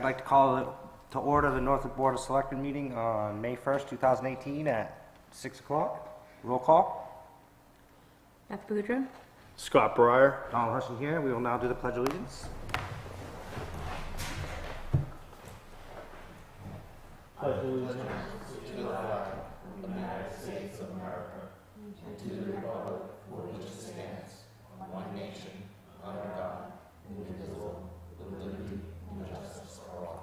I'd like to call to order the Northwood Board of Selectmen meeting on May 1st, 2018 at 6 o'clock. Roll call. Beth Boudreaux. Scott Breyer. Donald Hurson here. We will now do the Pledge of Allegiance. Pledge allegiance to the flag of the United States of America and to the republic for which it stands, one nation, under God, indivisible, with liberty and justice for all.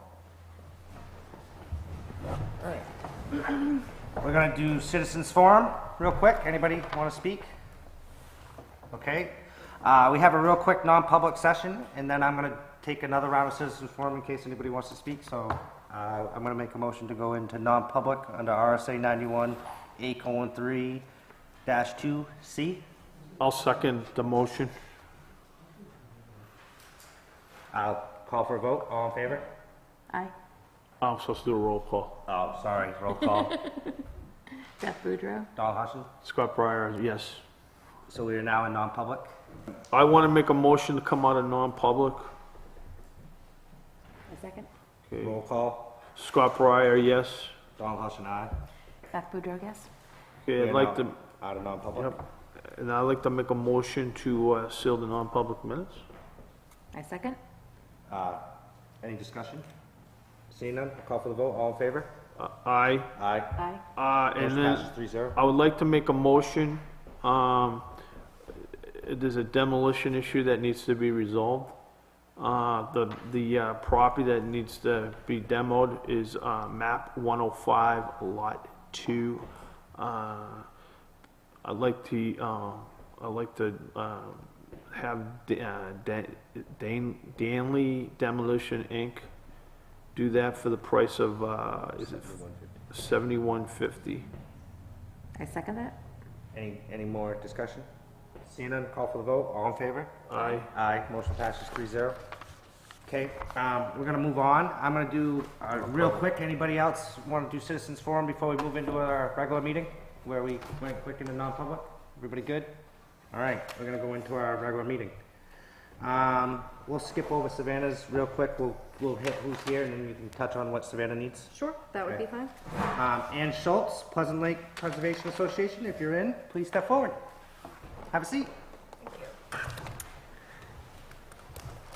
All right. We're going to do citizens forum real quick. Anybody want to speak? Okay. We have a real quick non-public session, and then I'm going to take another round of citizens forum in case anybody wants to speak. So I'm going to make a motion to go into non-public under RSA 91A:3-2C. I'll second the motion. I'll call for a vote. All in favor? Aye. I'm supposed to do a roll call. Oh, sorry. Roll call. Beth Boudreaux. Donald Hudson. Scott Breyer, yes. So we are now in non-public. I want to make a motion to come out of non-public. A second. Okay. Roll call. Scott Breyer, yes. Donald Hudson, aye. Beth Boudreaux, yes. Okay, I'd like to, Out of non-public. yep. And I'd like to make a motion to seal the non-public minutes. I second. Any discussion? Seeing none, I'll call for the vote. All in favor? Aye. Aye. Aye. And Motion then passes 3-0. I would like to make a motion, there's a demolition issue that needs to be resolved. The property that needs to be demoed is map 105, lot 2. I'd like to have Danley Demolition Inc. do that for the price of is it $71.50. I second that. Any more discussion? Seeing none, call for the vote. All in favor? Aye. Aye. Motion passes 3-0. Okay, we're gonna move on. I'm gonna do real quick. Anybody else want to do citizens forum before we move into our regular meeting, where we went quick into non-public? Everybody good? All right, we're gonna go into our regular meeting. We'll skip over Savannah's real quick. We'll hit who's here, and then you can touch on what Savannah needs. Sure, that would Okay. be fine. Ann Schultz, Pleasant Lake Conservation Association. If you're in, please step forward. Have a seat.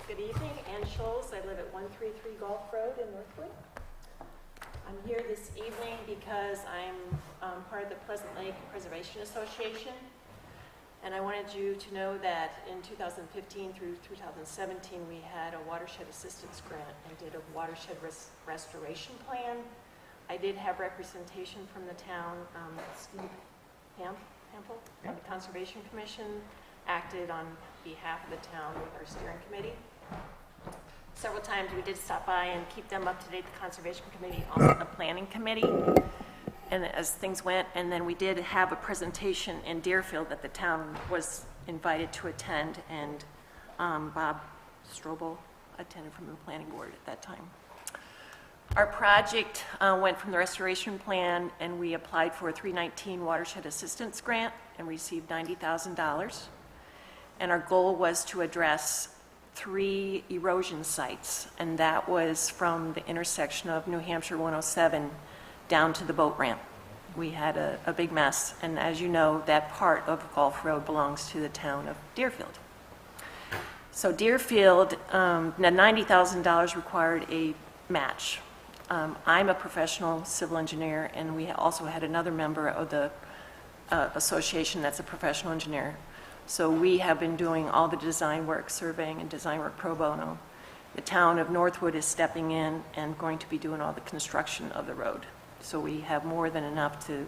Good evening, Ann Scholes. I live at 133 Gulf Road in Northwood. I'm here this evening because I'm part of the Pleasant Lake Preservation Association. And I wanted you to know that in 2015 through 2017, we had a watershed assistance grant and did a watershed restoration plan. I did have representation from the town. Steve Hampel, Yep. the Conservation Commission, acted on behalf of the town with our steering committee. Several times we did stop by and keep them up to date, the Conservation Committee, also the Planning Committee, and as things went. And then we did have a presentation in Deerfield that the town was invited to attend, and Bob Strobel attended from the Planning Board at that time. Our project went from the restoration plan, and we applied for a 319 watershed assistance grant and received $90,000. And our goal was to address 3 erosion sites, and that was from the intersection of New Hampshire 107 down to the boat ramp. We had a big mess, and as you know, that part of Gulf Road belongs to the town of Deerfield. So Deerfield, now $90,000 required a match. I'm a professional civil engineer, and we also had another member of the association that's a professional engineer. So we have been doing all the design work, surveying and design work pro bono. The town of Northwood is stepping in and going to be doing all the construction of the road. So we have more than enough to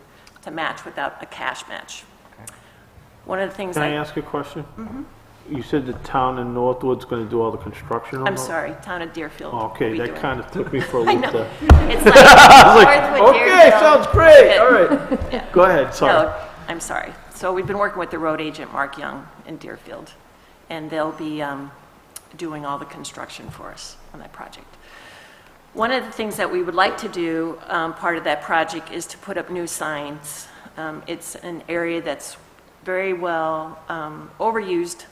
match without a cash match. Okay. One of the things Can I ask a question? Mm-hmm. You said the town in Northwood's gonna do all the construction on I'm that? sorry, town of Deerfield. will Okay, be that doing kind of took me for a I loop know. there. It's like Northwood, Okay, Deerfield. sounds great, all right. Go ahead, sorry. No, I'm sorry. So we've been working with the road agent, Mark Young, in Deerfield, and they'll be doing all the construction for us on that project. One of the things that we would like to do, part of that project, is to put up new signs. It's an area that's very well overused,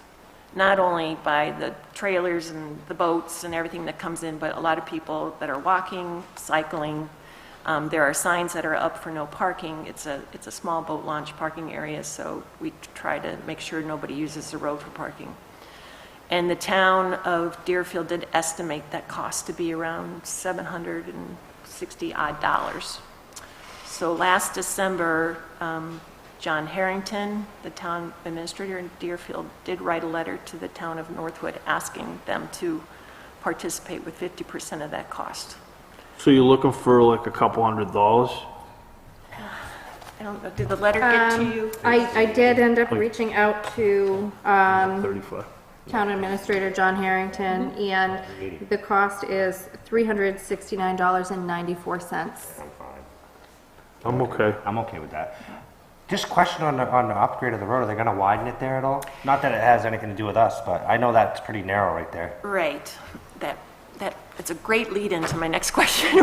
not only by the trailers and the boats and everything that comes in, but a lot of people that are walking, cycling. There are signs that are up for no parking. It's a small boat launch parking area, so we try to make sure nobody uses the road for parking. And the town of Deerfield did estimate that cost to be around $760 odd. So last December, John Harrington, the town administrator in Deerfield, did write a letter to the town of Northwood asking them to participate with 50% of that cost. So you're looking for like a couple $100? I don't know, did the letter get to you? I did end up reaching out to 35. Town Administrator John Harrington, and the cost is $369.94. I'm okay. I'm okay with that. Just question on the upgrade of the road, are they gonna widen it there at all? Not that it has anything to do with us, but I know that's pretty narrow right there. Right, it's a great lead into my next question.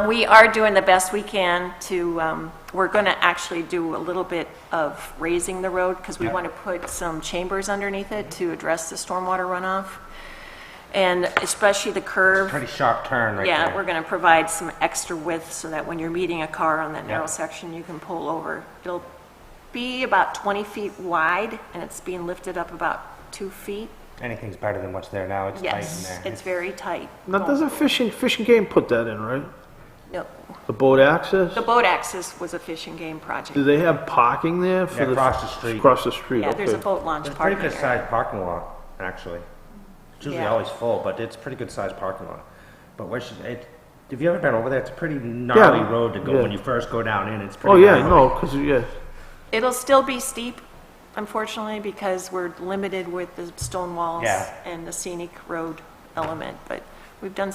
We are doing the best we can to, we're going to actually do a little bit of raising the road because we want to put some chambers underneath it to address the stormwater runoff. And especially the curve. Pretty sharp turn right there. Yeah, we're going to provide some extra width so that when you're meeting a car on that narrow section, you can pull over. It'll be about 20 feet wide, and it's being lifted up about 2 feet. Anything's better than what's there now. It's tight in Yes, there. it's very tight. Now, doesn't fishing game put that in, right? No, The boat access? the boat access was a fishing game project. Do they have parking there for Yeah, the? across the street. Across the street, Yeah, there's a okay. boat launch It's a pretty parking good area. sized parking lot, actually. It's usually Yeah. always full, but it's a pretty good sized parking lot. But have you ever been over there? It's a pretty gnarly road to go when you first go down in. It's pretty Oh, yeah, gnarly. no, because, yeah. It'll still be steep, unfortunately, because we're limited with the stone walls Yeah. and the scenic road element, but we've done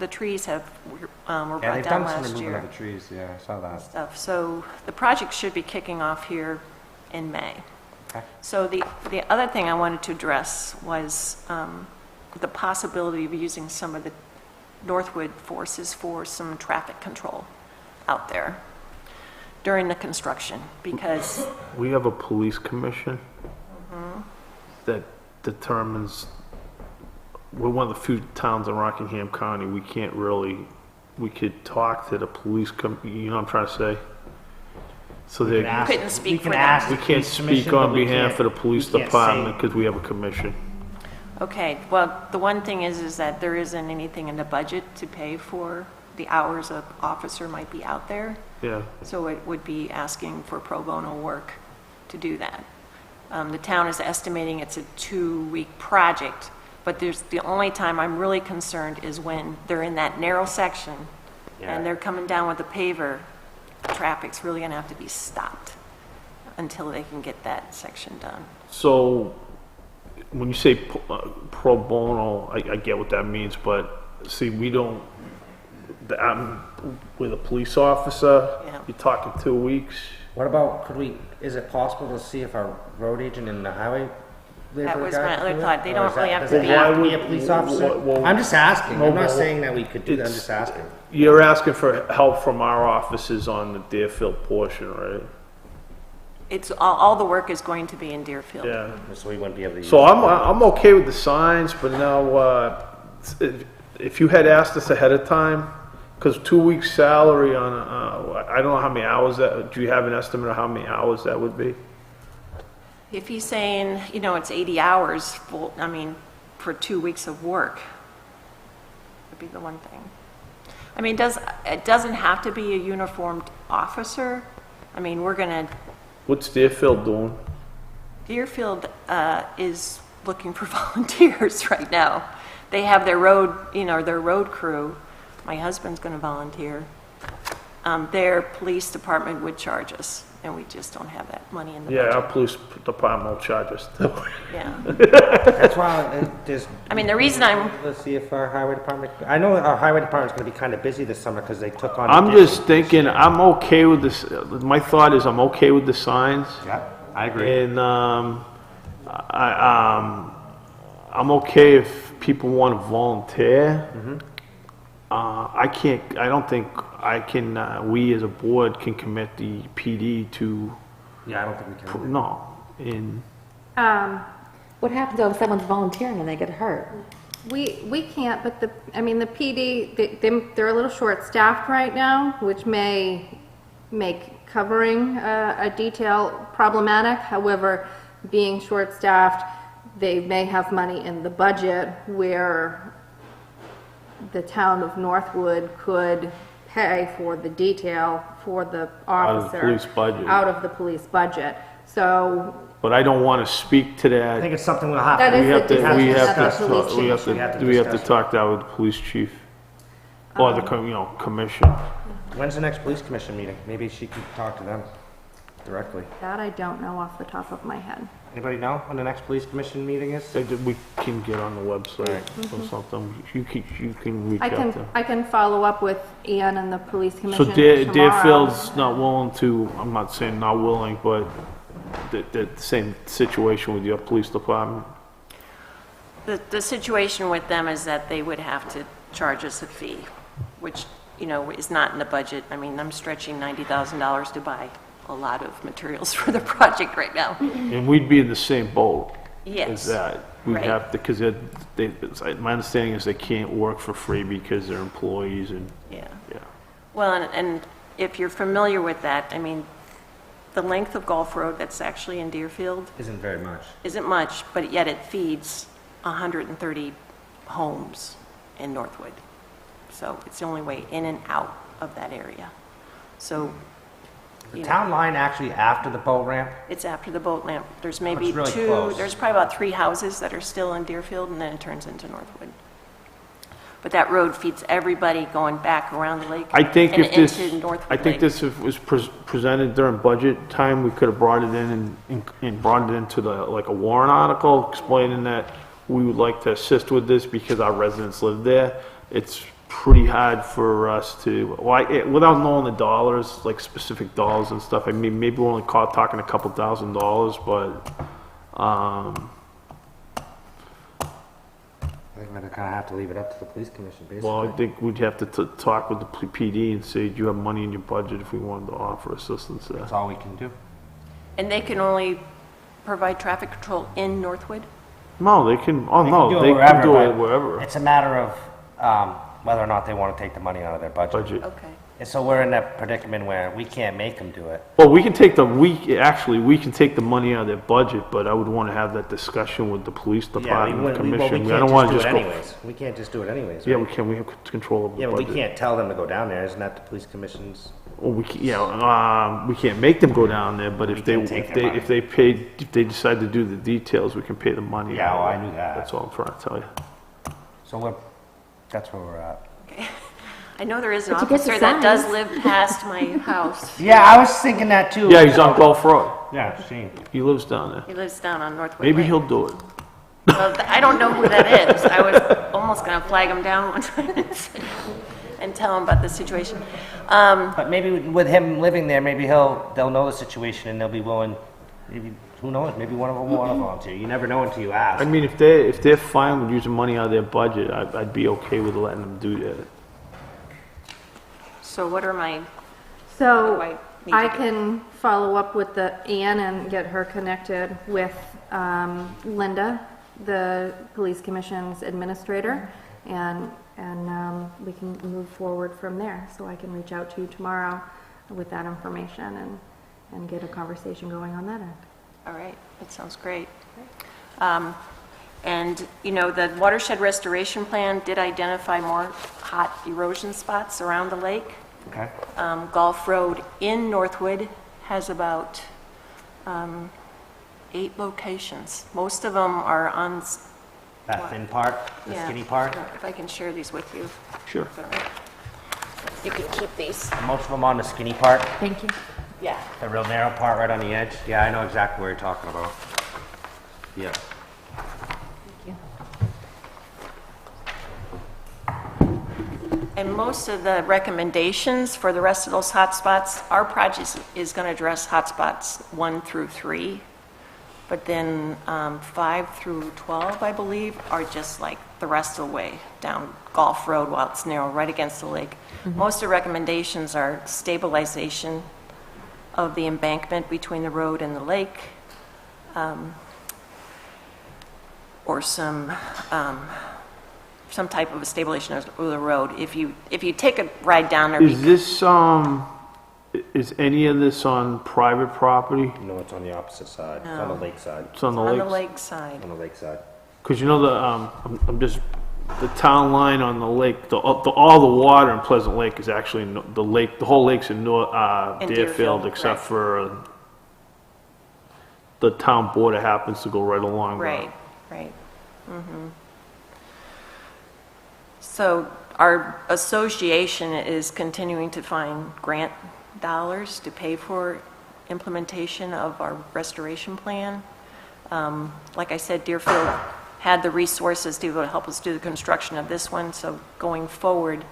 the trees were Yeah, brought they've down done some last removing year. of the trees. Yeah, I saw that. Stuff. So the project should be kicking off here in May. Okay. So the other thing I wanted to address was the possibility of using some of the Northwood forces for some traffic control out there during the construction, because We have a police commission that determines, we're one of the few towns in Rockingham County, we could talk to the police, you know what I'm trying to say? So they, couldn't speak for them. we can't speak on behalf of the police department because we have a commission. Okay, well, the one thing is that there isn't anything in the budget to pay for the hours an officer might be out there. Yeah, So it would be asking for pro bono work to do that. The town is estimating it's a 2-week project, but the only time I'm really concerned is when they're in that narrow section and they're coming down with a paver, traffic's really gonna have to be stopped until they can get that section done. so when you say pro bono, I get what that means, but see, we don't, I'm with a police officer, Yeah. you're talking 2 weeks. What about, is it possible to see if our road agent and the highway labor That was guy my could other do it? thought. They Or don't is really that- have does to it be- have to be a Why police would- officer? well, I'm just asking. no, I'm not but saying that we could do that. I'm it's- just asking. You're asking for help from our offices on the Deerfield portion, right? It's, all the work is going to be in Deerfield. Yeah. So we wouldn't be able to use. So I'm okay with the signs, but now, if you had asked us ahead of time, because 2 weeks salary on, I don't know how many hours do you have an estimate of how many hours that would be? If he's saying, it's 80 hours full, for 2 weeks of work, would be the one thing. It doesn't have to be a uniformed officer. We're gonna, What's Deerfield doing? Deerfield is looking for volunteers right now. They have their road crew. My husband's gonna volunteer. Their police department would charge us and we just don't have that money in the Yeah, budget. our police department will charge us too. Yeah. That's why there's. I mean, the reason I'm, Let's see if our highway department, I know our highway department's gonna be kinda busy this summer, cause they took on. I'm additional- just thinking, I'm okay with this, my thought is I'm okay with the signs. Yeah, I agree. And, I'm okay if people want to volunteer. I don't think I can, we as a board can commit the PD to, Yeah, I don't think we can. no. And What happens though if someone's volunteering and they get hurt? We can't, but the PD, they're a little short-staffed right now, which may make covering a detail problematic. However, being short-staffed, they may have money in the budget where the town of Northwood could pay for the detail for the Out of the officer. police budget. Out of the police budget. So but I don't want to speak to I that. think it's something we'll have That to. is We have to, discussion we have at the to, police talk- we have chief. to, we have to discuss it. talk that with the police chief. Or the, commission. When's the next police commission meeting? Maybe she can talk to them directly. that I don't know off the top of my head. Anybody know when the next police commission meeting is? We can get on the website or something. You can reach I out can, to. I can follow up with Ian and the police So commission tomorrow. Deerfield's not willing to, I'm not saying not willing, but the same situation with your police department? the situation with them is that they would have to charge us a fee, which, is not in the budget. I mean, I'm stretching $90,000 to buy a lot of materials for the project right now. And we'd be in the same boat as Yes. that. We'd Right. have to, because my understanding is they can't work for free because they're employees and, Yeah. yeah. Well, and if you're familiar with that, I mean, the length of Gulf Road that's actually in Deerfield Isn't very much. isn't much, but yet it feeds 130 homes in Northwood. So it's the only way in and out of that area. So, The town line actually after the boat ramp? it's after the boat ramp. There's maybe really two, close. there's probably about 3 houses that are still in Deerfield, and then it turns into Northwood. But that road feeds everybody going back around the lake I think and if this, into Northwood I think Lake. this was presented during budget time, we could have brought it in and brought it into like a warrant article explaining that we would like to assist with this because our residents live there. It's pretty hard for us to, without knowing the dollars, like specific dollars and stuff, I mean, maybe we're only talking a couple $1,000s, but, I think we're gonna kinda have to leave it up to the police commission, basically. well, I think we'd have to talk with the PD and say, do you have money in your budget if we wanted to offer assistance there? That's all we can do. And they can only provide traffic control in Northwood? No, they can, oh, They no, can do they it can do wherever, it but wherever. It's a matter of, whether or not they wanna take the money out of their budget. Budget. Okay. And so we're in that predicament where we can't make them do it. Well, we can take we can take the money out of their budget, but I would want to have that discussion with the police Yeah, department, we commission. I can't don't want to just just do it go. anyways. We can't just do it anyways, Yeah, right? we can, we have control over Yeah, the but we budget. can't tell them to go down there, isn't that the police commission's? Well, we can't make them go down there, but if they, can take their money. if they decide to do the details, we can pay the money. Yeah, out. well, I knew that. That's all I'm trying to tell you. So that's where we're at. Okay. I know there is an But you get the officer that does signs. live past my house. Yeah, I was thinking that too. Yeah, he's on Gulf Road. Yeah, Shane. He lives down there. He lives down on Northwood Maybe Lake. he'll do it. Well, I don't know who that is. I was almost going to flag him down one time and tell him about the situation. But maybe with him living there, maybe they'll know the situation and they'll be willing, maybe, who knows, maybe one of them will want to volunteer. You never know until you ask. I mean, if they're fine with using money out of their budget, I'd be okay with letting them do that. So what are my, So What do I need to I do? can follow up with Ann and get her connected with Linda, the police commission's administrator, and we can move forward from there. So I can reach out to you tomorrow with that information and get a conversation going on that end. all right, that sounds great. And, the watershed restoration plan did identify more hot erosion spots around the lake. Okay. Gulf Road in Northwood has about 8 locations. Most of them are on, That thin part, the yeah, skinny part, if I can share these with you. Sure. Is that right? You can keep these. most of them on the skinny part. Thank you. Yeah. The real narrow part right on the edge? Yeah, I know exactly where you're talking about. Yeah. And most of the recommendations for the rest of those hotspots, our project is going to address hotspots 1 through 3. But then 5 through 12, I believe, are just like the rest of the way down Gulf Road while it's narrow, right against the lake. Most of the recommendations are stabilization of the embankment between the road and the lake, or some type of a stabilization of the road. If you take a ride down there, Is this, is any of this on private property? No, it's on the opposite side. It's on the lake side. It's on the on the lakes? lake side. On the lake side. Because you know I'm just, the town line on the lake, all the water in Pleasant Lake is actually in the lake, the whole lake's in In Deerfield, Deerfield, except right. for the town border happens to go right along. Right, right. So our association is continuing to find grant dollars to pay for implementation of our restoration plan. Like I said, Deerfield had the resources to be able to help us do the construction of this one, so going forward,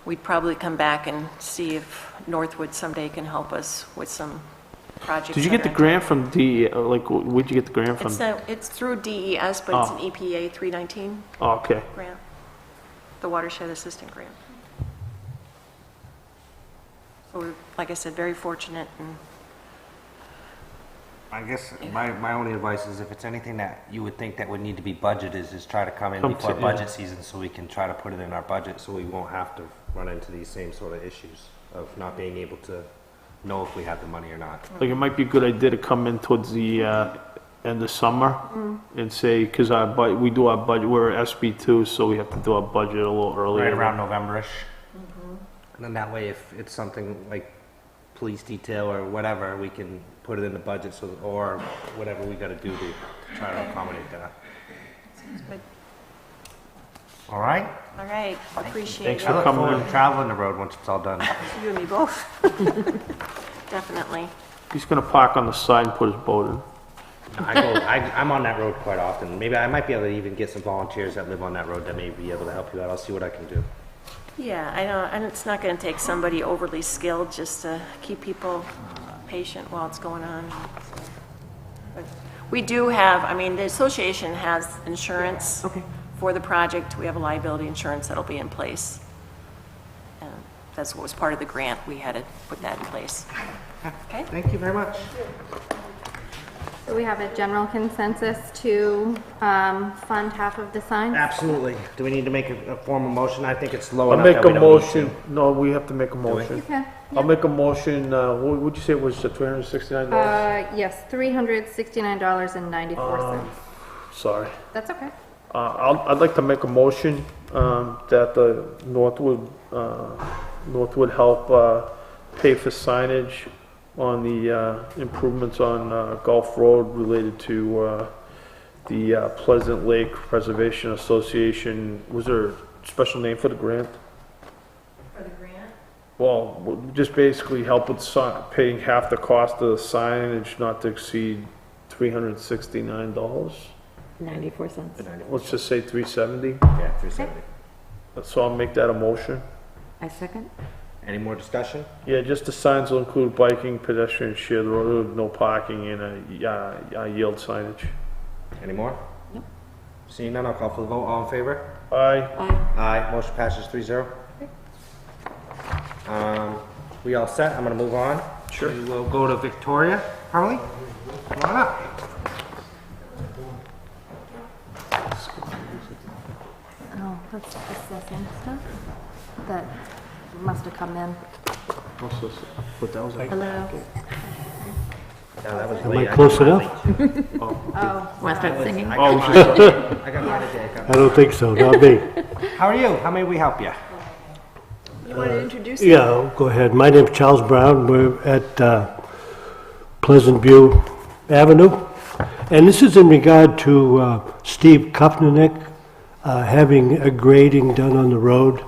we'd probably come back and see if Northwood someday can help us with some projects. Did you get the grant from where'd you get the grant from? It's through DES, but it's Oh. an EPA 319 Oh, okay. grant, the Watershed Assistant Grant. So we're, like I said, very fortunate, and I guess my only advice is if it's anything that you would think that would need to be budgeted is try to come in before yeah. budget season so we can try to put it in our budget so we won't have to run into these same sort of issues of not being able to know if we have the money or not. Like, it might be a good idea to come in towards the end of summer and say, because we do our budget, we're SB2, so we have to do our budget a little earlier. Right around November-ish. And then that way, if it's something like police detail or whatever, we can put it in the budget, so, or whatever we gotta do to try to accommodate that. sounds good. All right? All right, appreciate Thanks it. for I look coming forward in. to traveling the road once it's all done. You and me both. Definitely. He's gonna park on the side and put his boat in. I'm on that road quite often. Maybe I might be able to even get some volunteers that live on that road that may be able to help you out. I'll see what I can do. Yeah, I know, and it's not going to take somebody overly skilled just to keep people patient while it's going on. But we do have, I mean, the association has insurance for the project. We have a liability insurance that'll be in place. And that's what was part of the grant. We had to put that in place. Okay? Thank you very much. So we have a general consensus to fund half of the signs? Absolutely. Do we need to make a formal motion? I think it's low I'll enough make that a we don't need motion, no, we have to make a motion. Okay. I'll make a motion, what would you say it was, $369? Yes, $369.94. Sorry. That's okay. I'd like to make a motion that the Northwood help pay for signage on the improvements on Gulf Road related to the Pleasant Lake Preservation Association. Was there a special name for the grant? For the grant? Well, just basically help with paying half the cost of the signage not to exceed $369. 94 cents. Let's just say 370. Yeah, 370. So I'll make that a motion. I second. Any more discussion? Yeah, just the signs will include biking, pedestrian, shared road, no parking, and a yield signage. Any more? Nope. Seeing none, I'll call for the vote. All in favor? Aye. Aye. Aye. Motion passes 3-0. We all set? I'm gonna move on. Sure. We will go to Victoria. Harley, come on up. Oh, that's assessing stuff that must have come in. What that was? Hello? Yeah, that was Am late. I close got mine enough? late, too. Oh, Want to start singing? I Oh, got just- mine I got mine today. I don't think so, not me. How are you? How may we help you? You want to introduce Yeah, I'll go ahead. My name's Charles Brown. We're at Pleasant View Avenue. And this is in regard to Steve Kupnick having a grading done on the road.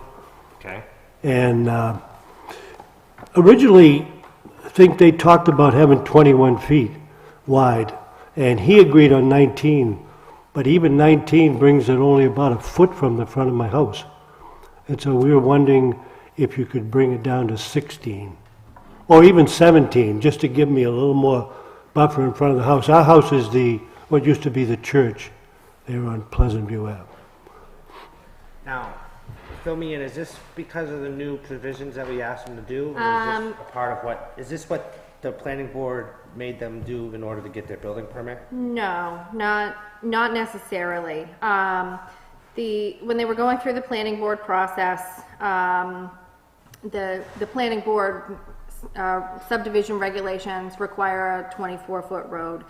Okay. And originally, think they talked about having 21 feet wide, and he agreed on 19, but even 19 brings it only about a foot from the front of my house. And so we were wondering if you could bring it down to 16, or even 17, just to give me a little more buffer in front of the house. Our house is what used to be the church there on Pleasant View Ave. Now, fill me in, is this because of the new provisions that we asked them to do? Or is this a part of is this what the planning board made them do in order to get their building permit? No, not necessarily. When they were going through the planning board process, the planning board subdivision regulations require a 24-foot road.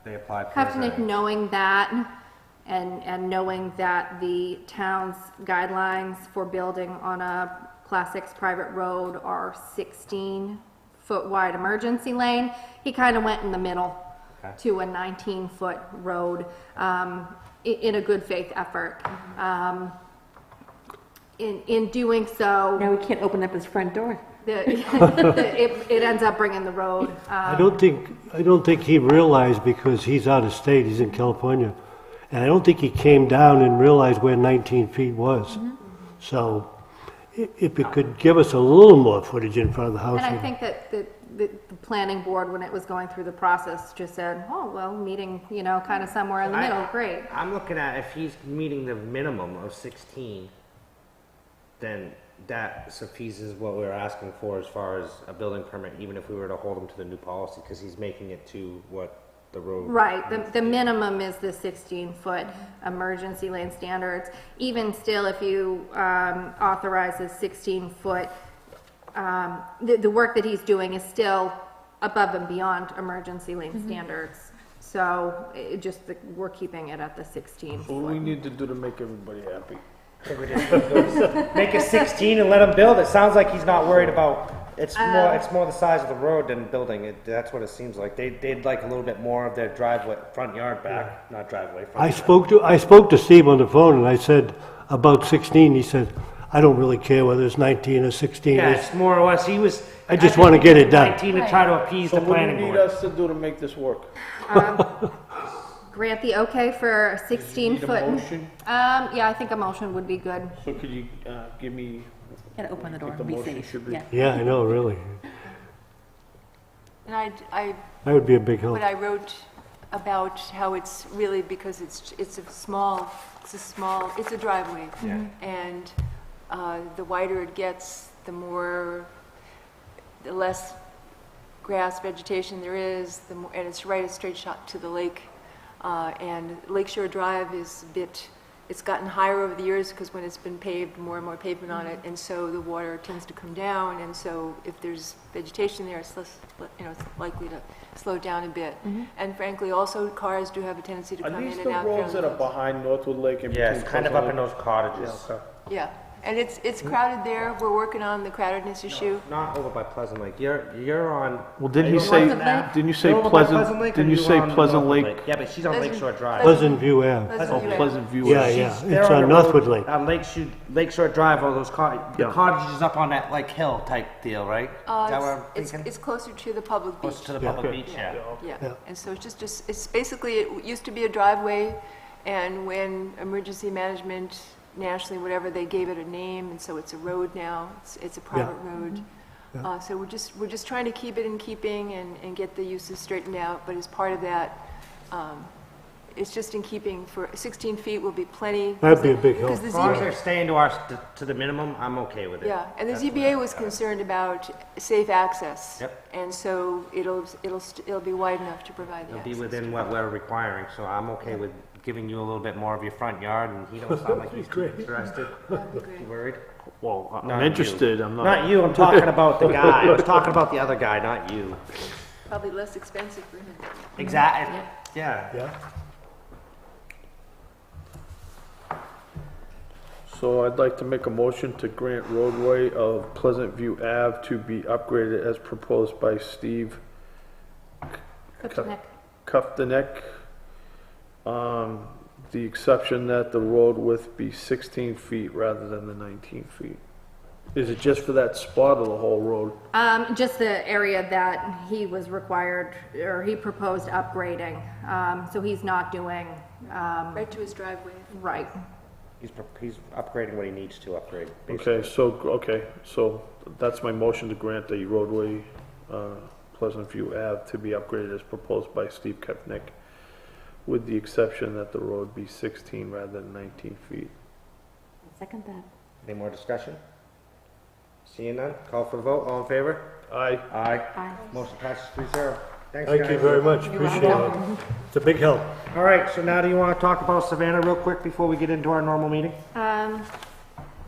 They applied for Covenant, that. knowing that, and knowing that the town's guidelines for building on a Class 6 private road are 16-foot wide emergency lane, he kind of went in the middle to a 19-foot road in a good faith effort. In doing so, Now he can't open up his front door. it ends up bringing the road. I don't think he realized, because he's out of state, he's in California, and I don't think he came down and realized where 19 feet was. So if it could give us a little more footage in front of the house. And I think that the planning board, when it was going through the process, just said, oh, well, meeting, kind of somewhere in the middle, great. I'm looking at if he's meeting the minimum of 16, then that suffices what we're asking for as far as a building permit, even if we were to hold him to the new policy, because he's making it to what the road. Right, the minimum is the 16-foot emergency lane standards. Even still, if you authorize a 16-foot, the work that he's doing is still above and beyond emergency lane standards. So we're keeping it at the 16 What we foot. need to do to make everybody happy. Make it 16 and let him build. It sounds like he's not worried about. It's more the size of the road than building it. That's what it seems like. They'd like a little bit more of their driveway, front yard back, not driveway. Front yard. I spoke to Steve on the phone, and I said about 16. He said, I don't really care whether it's 19 or 16. Yeah, it's more or less. I just want to get it done. 19 to try to appease So the what do you planning need board. us to do to make this work? Grant the okay for a Need a 16-foot. motion? Yeah, I think a motion would be good. So could you give me Gotta open the door, what the be motion safe. should be? Yeah. Yeah, I know, really. And I, That would be a big help. what I wrote about how it's really because it's a driveway. Yeah. And the wider it gets, the less grass vegetation there is, and it's right a straight shot to the lake. And Lakeshore Drive is it's gotten higher over the years because when it's been paved, more and more pavement on it, and so the water tends to come down, and so if there's vegetation there, it's less, it's likely to slow down a bit. And frankly, also cars do have a tendency to Are come these in the and out roads that fairly are close. behind Northwood Lake and Yeah, between it's kind of up in Pleasant those cottages. Lake? Yeah, okay. Yeah, and it's crowded there. We're working on the crowdedness issue. Not over by Pleasant Lake. You're on. Well, didn't Are you you say, on Pleasant didn't you say You're over by Pleasant, Lake, or didn't you you're say on Pleasant Northwood Lake? Yeah, but she's on Pleasant- Lakeshore Drive. Pleasant View Ave. Pleasant Oh, View Ave. Pleasant View. Yeah, Ave. yeah. They're It's the on road, Northwood Lake. Lakeshore Drive, all those Yeah. cottages up on that like hill type deal, right? Is that what I'm It's thinking? closer to the public beach. Close to the Yeah. public beach, yeah. Yeah, Yeah. and so it's it's basically, it used to be a driveway, and when emergency management, nationally, whatever, they gave it a name, and so it's a road now, it's a private road. So we're just trying to keep it in keeping and get the uses straightened out, but as part of that, it's just in keeping for 16 feet will be plenty. That'd be a big help. Because the As long as ZBA they're staying to the minimum, I'm okay with it. Yeah, and the That's what ZBA I- was concerned about safe access. Yep. And so it'll be wide enough to provide the It'll be access. within what we're requiring, so I'm okay with giving you a little bit more of your front yard, and he don't sound like he's too interested. That'd be great. You worried? Well, Not I'm you. interested, I'm not. Not you, I'm talking about the guy. I was talking about the other guy, not you. Probably less expensive for him. Exactly, yeah. Yeah. So I'd like to make a motion to grant roadway of Pleasant View Ave to be upgraded as proposed by Steve Kupchak. Kuftenek. The exception that the road width be 16 feet rather than the 19 feet. Is it just for that spot or the whole road? Just the area that he was required, or he proposed upgrading. So he's not doing, Right to his driveway. right. He's upgrading what he needs to upgrade, Okay, so that's my motion to grant the roadway, Pleasant View Ave to be upgraded as proposed by Steve Kepnick, with the exception that the road be 16 rather than 19 feet. Second that. Any more discussion? Seeing none, call for the vote, all in favor? Aye. Aye. Aye. Motion passes 3-0. Thanks, guys. Thank you very much, appreciate it. It's a big help. All right, so now do you want to talk about Savannah real quick before we get into our normal meeting?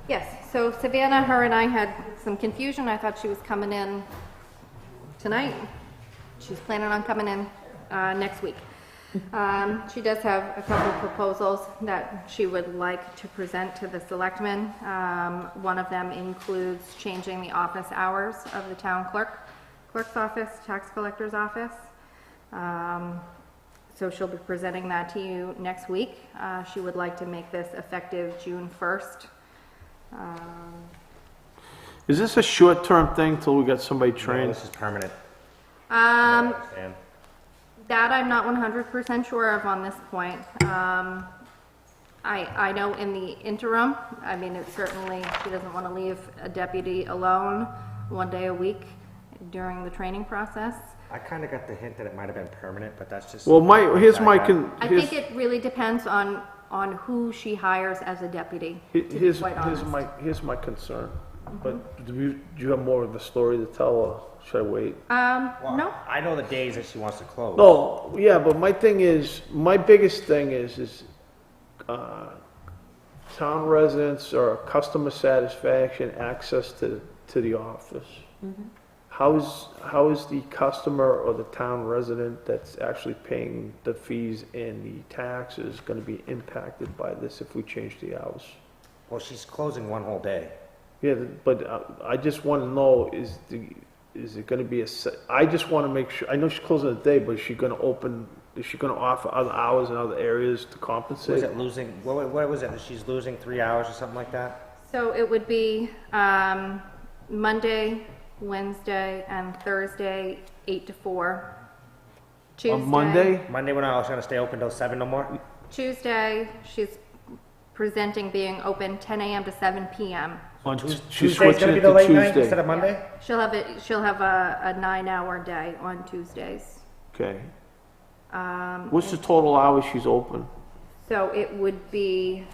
Yes, so Savannah, her and I had some confusion. I thought she was coming in tonight. She's planning on coming in next week. She does have a couple of proposals that she would like to present to the selectmen. One of them includes changing the office hours of the town clerk's office, tax collector's office. So she'll be presenting that to you next week. She would like to make this effective June 1st. Is this a short-term thing till we get somebody No, trained? this is permanent. Um, Understand. That I'm not 100% sure of on this point. I know in the interim, I mean, it certainly, she doesn't want to leave a deputy alone one day a week during the training process. I kind of got the hint that it might have been permanent, but that's just. Well, here's my, I think it really depends on who she hires as a deputy, to be here's quite honest. my concern. But do you have more of a story to tell, or should I wait? Well, No, I know the days that she wants to close. No, yeah, but my biggest thing is town residents or customer satisfaction, access to the office. How is the customer or the town resident that's actually paying the fees and the taxes gonna be impacted by this if we change the hours? Well, she's closing one whole day. Yeah, but I just wanna know, is it gonna be I just wanna make sure, I know she's closing the day, but is she gonna offer other hours in other areas to compensate? Was it losing, what was it, she's losing 3 hours or something like that? so it would be Monday, Wednesday, and Thursday, 8 to 4. Tuesday. On Monday? Monday when I was gonna stay open till 7 no more? Tuesday, she's presenting being open 10 a.m. to 7 p.m. She's Tuesday's switching gonna be it the to late night instead Tuesday. of Monday? She'll have a 9-hour day on Tuesdays. Okay. What's the total hours she's open? So it would be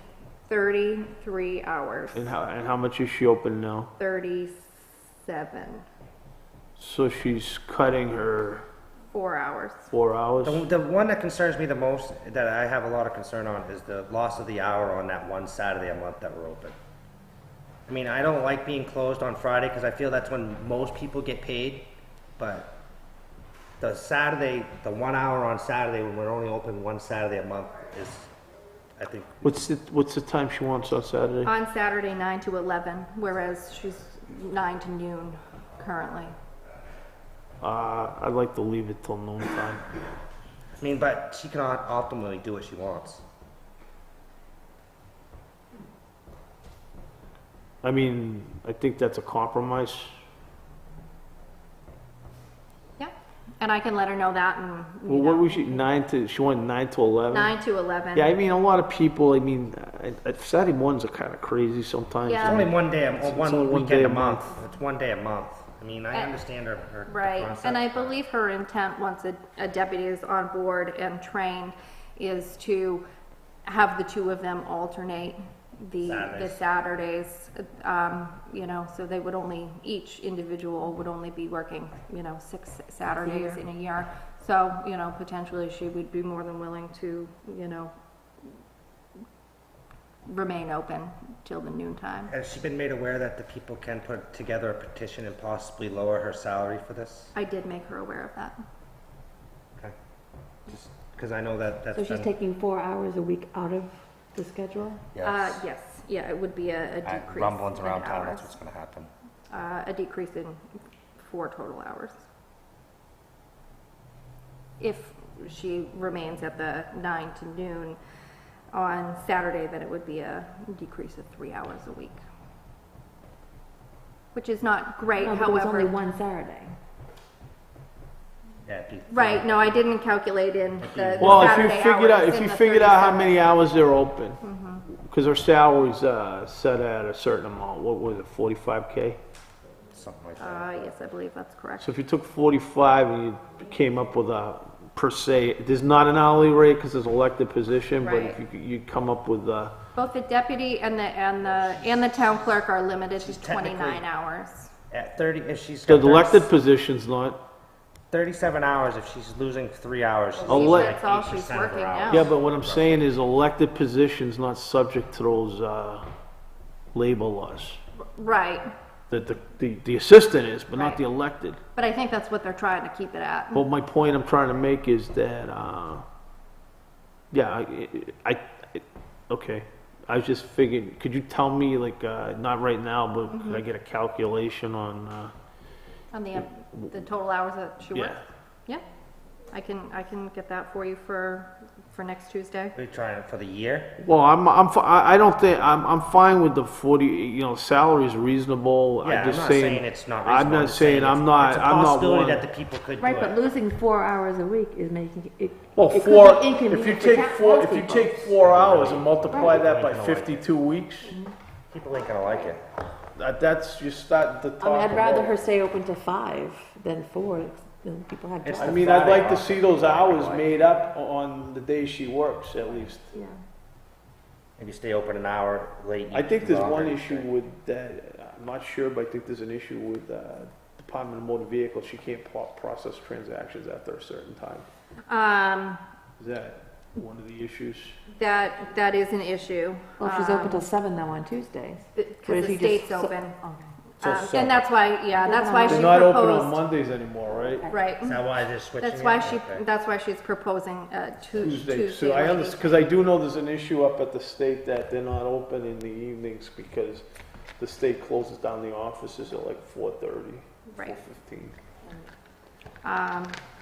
33 hours, And how much is she open now? 37, So she's cutting her 4 hours. 4 hours? The one that concerns me the most, that I have a lot of concern on, is the loss of the hour on that one Saturday a month that we're open. I mean, I don't like being closed on Friday because I feel that's when most people get paid, but the 1 hour on Saturday when we're only open one Saturday a month is, I think, What's the time she wants on Saturday? On Saturday, 9 to 11, whereas she's 9 to noon currently. I'd like to leave it till noon time. I mean, but she can ultimately do what she wants. I mean, I think that's a compromise. Yeah, and I can let her know that and, Well, what was she, she went 9 to 11? 9 to 11. Yeah, I mean, a lot of people, I mean, Saturday mornings are kind of crazy sometimes. Yeah. It's only one day, It's one only one weekend day a a month. It's 1 day a month. I mean, I And- understand her Right, concept. and I believe her intent, once a deputy is on board and trained, is to have the two of them alternate the Saturdays, so they would only, each individual would only be working, 6 Saturdays in a year. So, potentially she would be more than willing to, remain open till the noon time. Has she been made aware that the people can put together a petition and possibly lower her salary for this? I did make her aware of that. Okay. Just because I know that that's So she's been- taking 4 hours a week out of the schedule? Yes. Yes, yeah, it would be a decrease Rumblings in around town, hours. that's what's gonna happen. A decrease in 4 total hours. If she remains at the 9 to noon on Saturday, then it would be a decrease of 3 hours a week. which is not great, No, but it was only however. one Saturday. Yeah, it'd be- Right, no, I didn't calculate in the Well, Saturday hours if in you the figured out how 37. many hours they're open, because our salary's set at a certain amount, what was it, 45K? Something like that. Yes, I believe that's correct. So if you took 45 and you came up with a, per se, there's not an hourly rate because it's elected position, but if Right. you come up with a, Both the deputy and the town clerk are limited to She's technically- 29 hours. At 30, if she's the got elected 30 position's not, 37 hours, if she's losing 3 hours, she's I'll losing let- like That's all she's 8% of her working hours. now. yeah, but what I'm saying is elected position's not subject to those labor laws. Right, The assistant is, but not Right. the elected. but I think that's what they're trying to keep it at. Well, my point I'm trying to make is that, yeah, okay. I was just figuring, could you tell me, like, not right now, but could I get a calculation on, On the total hours that she yeah? worked? Yeah, I can get that for you for next Tuesday. Are you trying it for the year? Well, I don't think, I'm fine with the 40, salary is reasonable. Yeah, I'm just not saying it's not I'm reasonable. not saying I'm it's not, a I'm not possibility one. that the people could do Right, but it. losing 4 hours a week is making it. Well, it could four, be if you inconvenient for take ta- four, if you townspeople. take 4 hours and multiply Right. that by Right. 52 weeks, People ain't gonna like it. that's, you start the I mean, top. I'd of rather all. her stay open to 5 than 4, then people have It's jobs. I mean, I'd like to Friday see off. those hours made up on the days she works, at least. Yeah. Maybe stay open an hour late. I think there's one longer. issue with that, I'm not sure, but I think there's an issue with Department of Motor Vehicles. She can't process transactions after a certain time. Is that one of the issues? That is an issue. Well, she's open till 7 though on Tuesdays. But Because if the you just- state's open. Okay. And that's why, that's why she They're not open on proposed. Mondays anymore, right? Right, Is that why they're switching that's it? why Okay. that's why she's proposing Tuesday. Tuesday. So I late understand, because I do know there's an issue up at the state that they're not open in the evenings because the state closes down the offices at like 4:30, Right. 4:15.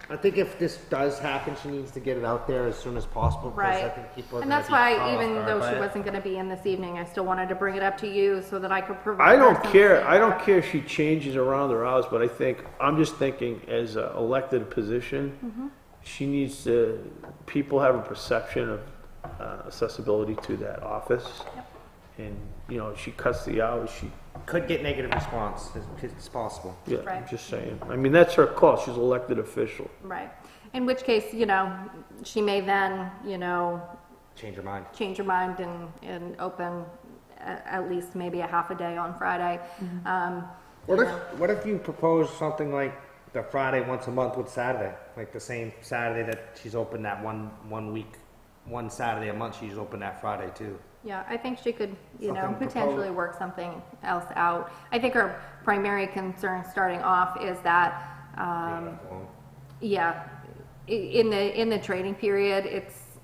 I think if this does happen, she needs to get it out there as soon as possible. Because I Right. think people are And gonna that's be why, caught off even guard though by she it. wasn't gonna be in this evening, I still wanted to bring it up to you so that I could provide. I her don't some care, I don't feedback. care if she changes around her hours, but I think, I'm just thinking as an elected position, she needs to, people have a perception of accessibility to that office. And, if she cuts the hours, she, Could get negative response. It's possible. yeah, I'm Right. just saying. I mean, that's her call, she's elected official. Right, in which case, she may then, Change your mind. change her mind and open at least maybe a half a day on Friday. What if you propose something like the Friday once a month with Saturday, like the same Saturday that she's open that one week, one Saturday a month she's open that Friday too. Yeah, I think she could, Something potentially work something else out. I think her primary concern starting off is that, yeah, in the training period,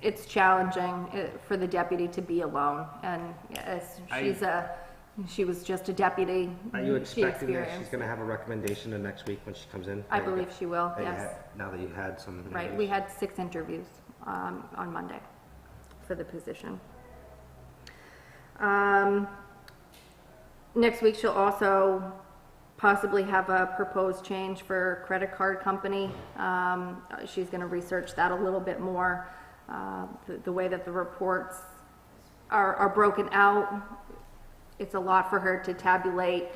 it's challenging for the deputy to be alone. And as she was just a deputy. Are you she expecting that she's experienced- gonna have a recommendation the next week when she comes in? I believe she will, That you yes. had- Now that you've had some. Right, we had 6 interviews on Monday for the position. Next week, she'll also possibly have a proposed change for credit card company. She's going to research that a little bit more. The way that the reports are broken out, it's a lot for her to tabulate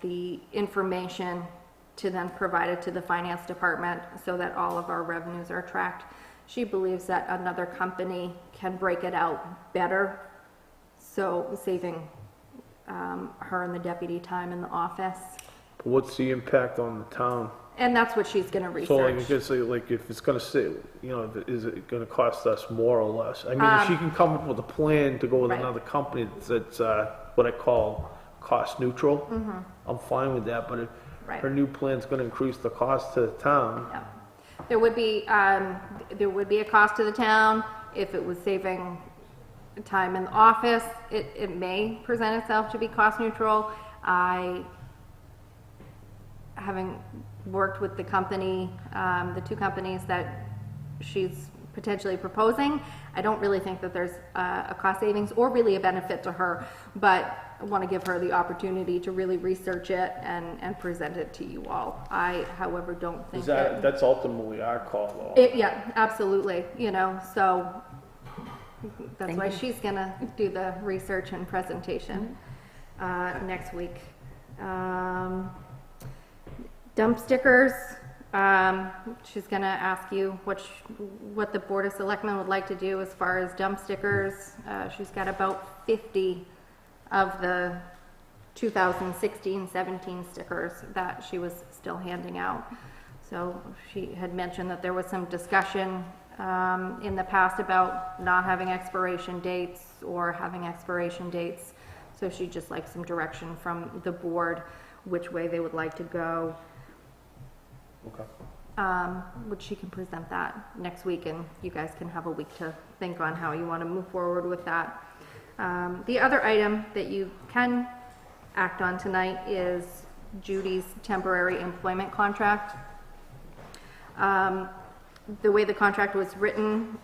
the information to then provide it to the finance department so that all of our revenues are tracked. She believes that another company can break it out better, so saving her and the deputy time in the office. What's the impact on the town? And that's what she's gonna So like, research. I guess, like, if it's gonna say, is it gonna cost us more or less? I mean, if she can come up with a plan to go with Right. another company that's, what I call cost neutral, I'm fine with that, but if Right. her new plan's gonna increase the cost to the town, Yeah. There would be a cost to the town. If it was saving time in the office, it may present itself to be cost neutral. Having worked with the company, the 2 companies that she's potentially proposing, I don't really think that there's a cost savings or really a benefit to her. But want to give her the opportunity to really research it and present it to you all. I, however, don't think That's ultimately our call, though. yeah, absolutely, you know, so that's why she's gonna do the research and presentation, next week. Dump stickers, she's gonna ask you what the Board of Selectmen would like to do as far as dump stickers. She's got about 50 of the 2016-17 stickers that she was still handing out. So she had mentioned that there was some discussion in the past about not having expiration dates or having expiration dates. So she'd just like some direction from the board, which way they would like to go. Okay. Which she can present that next week, and you guys can have a week to think on how you want to move forward with that. The other item that you can act on tonight is Judy's temporary employment contract. The way the contract was written,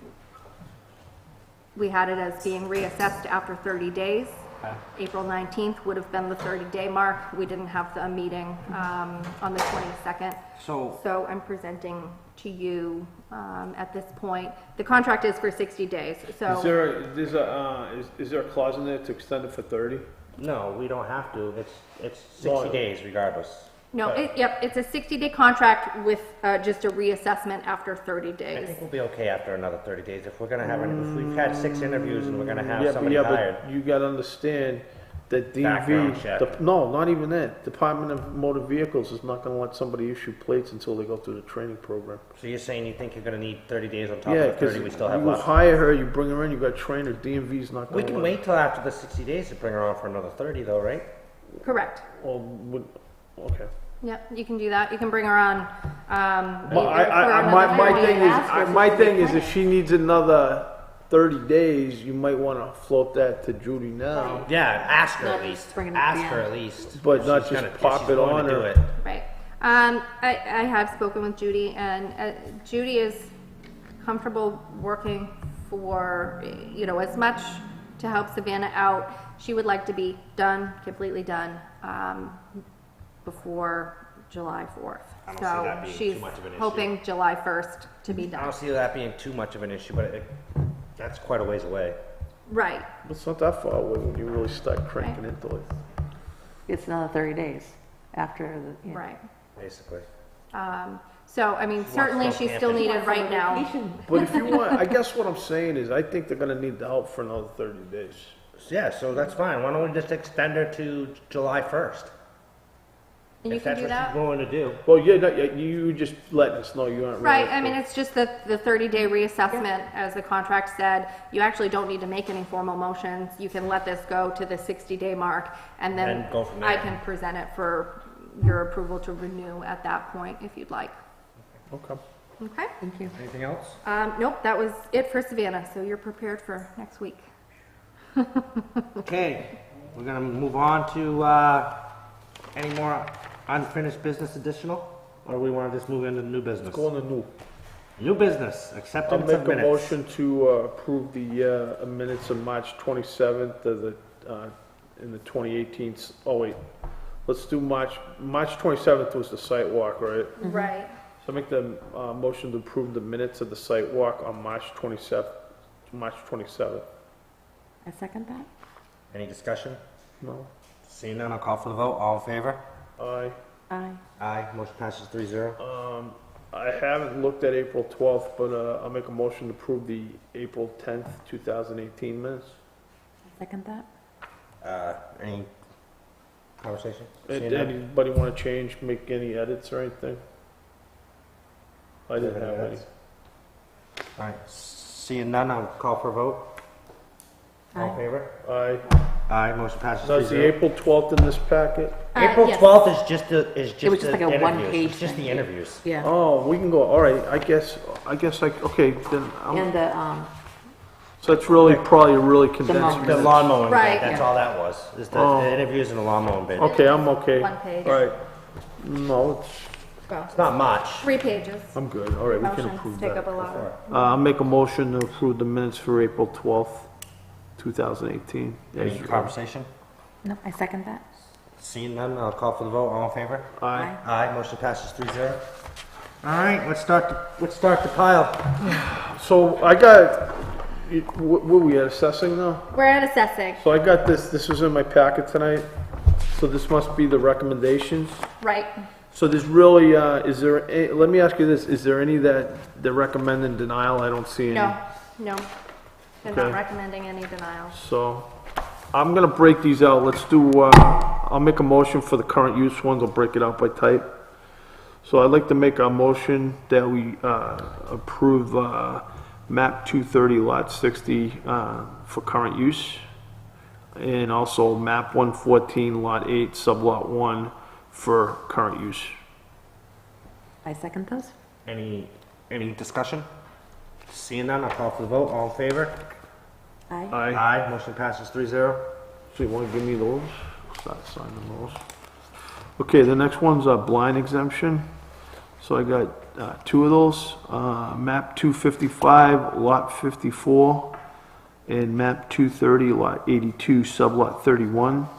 we had it as being reassessed after 30 days. April 19th would have been the 30-day mark. We didn't have the meeting on the 22nd. So I'm presenting to you at this point. The contract is for 60 days, so. Is there a clause in there to extend it for 30? No, we don't have to. It's 60 days regardless. No, it's a 60-day contract with just a reassessment after 30 I days. think we'll be okay after another 30 days. If we're gonna have, if we've had 6 interviews and we're gonna have Yeah, somebody hired. but you gotta understand that Background check. no, not even that. Department of Motor Vehicles is not gonna let somebody issue plates until they go through the training program. So you're saying you think you're gonna need 30 days on top Yeah, of the because 30 we still have you left? hire her, you bring her in, you got trainers, DMV's not gonna We can let- wait till after the 60 days to bring her on for another 30 though, right? Correct. Okay. Yep, you can do that. You can bring her on. My thing is, if she needs another 30 days, you might want to float that to Judy now, Yeah, ask her Not at just least. bring it up Ask at the her end. at least. but If not she's just gonna- if pop she's it going on to do her. it. Right. I have spoken with Judy, and Judy is comfortable working for, you know, as much to help Savannah out. She would like to be done, completely done, before July 4th. I don't see that being she's too much of an issue. hoping July 1st to be I done. don't see that being too much of an issue, but that's quite a ways away. Right. It's not that far away when you really start cranking into it. It's another 30 days after the. Yeah. Right. Basically. So, I mean, certainly go she's camping. still needed right now. But if you want, I guess what I'm saying is, I think they're gonna need the help for another 30 days. Yeah, so that's fine. Why don't we just extend her to July 1st? And you If can that's do what that. she's willing to do. Well, yeah, no, you just letting us know you aren't. Right, really- I mean, it's just the 30-day reassessment, as the contract said. You actually don't need to make any formal motions. You can let this go to the 60-day mark, and then And go from I there. can present it for your approval to renew at that point, if you'd like. Okay. Okay? Thank you. Anything else? Nope, that was it for Savannah, so you're prepared for next week. Okay, we're gonna move on to, any more unfinished business additional? Or we wanna just move into new business? Go on the new. New business, I'll acceptance make of a minutes. motion to approve the minutes of March 27th of the, in the 2018, oh wait, let's do March 27th was the site walk, right? Right. So make the motion to approve the minutes of the site walk on March 27th. I second that. Any discussion? No? Seeing none, I'll call for the vote. All in favor? Aye. Aye. Aye, motion passes 3-0. I haven't looked at April 12th, but I'll make a motion to approve the April 10th, 2018 minutes. I second that. Any conversation? Seeing none? Anybody want to change, make any edits or anything? I didn't have any. All right, seeing none, I'll call for a vote. All in Aye. favor? Aye. Aye, motion passes Now, is the 3-0. April 12th in this packet? April Yes. 12th is just the, It was just like a interviews. one-page It's just the thing. interviews. Yeah. Oh, we can go, all right, I guess, okay, then, And the, so that's really, probably a really condensed. motion. The minutes. lawn mowing bid, Right. that's Yeah. all that was, is Oh. the interviews and the lawn mowing bid. Okay, I'm okay. One page. All right. No, It's not much. 3 pages. I'm good, all right, we can Motions approve take that. up a lot. I'll make a motion to approve the minutes for April 12th, 2018. Any conversation? No, I second that. Seeing none, I'll call for the vote. All in favor? Aye. Aye, motion passes 3-0. All right, let's start the pile. So I got, what were we at, assessing now? We're at assessing, So I got this was in my packet tonight, so this must be the recommendations. right? So there's really, let me ask you this, is there any that they're recommending denial? I don't see any. No, no. They're not Okay. recommending any denials. So, I'm gonna break these out, let's do, I'll make a motion for the current use ones, I'll break it out by type. So I'd like to make a motion that we, approve, map 230 lot 60, for current use. And also map 114 lot 8 sublot 1 for current use. I second those. Any discussion? Seeing none, I'll call for the vote. All in favor? Aye. Aye. Aye, motion passes 3-0. So you wanna give me those? Start signing those. Okay, the next one's a blind exemption. So I got, two of those, map 255, lot 54, and map 230, lot 82, sublot 31.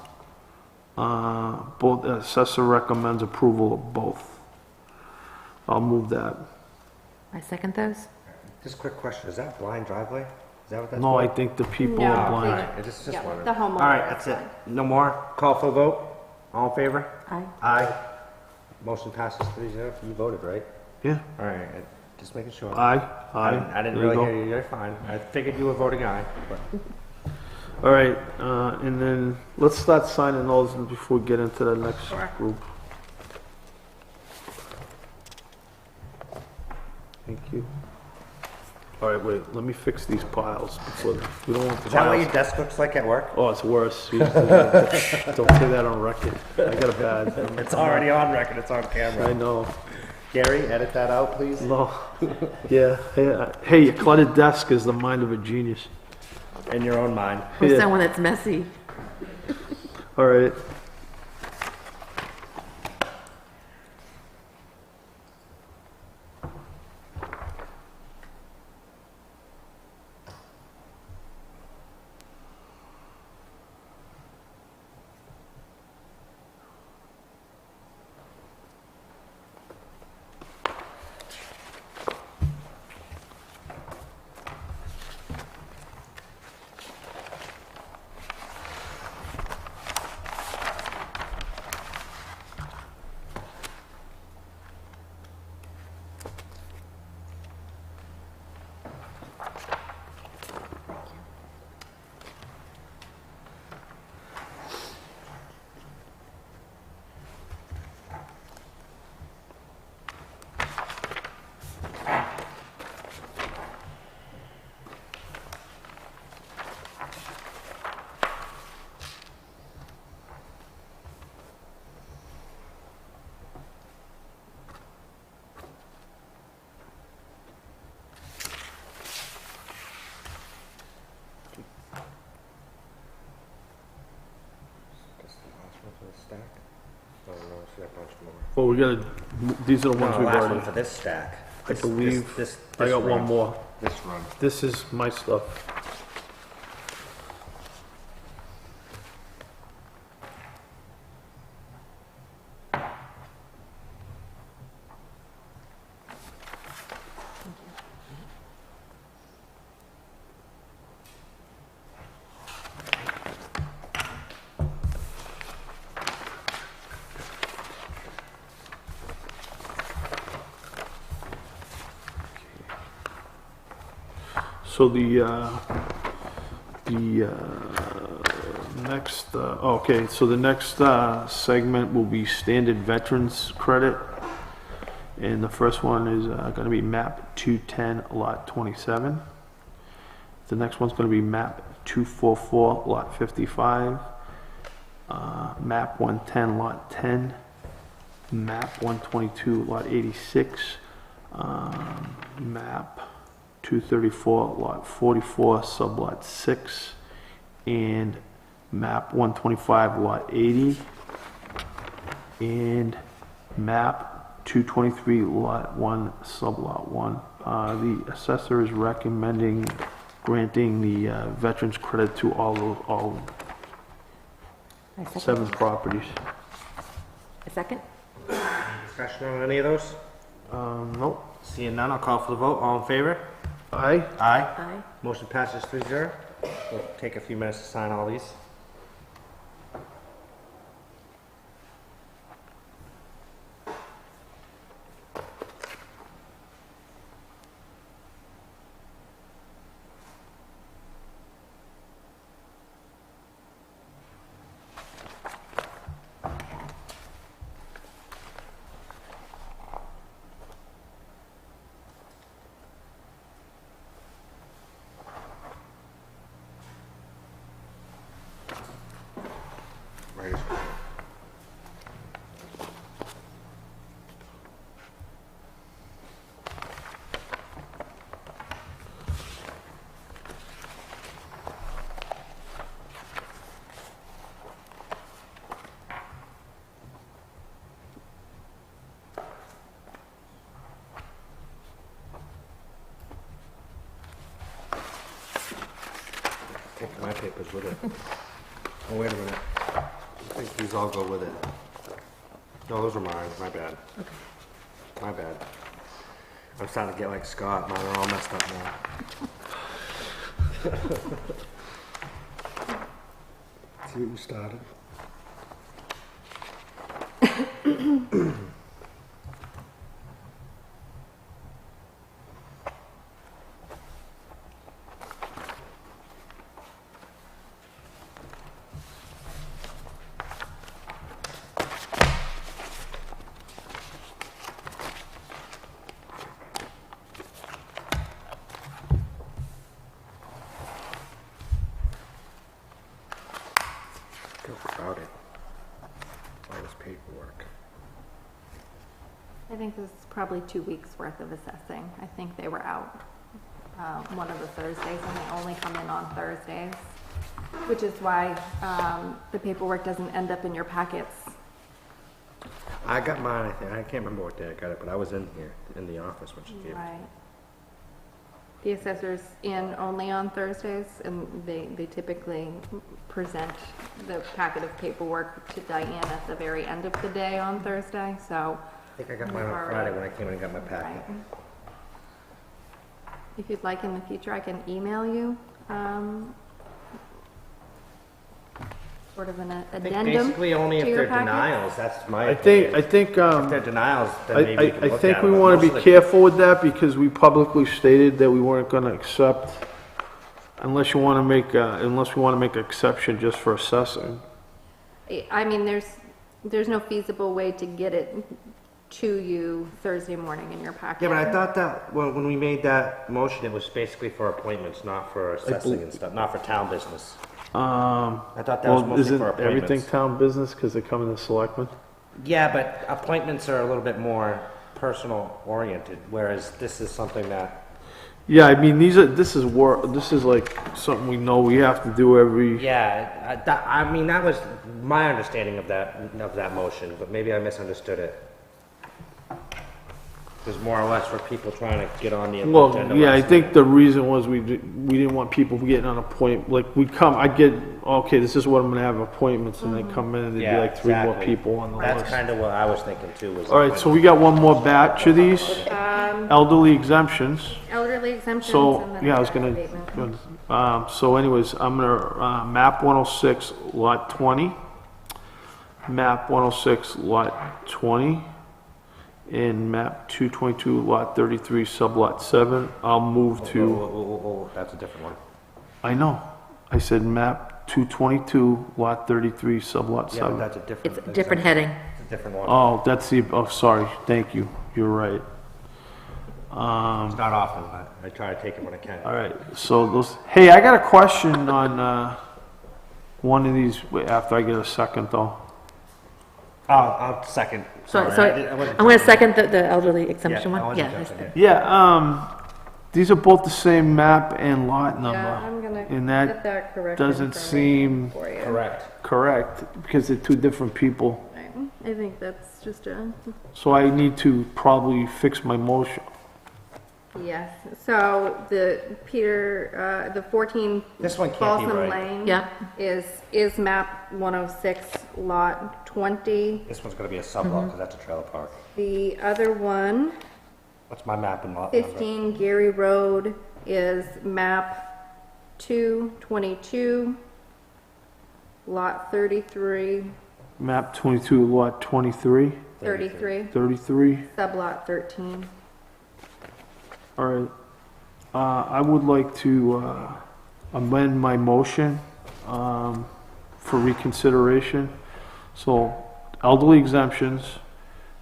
Both, assessor recommends approval of both. I'll move that. I second those. Just a quick question, is that blind driveway? Is that what that's No, I for? think the people No, are blind. I just Yeah, wondered. the homeowner. All right, that's it. No more? Call for the vote? All in favor? Aye. Aye. Motion passes 3-0. You voted, right? Yeah, All right, just making sure. aye, aye. I didn't There you really go. hear you, you're fine. I figured you were voting aye, but. All right, and then let's start signing those before we get into the next Sure. group. Thank you. All right, wait, let me fix these piles before, we don't want the Is that what your piles. desk looks like at work? Oh, it's worse. You don't say that on record. I got a bad. It's already on record, it's on I camera. know. Gary, edit that out, please. No. Yeah, hey, a cluttered desk is the mind of a genius. In your own mind. Or Yeah. someone that's messy. All right. Stack? Oh, no, she got a bunch more. Well, we gotta, these are the ones No, we've last one already. for this stack. I believe This I got one run. more. This run. This is my stuff. So the next, okay, so the next segment will be standard veterans credit. And the first one is gonna be map 210 lot 27. The next one's gonna be map 244 lot 55. Map 110 lot 10. Map 122 lot 86. Map 234 lot 44 sublot 6, and map 125 lot 80, and map 223 lot 1 sublot 1. The assessor is recommending granting the veterans credit to all I second. 7 properties. A second? Discussion on any of those? Nope. Seeing none, I'll call for the vote. All in favor? Aye. Aye. Aye. Motion passes 3-0. We'll take a few minutes to sign all these. Right. Take my papers with it. Oh, wait a minute. I think these all go with it. No, those are mine. My bad. My bad. I'm starting to get like Scott. Mine are all messed up now. See what you started? Feel crowded. All this paperwork. I think this is probably 2 weeks worth of assessing. I think they were out one of the Thursdays, and they only come in on Thursdays, which is why the paperwork doesn't end up in your packets. I got mine, I think. I can't remember what day I got it, but I was in here, in the office when she gave it. Right. The assessor's in only on Thursdays, and they typically present the packet of paperwork to Diane at the very end of the day on Thursday, so. I think I got mine on Friday when I came in and got my packet. Right. If you'd like in the future, I can email you, sort of an I think addendum basically only if to your they're packet. denials, that's my I think, If they're denials, then maybe we can I look think at we them. want Most to of be the- careful with that because we publicly stated that we weren't going to accept, unless you want to make, unless we want to make an exception just for assessing. I mean, there's no feasible way to get it to you Thursday morning in your packet. Yeah, but I thought that when we made that motion, it was basically for appointments, not for assessing and stuff, not for town business. I thought that was Well, mostly isn't for everything appointments. town business because they come in the selectmen? Yeah, but appointments are a little bit more personal oriented, whereas this is something that, Yeah, I mean, this is work, this is like something we know we have to do every, yeah, I mean, that was my understanding of that motion, but maybe I misunderstood it. It was more or less for people trying to get on the agenda. well, yeah, I last think minute. the reason was we didn't want people getting on a point, like, I get, okay, this is what I'm gonna have appointments, and they come in and there'd be Yeah, like 3 more exactly. people on the That's list. kind of what I was thinking too, was. All right, so we got one more batch of these, elderly exemptions. Elderly exemptions So, and then. yeah, I was tax gonna, abatement. so anyways, I'm gonna, map 106, lot 20, map 106, lot 20, and map 222, lot 33, sublot 7, I'll move to, Oh, that's a different one. I know, I said map 222, lot 33, sublot Yeah, but 7. that's a different. It's a different heading. It's a different one. Oh, that's the, oh, sorry, thank you, you're right. It's not often, but I try to take it when I can. All right, so those, hey, I got a question on, one of these, wait, after I get a second though. I'll second. So, Sorry, I wasn't I'm going to jumping second the elderly in. exemption Yeah, I one. wasn't Yeah, jumping in. Yeah, these are both the same map and lot Yeah, number. I'm gonna And get that that correct doesn't information seem for you. Correct. correct, because they're 2 different people. Right. I think that's just a, So I need to probably fix my motion. Yes, so the the 14 This one can't be Balsam right. Lane Yeah. is map 106, lot 20. This one's gonna be a sublot, because that's a trailer park. The other one, What's my map and lot number? 15 Gary Road, is map 222, lot 33, Map 22, lot 23, 33, 33. sublot 13. All right. I would like to amend my motion for reconsideration. So elderly exemptions,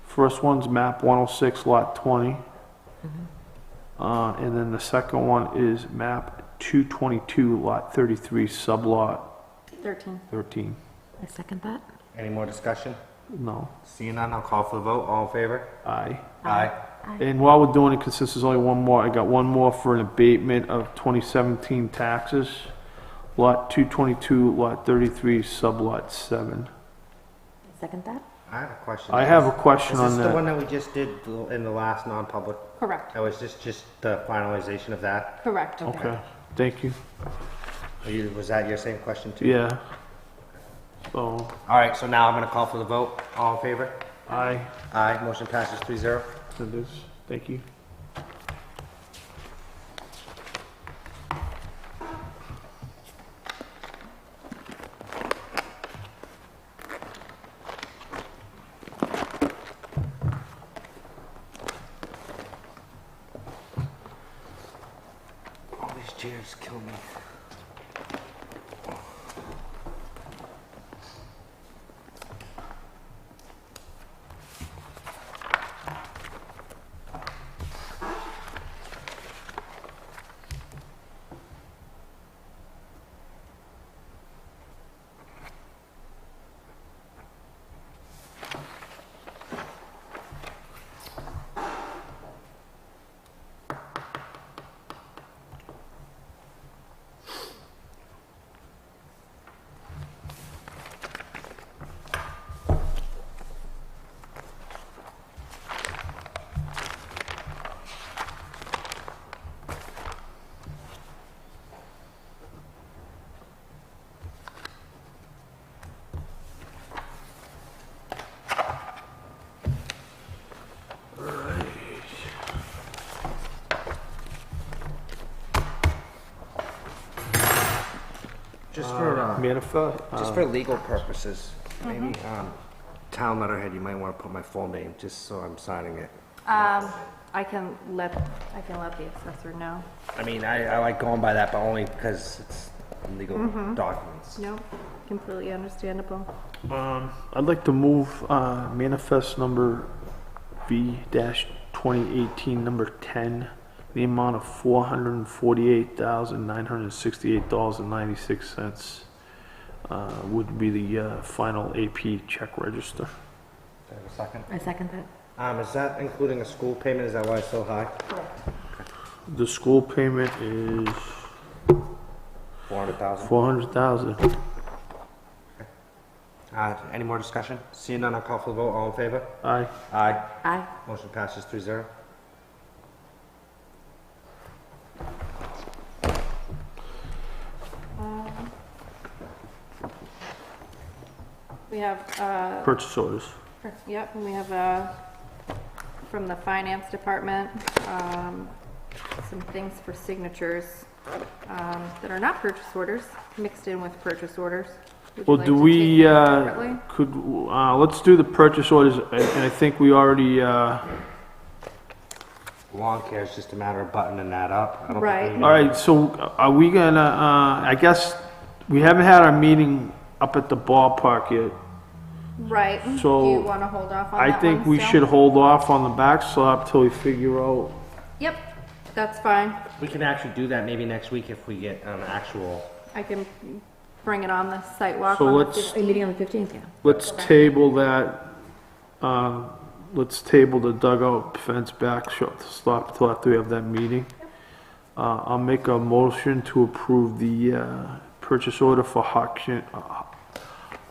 first one's map 106, lot 20. And then the second one is map 222, lot 33, sublot 13. 13. I second that. Any more discussion? No. Seeing none, I'll call for the vote. All in favor? Aye. Aye. And while we're doing it, because this is only one more, I got one more for an abatement of 2017 taxes. Lot 222, lot 33, sublot 7. I second that. I have a question. I have a question Is on this the that. one that we just did in the last non-public? Correct, That was just the finalization of that? correct. Okay, thank you. Was that your same question too? Yeah. So, All right, so now I'm gonna call for the vote. All in favor? aye, Aye, motion passes 3-0. it is, thank you. All these chairs kill me. Just for, Manifest? just for legal purposes, maybe, town letterhead, you might wanna put my full name, just so I'm signing it. I can let the assessor know. I mean, I like going by that, but only because it's legal documents. No, completely understandable. I'd like to move manifest number V-2018, number 10, the amount of $448,968.96 would be the final AP check register. Do I have a second? I second that. Is that including a school payment? Is that why it's so high? The school payment is 400,000? $400,000. Any more discussion? Seeing none, I'll call for the vote. All in favor? Aye. Aye. Aye. Motion passes 3-0. We have, Purchase orders. yep, and we have, from the finance department, some things for signatures, that are not purchase orders, mixed in with purchase orders. Would you Well, like do to we, take them separately? let's do the purchase orders, and I think we already, Lawn care is just a matter of buttoning that up. I don't think Right. we- all right, so are we gonna, I guess, we haven't had our meeting up at the ballpark yet. Right, do So, you wanna hold off on I that think one we still? should hold off on the back slab till we figure out. Yep, that's fine. We can actually do that maybe next week if we get an actual, I can bring it on the site walk So on the let's- Are you meeting on the 15th? Yeah. Let's table that, let's table the dugout fence back slab till after we have that meeting. I'll make a motion to approve the, purchase order for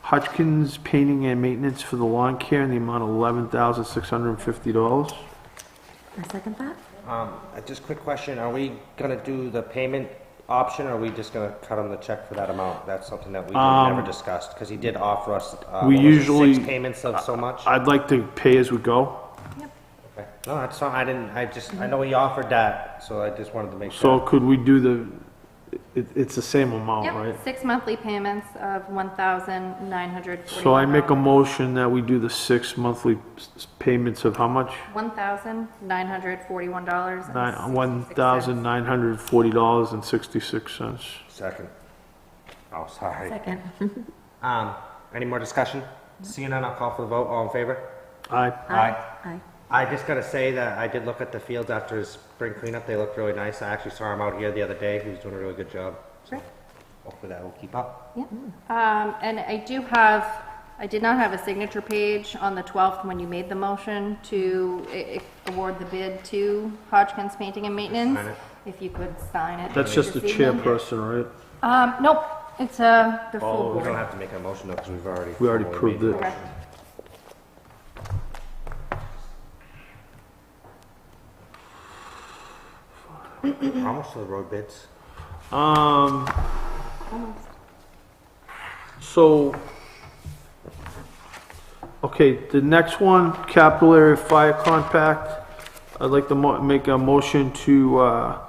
Hutchins Painting and Maintenance for the lawn care in the amount of $11,650. I second that. Just quick question, are we gonna do the payment option, or are we just gonna cut him the check for that amount? That's something that we never discussed, because he did offer us, We what was it, usually- 6 payments of so much? I'd like to pay as we go. Okay. No, that's fine, I know he offered that, so I just wanted to make So sure. could we do it's the same amount, right? Yep, 6 monthly payments of $1,941. So I make a motion that we do the 6 monthly payments of how much? $1,941. $1,940.66. Second. Oh, sorry. Second. Any more discussion? Seeing none, I'll call for the vote, all in favor? Aye. Aye. Aye. I just gotta say that I did look at the fields after his spring cleanup, they look really nice, I actually saw him out here the other day, he was doing a really good job. Great. Hopefully that will keep up. Yep. And I did not have a signature page on the 12th when you made the motion to award the bid to Hodgkins Painting and Maintenance. Sign it. If you could sign it. That's just the this evening. chairperson, right? Nope, it's the full Oh, we don't board. have to make a motion though, because we've already. We already formally proved made it. the Correct. motion. We're almost to the road bids. So, okay, the next one, capital area fire compact. I'd like to make a motion to,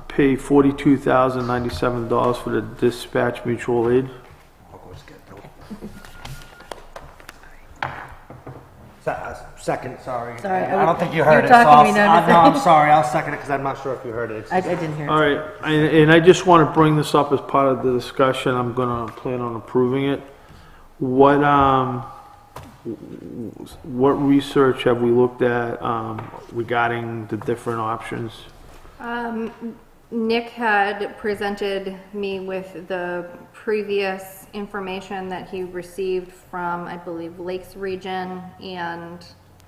pay $42,097 for the dispatch mutual aid. I'll go get those. Second, sorry. Sorry, I don't think you you heard were it, so talking to me, now I'm no, I'm sorry, I'll second it, because I'm not sure if you heard it. I didn't hear it. All right, and I just want to bring this up as part of the discussion. I'm gonna plan on approving it. What research have we looked at, regarding the different options? Nick had presented me with the previous information that he received from, I believe, Lakes Region, and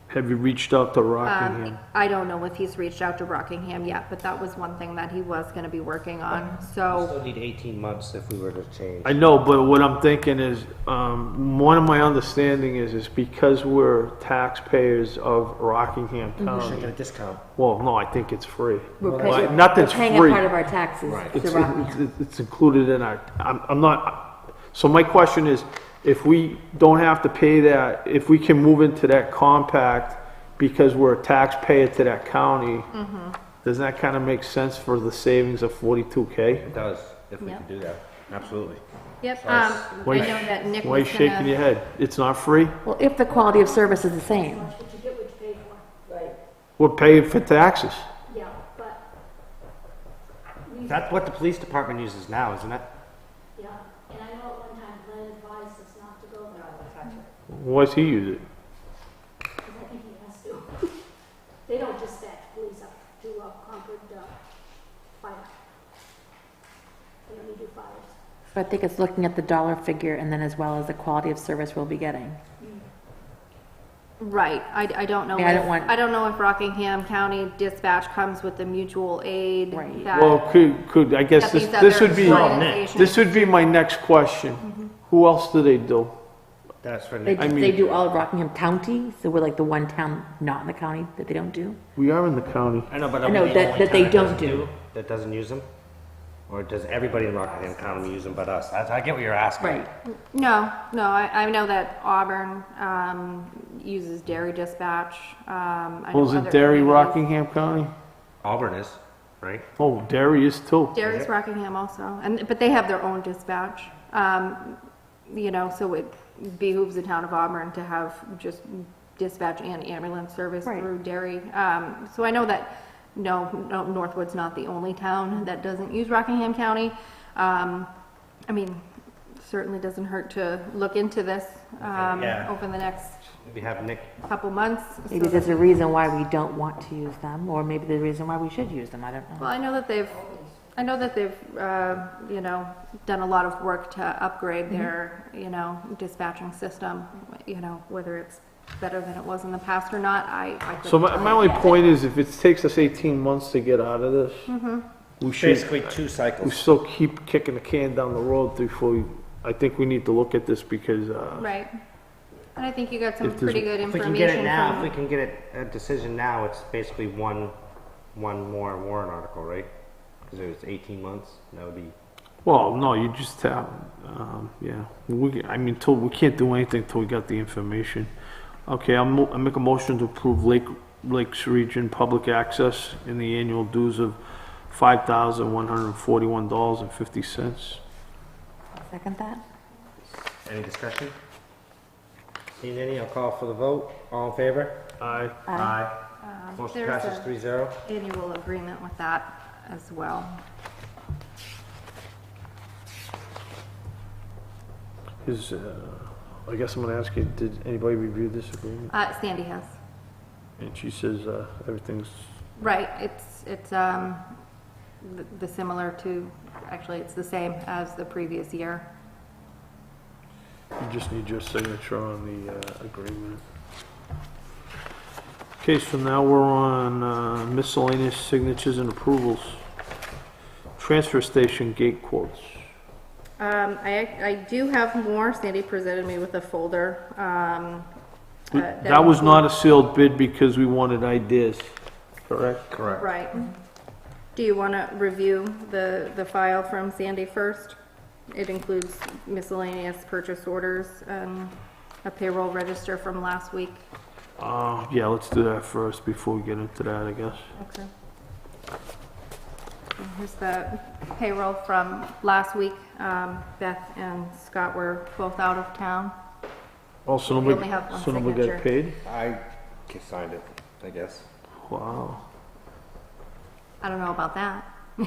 Have you reached out to Rockingham? I don't know if he's reached out to Rockingham yet, but that was one thing that he was gonna be working on, We so, still need 18 months if we were to change. I know, but what I'm thinking is, one of my understanding is because we're taxpayers of Rockingham We should get County. a discount. Well, no, I think it's free. We're Well, paying, nothing's we're paying free. a part of our taxes It's, to Rockingham. it's included in our, I'm not, so my question is, if we don't have to pay that, if we can move into that compact because we're a taxpayer to that county, doesn't that kind of make sense for the savings of 42K? It does, if we Yeah. could do that, absolutely. yep, I know Why that Nick why are you was shaking your gonna, head? It's not free? Well, if the quality of service is the same. We're paying for taxes. That's what the police department uses now, isn't it? Yeah, and I know at one time Glenn advised us not to go there, Why does he use it? because I think he has to. They don't dispatch police up to Concord fire. They only do fires. So I think it's looking at the dollar figure and then as well as the quality of service we'll be getting. right, I don't know. Yeah, I if- don't want- I don't know if Rockingham County dispatch comes with the mutual aid. Right. that- Well, I guess that this, these this other would be, organizations- this would be my next question. Who else do they do? That's for They, Nick. I mean- they do all of Rockingham County, so we're like the one town not in the county that they don't do. We are in the county. I know, but I are we know the that- only that they town don't doesn't do. That doesn't use them? Or does everybody in Rockingham County use them but us? I get what you're asking. Right. No, I know that Auburn, uses Dairy Dispatch, I know Well, is other it Derry, communities- Rockingham County? Auburn is, right? Oh, Derry is too. Derry's Rockingham also, but they have their own dispatch. You know, so it behooves the town of Auburn to have just dispatch and ambulance service Right. through Derry. So I know that, no, Northwood's not the only town that doesn't use Rockingham County. I mean, certainly doesn't hurt to look into this Yeah. over the next We have Nick, couple months. Maybe so there's that- a reason why we don't want to use them, or maybe there's a reason why we should use them, I don't Well, know. I know that they've, you know, done a lot of work to upgrade their, you know, dispatching system, you know, whether it's better than it was in the past or not, I couldn't So my tell you. only point is, if it takes us 18 months to get out of this, we should, basically 2 we cycles. still keep kicking the can down the road before we, I think we need to look at this because, Right. And I think you got some If there's- pretty good If we can get it information now, if we from, can get it, a decision now, it's basically one one more warrant article, right? Because it was 18 months, that would be, Well, no, you just have, yeah, I mean, we can't do anything till we got the information. Okay, I make a motion to approve Lakes Region Public Access in the annual dues of $5,141.50. Second that? any discussion? Seeing any, I'll call for the vote. All in favor? Aye. Aye. Motion There's passes a 3-0. annual agreement with that as well. I guess I'm gonna ask you, did anybody review this agreement? Sandy has. And she says, everything's, Right, it's the similar to, actually, it's the same as the previous year. you just need your signature on the, agreement. Okay, so now we're on, miscellaneous signatures and approvals. Transfer station gate quotes. I do have more. Sandy presented me with a folder. That was not a sealed bid because we wanted ideas, correct? Correct. Right. Do you want to review the file from Sandy first? It includes miscellaneous purchase orders and a payroll register from last week. Yeah, let's do that first before we get into that, I guess. Okay. And here's the payroll from last week. Beth and Scott were both out of town. Oh, so We only have one nobody signature. got paid? I signed it, I guess. Wow. I don't know about that. I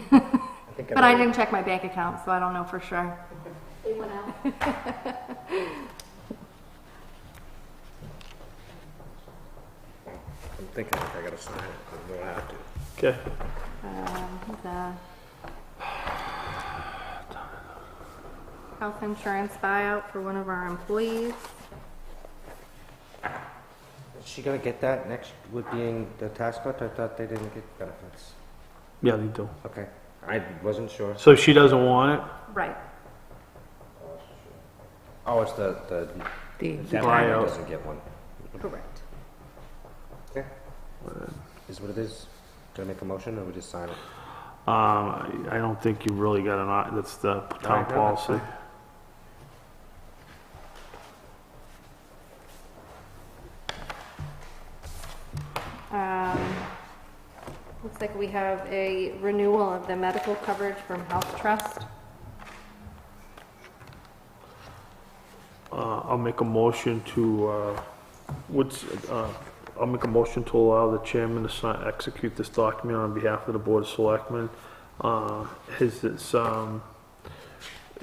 think But I didn't check my bank account, so I don't know for sure. They went out. I'm thinking I gotta sign it, but we don't have to. Okay. The health insurance buyout for one of our employees. Is she gonna get that next with being the tax cut? I thought they didn't get benefits. Yeah, they do. Okay, I wasn't sure. So she doesn't want it? Right. Oh, it's the The that buyout. doesn't get one. Correct. Okay. Is what it is. Do I make a motion or we just sign it? I don't think you really got that's the town No, that's policy. fine. Looks like we have a renewal of the medical coverage from Health Trust. I'll make a motion to, I'll make a motion to allow the chairman to execute this document on behalf of the Board of Selectmen.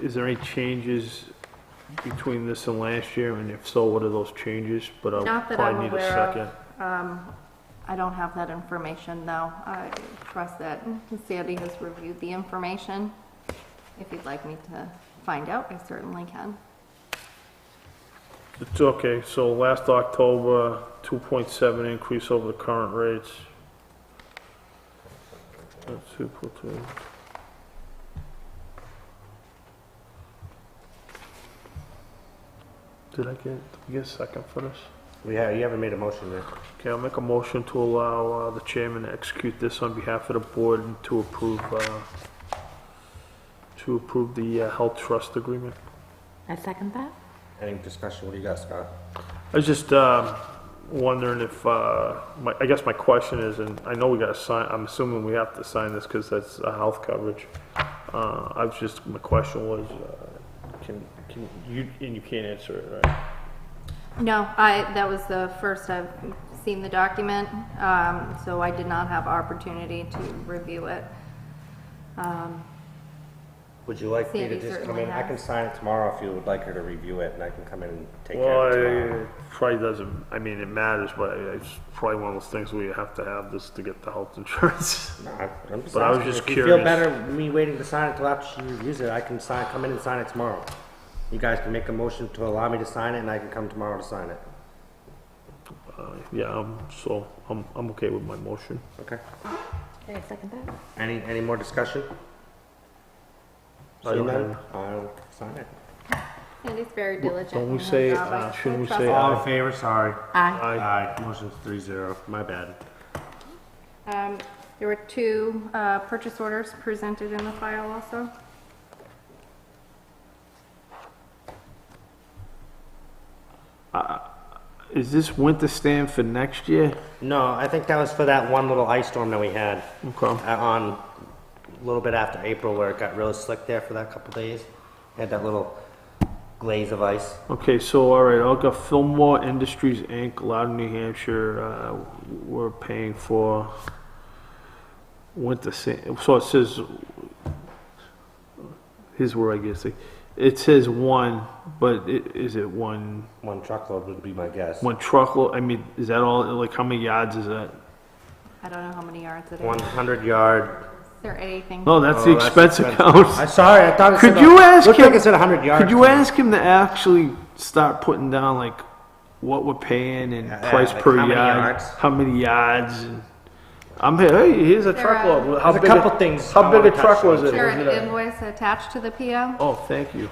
Is there any changes between this and last year, and if so, what are those changes? But I'll Not that I'm probably need a aware second. of. I don't have that information, though. I trust that Sandy has reviewed the information. If you'd like me to find out, I certainly can. It's okay, so last October, 2.7 increase over the current rates. Let's see, put the- Did we get a second for this? You haven't made a motion yet. Okay, I'll make a motion to allow the chairman to execute this on behalf of the board and to approve the health trust agreement. I second that? Any discussion? What do you got, Scott? I was just wondering if, I guess my question is, and I know we gotta sign, I'm assuming we have to sign this because that's health coverage. My question was, you can't answer it, right? No, that was the first I've seen the document, so I did not have opportunity to review it. Would you like me to Sandy just come certainly in? I has. can sign it tomorrow if you would like her to review it, and I can come in and take care Well, of it tomorrow. it probably doesn't, I mean, it matters, but it's probably one of those things where you have to have this to get the health insurance. No, I'm just But I was asking. just If you feel curious. better me waiting to sign it till after she reviews it, I can come in and sign it tomorrow. You guys can make a motion to allow me to sign it, and I can come tomorrow to sign it. Yeah, so I'm okay with my motion. Okay. Okay, I second that? Any more discussion? I don't Seeing none, have- I'll sign it. Sandy's very diligent. Don't we in her say, job. I shouldn't we trust say her. All in favor? Sorry. Aye. Aye. Motion's 3-0. My bad. There were two purchase orders presented in the file also. Is this winter stand for next year? No, I think that was for that one little ice storm that we had Okay. on a little bit after April where it got really slick there for that couple days. Had that little glaze of ice. Okay, so, all right, I'll go Fillmore Industries, Inc., Loudon, New Hampshire, we're paying for winter sand, so it says, here's where I guess, it says one, but is it one Truckload would be my guess. truckload? I mean, is that all, like, how many yards is that? I don't know how many yards it is. 100 yard. Is there anything? No, that's Oh, the that's expense expensive. account. I'm sorry, I thought it Could said you ask looked him? like it said 100 yards. Could you ask him to actually start putting down like what we're paying and Yeah, price like per how many yard, yards? how many yards? And I'm here. Hey, here's a There, truckload. How There's a big? couple things I How big wanna a touch truck on, was too. it? Is there Was an it a- invoice attached to the PO? Oh, thank you.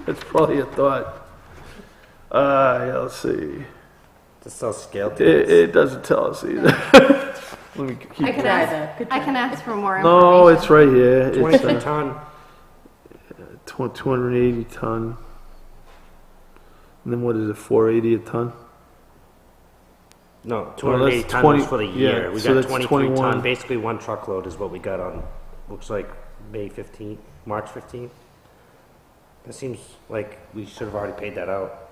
That's probably a thought. Yeah, let's see. Just so scaled. It doesn't tell us either. Let me keep. I can ask, I can ask for more information. No, it's right here. It's 23 ton. 280 ton. And then what is it? 480 a ton. No, that's 280 ton 20 was for the yeah, year. We so got that's 23 21. ton. Basically, one truckload is what we got on. Looks like May 15th, March 15th. It seems like we should have already paid that out.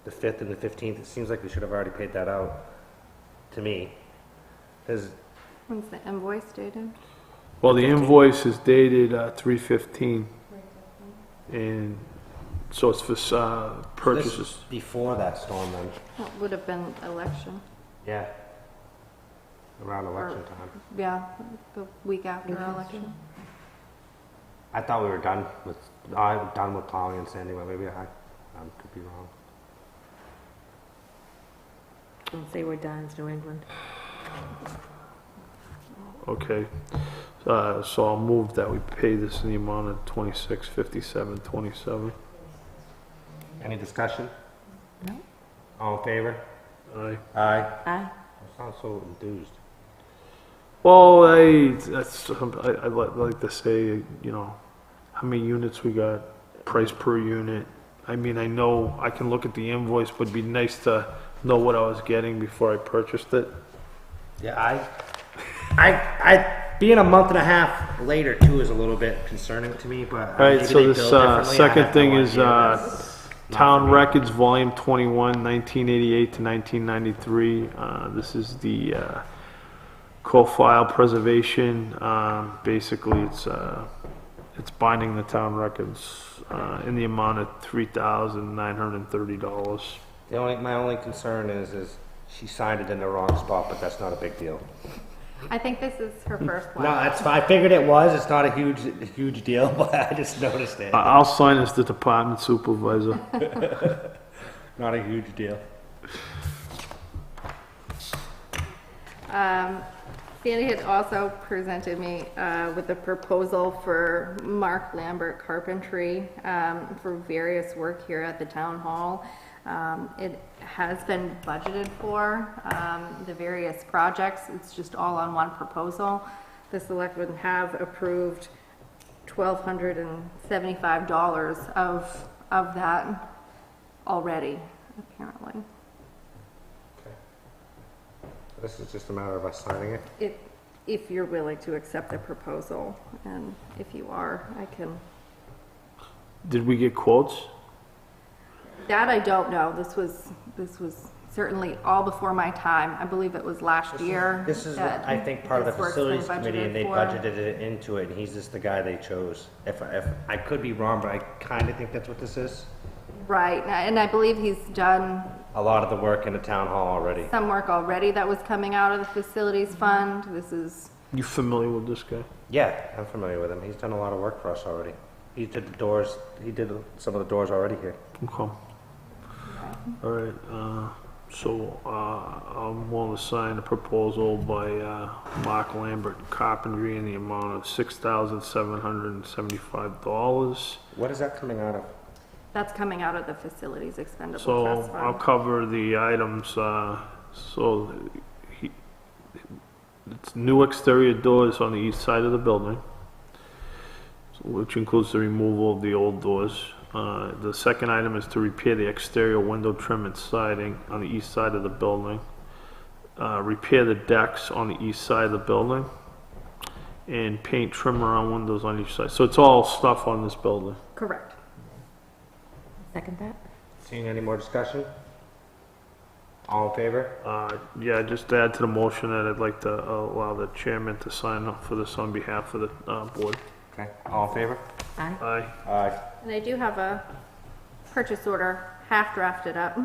The 5th and the 15th. It seems like we should have already paid that out. To me, because When's the invoice dated? Well, the invoice is dated 3/15, and so it's for purchases. before that storm, then. It would have been election. Yeah. Around election time. Yeah, the week after election. I thought we were done with. I'm done with plowing and sanding, but maybe I could be wrong. Don't say we're done, it's New England. Okay, so I'll move that we pay this in the amount of 2657.27. Any discussion? No. All in favor? Aye. Aye. Aye. You sound so enthused. Well, I'd like to say, you know, how many units we got, price per unit. I mean, I know I can look at the invoice, but it'd be nice to know what I was getting before I purchased it. Yeah, being a month and a half later too is a little bit concerning to me, but. All right, maybe so they this bill differently. I second have thing no is idea. That's not Town for me. Records, Volume 21, 1988 to 1993. This is the co-file preservation. Basically, it's binding the town records in the amount of $3,930. My only concern is she signed it in the wrong spot, but that's not a big deal. I think this is her first one. No, that's fine. I figured it was. It's not a huge deal, but I just noticed it. I'll sign as the department supervisor. Not a huge deal. Sandy had also presented me with a proposal for Mark Lambert Carpentry for various work here at the town hall. It has been budgeted for, the various projects. It's just all on one proposal. The selectmen have approved $1,275 of that already, apparently. This is just a matter of us signing it. If you're willing to accept the proposal, and if you are, I can. Did we get quotes? That I don't know. This was certainly all before my time. I believe it was last year. This is, that I think, part of the this work's been facilities committee, and they budgeted for. budgeted it into it, and he's just the guy they chose. If I could be wrong, but I kind of think that's what this is. Right, and I believe he's done A lot of the work in the town hall already. some work already that was coming out of the facilities fund. This is, You familiar with this guy? Yeah, I'm familiar with him. He's done a lot of work for us already. He did the doors. He did some of the doors already here. Okay. All right, so I'm willing to sign a proposal by Mark Lambert Carpentry in the amount of $6,775. What is that coming out of? That's coming out of the facilities expendable So trust I'll fund. cover the items, so it's new exterior doors on the east side of the building, which includes the removal of the old doors. The second item is to repair the exterior window trim and siding on the east side of the building. Repair the decks on the east side of the building. And paint trim around windows on each side. So it's all stuff on this building. Correct. Second that? Seeing any more discussion? All in favor? Yeah, just add to the motion that I'd like to allow the chairman to sign up for this on behalf of the board. Okay, all in favor? Aye. Aye. Aye. And I do have a purchase order half drafted up,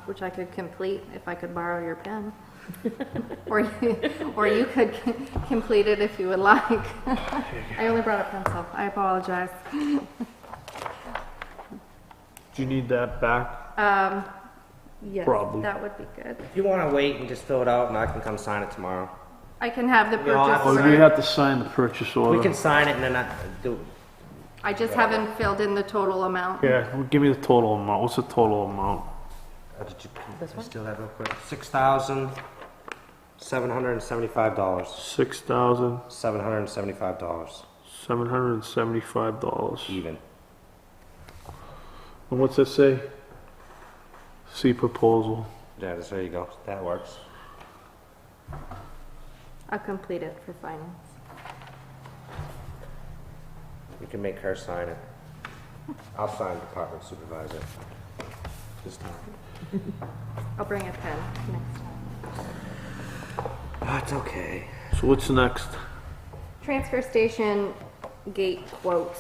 which I could complete if I could borrow your pen. Or you could complete it if you would like. I only brought a pencil. I apologize. Do you need that back? Yes, Probably. that would be good. If you wanna wait and just fill it out and I can come sign it tomorrow. I can have the We all have purchase to Or do we order. have to sign the purchase We order? can sign it and then do, I just haven't filled in the total amount. Yeah, well, give me the total amount. What's the total amount? did you, This one? steal that real quick? $6,775. $6,775 $775 even. And what's that say? See proposal. Yeah, there you go. That works. I'll complete it for finance. We can make her sign it. I'll sign department supervisor. This time. I'll bring a pen next time. That's okay. So what's next? Transfer station gate quotes.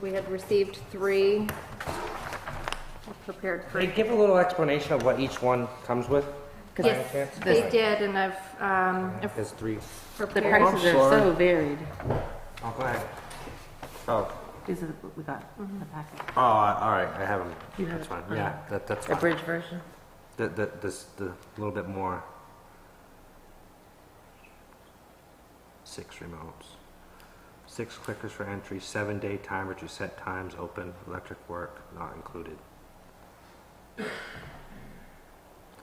We had received 3. I prepared Can you 3. give a little explanation of what each one comes with? Yes, they did, and I've There's 3. The prepared. prices are so varied. Oh, go ahead. Oh, These are what we got in the packet. oh, all right, I have them. You have That's fine. it? Yeah, that's The fine. bridge version? The little bit more. 6 remotes. 6 clickers for entry, 7-day timer to set times, open, electric work, not included.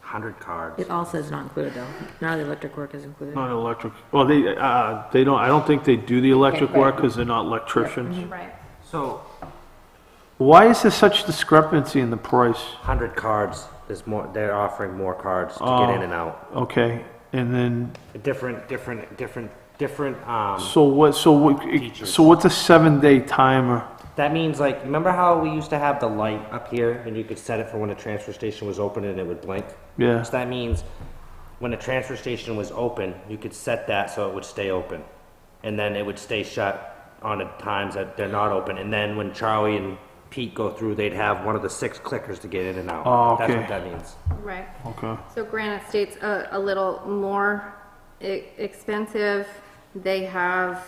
100 cards. It all says not included though. None of the electric work is included. Not electric. Well, they don't, I don't think they do the electric Okay, work right. because they're not electricians. Right. So, Why is there such discrepancy in the price? 100 cards, there's more, they're offering more cards to Oh. get in and out. Okay, and then, Different, so what's a 7-day timer? that means like, remember how we used to have the light up here and you could set it for when the transfer station was open and it would blink? Yeah, So that means when the transfer station was open, you could set that so it would stay open. And then it would stay shut on the times that they're not open. And then when Charlie and Pete go through, they'd have one of the 6 clickers to get in and out. Oh, That's okay. what that means. Right. okay. So Granite State's a little more expensive. They have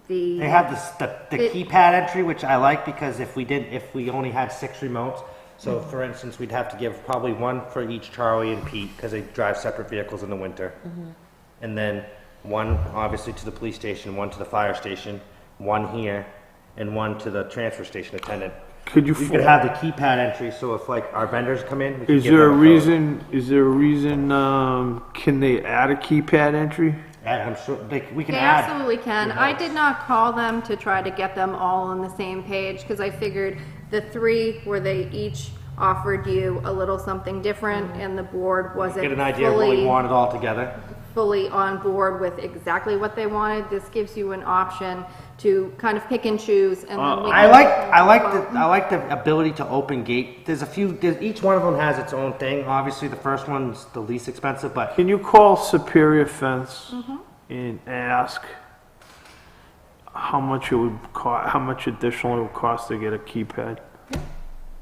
the. They have the keypad entry, which I like because if we only had 6 remotes, so for instance, we'd have to give probably 1 for each Charlie and Pete because they drive separate vehicles in the winter. And then 1 obviously to the police station, 1 to the fire station, 1 here, and 1 to the transfer station attendant. Could you, We could have the keypad entry, so if like our vendors come in, we can is give there a them reason, can they add a keypad entry? I'm sure we can They add. absolutely can. I did not call them to try to get them all on the same page, because I figured the 3 where they each offered you a little something different, and the board wasn't Get an idea of what we fully, wanted all together. fully on board with exactly what they wanted. This gives you an option to kind of pick and choose, and then we I can- like the ability to open gate. Each one of them has its own thing. Obviously, the first one's the least expensive, but Can you call Superior Fence and ask how much it would cost, how much additional it would cost to get a keypad?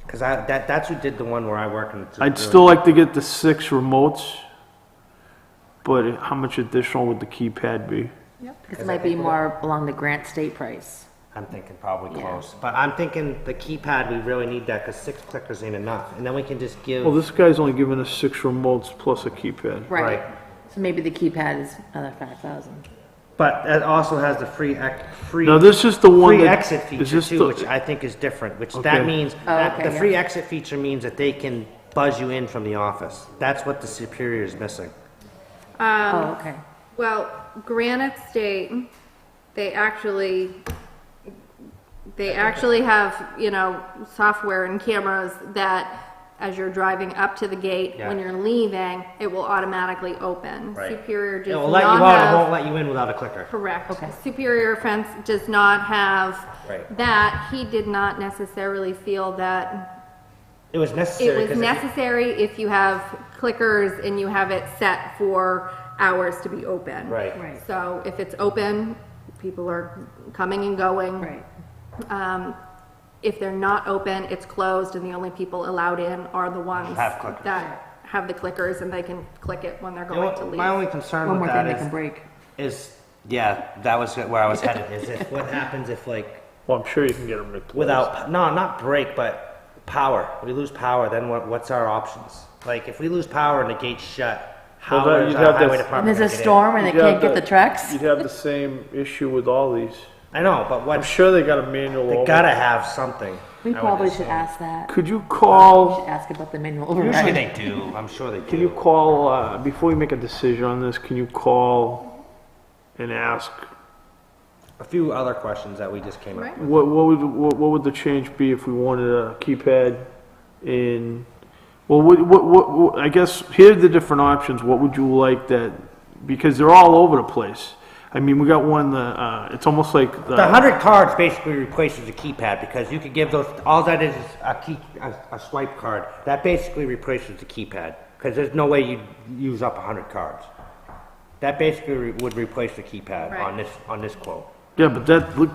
because that's who did the one where I work in. I'd still like to get the 6 remotes, but how much additional would the keypad be? Because it might be more along the Grant State price. I'm thinking probably Yeah. close, but I'm thinking the keypad we really need that because 6 clickers ain't enough, and then we can just give. Well, this guy's only giving us 6 remotes plus a keypad. Right. So maybe the keypad is another 5,000. But it also has the free Now, this is the one free that. exit is feature this too, the- which I think is different, which Okay. that means, that okay, the yeah. free exit feature means that they can buzz you in from the office. That's what the Superior is missing. Oh, okay. Well, Granite State, they actually have, you know, software and cameras that as you're driving up to the gate, when Yeah. you're leaving, it will automatically open. Right. Superior does It will not let you out, it have. won't let you in without a clicker. Correct. Okay. Superior Fence does not have Right. that. He did not necessarily feel that It was necessary. it was 'cause if you- necessary if you have clickers and you have it set for hours to be open. Right. Right. So if it's open, people are coming and going. Right. If they're not open, it's closed, and the only people allowed in are the ones Have clickers. that have the clickers, and they can click it when they're You know going what, to leave. my only concern One with more thing that they can break. is, yeah, that was where I was headed, is if, what happens if like, Well, I'm sure you can get them replaced. without, no, not break, but power. We lose power, then what's our options? Like, if we lose power and the gate's shut, how Well, is you'd our have highway this- department And there's a gonna get in? storm and they You'd have can't get the trucks? You'd have the same issue with all these. I know, but I'm what, sure they got a manual they over. gotta have something. We I would probably should assume. ask that. Could you We call, should ask about the manual Usually override. they do, I'm sure they do. can you call, before you make a decision on this, can you call and ask, A few other questions that we just came up Right. with. what would the change be if we wanted a keypad in, well, I guess, here are the different options, what would you like that, because they're all over the place. I mean, we got one, it's almost like The 100 cards basically replaces a keypad, because you could give those, all that is a swipe card. That basically replaces the keypad, because there's no way you'd use up 100 cards. That basically would replace the keypad Right. on this quote. Yeah, but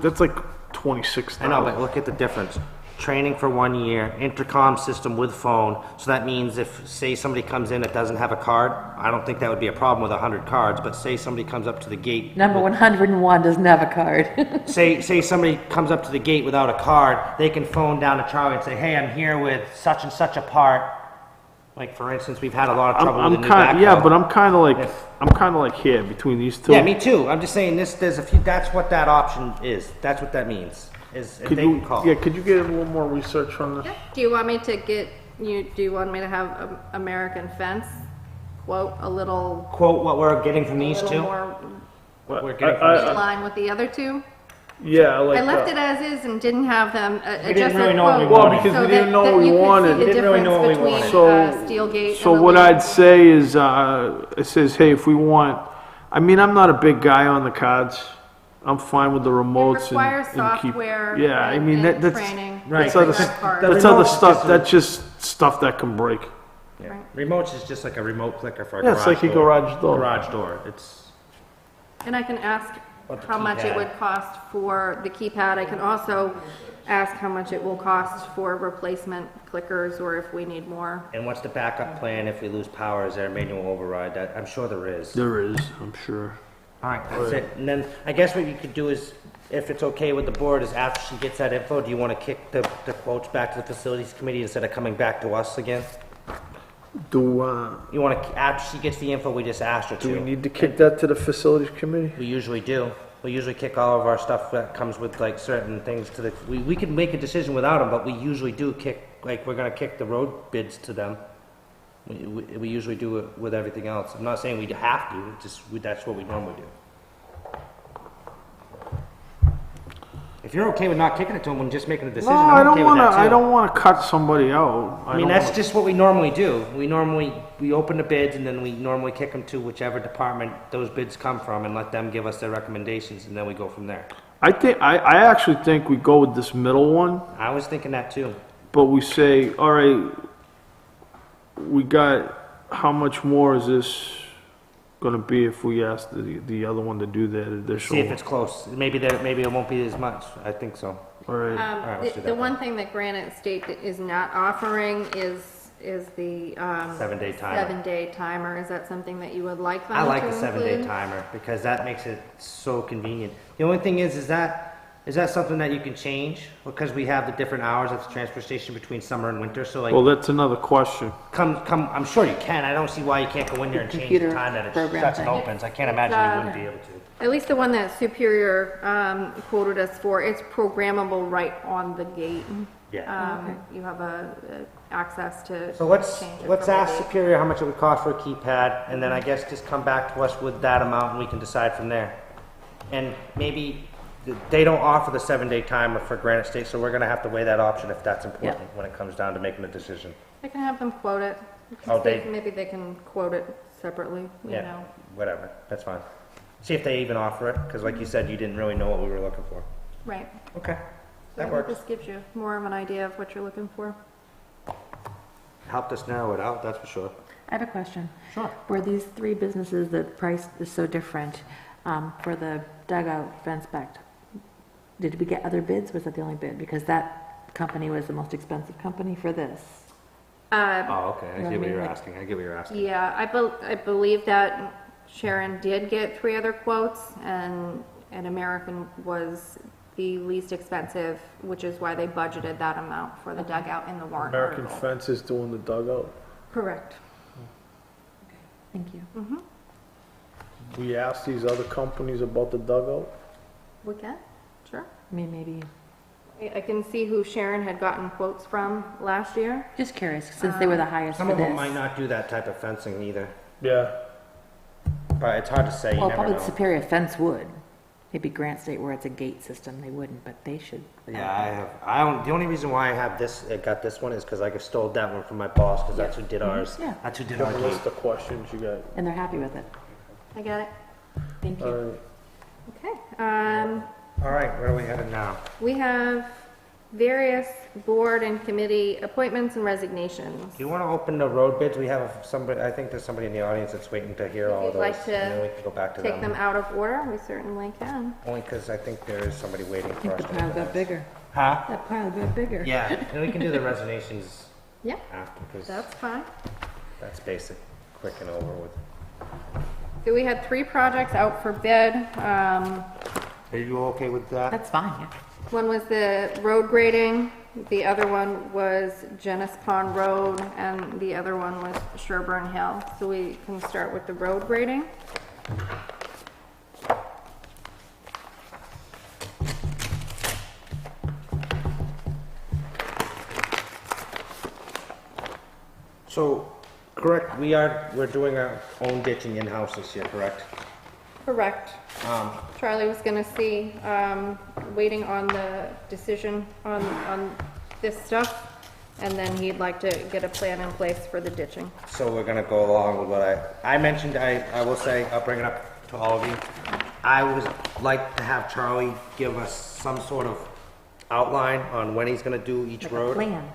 that's like 26,000. I know, but look at the difference. Training for 1 year, intercom system with phone, so that means if, say somebody comes in that doesn't have a card, I don't think that would be a problem with 100 cards, but say somebody comes up to the gate. Number 101 doesn't have a card. Say somebody comes up to the gate without a card, they can phone down to Charlie and say, hey, I'm here with such and such a part. Like, for instance, we've had a lot of trouble with the new backhoe. Yeah, but I'm kind of If- like here between these two. Yeah, me too. I'm just saying this, there's a few, that's what that option is. That's what that means, is if Could they you, can call. yeah, could you get a little more research on this? Yeah. Do you want me to get you? Do you want me to have American Fence quote a little, Quote what we're getting from a these little two? more What we're getting from in line with the other two? Yeah, like I left it as is and didn't have them adjust didn't really their know what we quote. wanted. Well, because so we didn't that- know that what we you could see wanted. the We didn't really know what we difference wanted. between, Steelgate So and the what lead. I'd say is, it says, hey, if we want, I mean, I'm not a big guy on the cards. I'm fine with the remotes requires and keep. software Yeah, I and- mean, and that's, training. Right. that's other, for that card. The that's other remote's stuff, just a- that's just stuff that can break. Yeah. Right. Remotes is just like a remote clicker for a Yeah, garage it's like a door. garage door. Garage door. It's And I can ask What the how much it keypad. would cost for the keypad. I can also ask how much it will cost for replacement clickers, or if we need more. and what's the backup plan if we lose power? Is there a manual override? That I'm sure there is. There is, I'm sure. All right, that's it. And then I guess what you could do is, if it's okay with the board, is after she gets that info, do you want to kick the quotes back to the facilities committee instead of coming back to us again? Do, You want to, after she gets the info we just asked her to? do we need to kick that to the facilities committee? We usually do. We usually kick all of our stuff that comes with like certain things to the, we can make a decision without them, but we usually do kick, like, we're gonna kick the road bids to them. We usually do it with everything else. I'm not saying we have to, it's just, that's what we normally do. If you're okay with not kicking it to them and just making a decision, No, I I'm don't okay with wanna, that too. I don't wanna cut somebody out. I mean, don't that's wanna- just what we normally do. We open the bids and then we normally kick them to whichever department those bids come from and let them give us their recommendations and then we go from there. I actually think we go with this middle one, I was thinking that too. but we say, all right, we got, how much more is this gonna be if we ask the other one to do that additional? See if it's close. Maybe it won't be as much. I think so. All right, right, let's do The that one thing that Granite State is not offering is the 7-day timer. 7-day timer. Is that something that you would like them I to like the include? 7-day timer because that makes it so convenient. The only thing is that Is that something that you can change? Because we have the different hours at the transfer station between summer and winter, so like, Well, that's another question. I'm sure you can. I don't see why you can't go in there and change the Computer time that it program shuts and thing. opens. I can't imagine you wouldn't be able to. At least the one that Superior quoted us for, it's programmable right on the gate. Yeah. You have access to So let's change it let's from the ask gate. Superior how much it would cost for a keypad, and then I guess just come back to us with that amount, and we can decide from there. And maybe they don't offer the 7-day timer for Granite State, so we're gonna have to weigh that option if that's important Yeah. when it comes down to making a decision. I can have them quote it. Oh, they- Maybe they can quote it separately, you Yeah, know. whatever, that's fine. See if they even offer it, because like you said, you didn't really know what we were looking for. Right. Okay, So that I think works. this gives you more of an idea of what you're looking for. Helped us narrow it out, that's for sure. I have a question. Sure. Were these three businesses, the price is so different, for the dugout fence back? Did we get other bids? Was that the only bid? Because that company was the most expensive company for this. Oh, okay, I You know get what what I you're mean? asking, I get what you're asking. Yeah, I believe that Sharon did get 3 other quotes, and American was the least expensive, which is why they budgeted that amount for the dugout in the warrant American article. Fence is doing the dugout. Correct. Thank you. We asked these other companies about the dugout. We can, sure. I mean, maybe, I can see who Sharon had gotten quotes from last year. just curious, since they were the highest Some for of them might this. not do that type of fencing either, Yeah. but it's hard to say, you Well, never probably know. Superior Fence would. Maybe Grant State where it's a gate system, they wouldn't, but they should. Yeah, the only reason why I have this, I got this one is because I stole that one from my boss, because that's who did ours. Yeah. That's who did Give our a gate. list of questions you got. And they're happy with it. I got it. Thank you. All right. Okay. All right, where are we headed now? We have various board and committee appointments and resignations. Do you want to open the road bids? We have somebody, I think there's somebody in the audience that's waiting to hear all If of you'd those. like to And then we can go back to Take them them. out of order, we certainly can. Only because I think there is somebody waiting I for think us. the to pile look got at. bigger. Huh? That pile got bigger. Yeah, and we can do the resignations Yeah, after, because that's fine. that's basic, quick and over with. So we had 3 projects out for bid. Are you okay with that? That's fine, yeah. One was the road grading, the other one was Genis Pond Road, and the other one was Sherburne Hill. So we can start with the road grading. So, correct, we're doing our own ditching in-house this year, correct? Correct. Charlie was gonna see, waiting on the decision on this stuff, and then he'd like to get a plan in place for the ditching. So we're gonna go along with what I mentioned, I will say, I'll bring it up to all of you. I would like to have Charlie give us some sort of outline on when he's gonna do each Like a road. plan.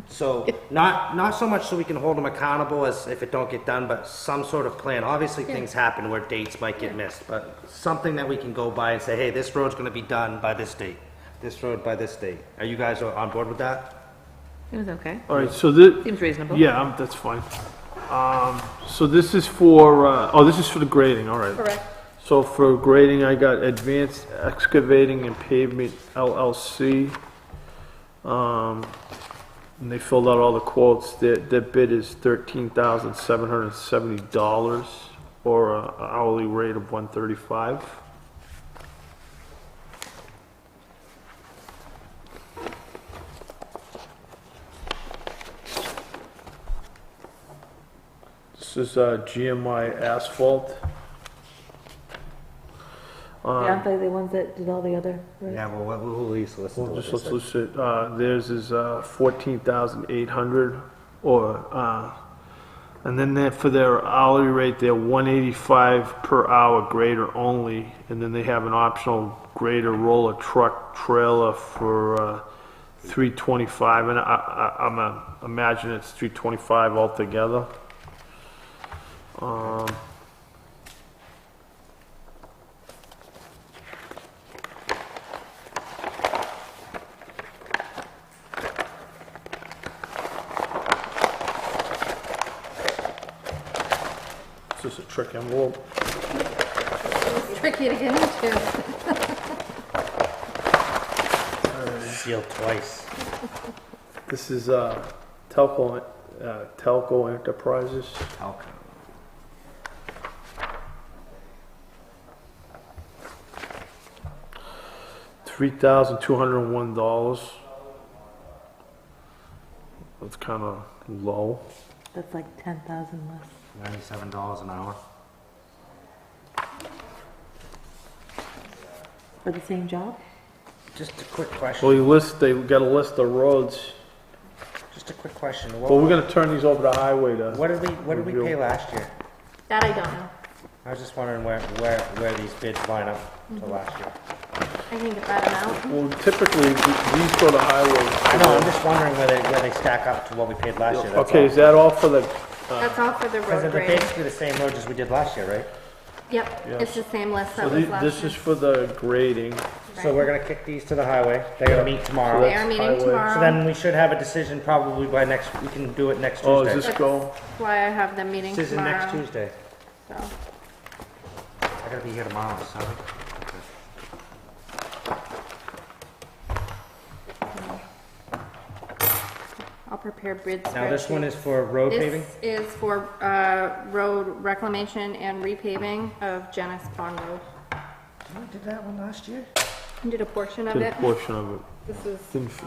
So, not so much so we can hold him accountable as if it don't get done, but some sort of plan. Obviously, things happen where dates might get missed, but something that we can go by and say, hey, this road's gonna be done by this date, this road by this date. Are you guys on board with that? It was okay. All right, so this, Seems reasonable. yeah, that's fine. So this is for, this is for the grading, all right. Correct. So for grading, I got Advanced Excavating and Pavement LLC. And they filled out all the quotes. Their bid is $13,770 or an hourly rate of $135. This is GMI Asphalt. Aren't they the ones that did all the other? right? Yeah, well, we'll listen to Well, what just they let's say. list it. Theirs is 14,800, or and then for their hourly rate, they're 185 per hour grader only, and then they have an optional grader roller truck trailer for 325, and I'm imagine it's 325 altogether. This is a trick envelope. It's tricky to get into. sealed twice. This is Telco Enterprises. Telco. $3,201. That's kind of low. That's like 10,000 less. $97 an hour. For the same job? Just a quick question. Well, they got a list of roads. Just a quick question. Well, we're gonna turn these over to highway to. What did we review. pay last year? That I don't know. I was just wondering where these bids line up to last year. I can get that amount. Well, typically, these go to highway. I know, I'm just wondering where they stack up to what we paid last year. That's Okay, all. is that all for the, That's all for the Because road they're grading. basically the same roads as we did last year, right? Yep, Yes. it's the same list so that was the- last this year. is for the grading. So we're gonna kick these to the highway. They're gonna meet tomorrow. They are meeting highway. tomorrow. So then we should have a decision probably by next, we can do it next Oh, Tuesday. is this go? That's why I have them meeting This is tomorrow. next Tuesday. So, I gotta be here tomorrow, sorry. I'll prepare bid spreadsheets. Now this one is for road paving? This is for road reclamation and repaving of Genis Pond Road. We did that one last year? I did a portion of Did a it. portion of it. This is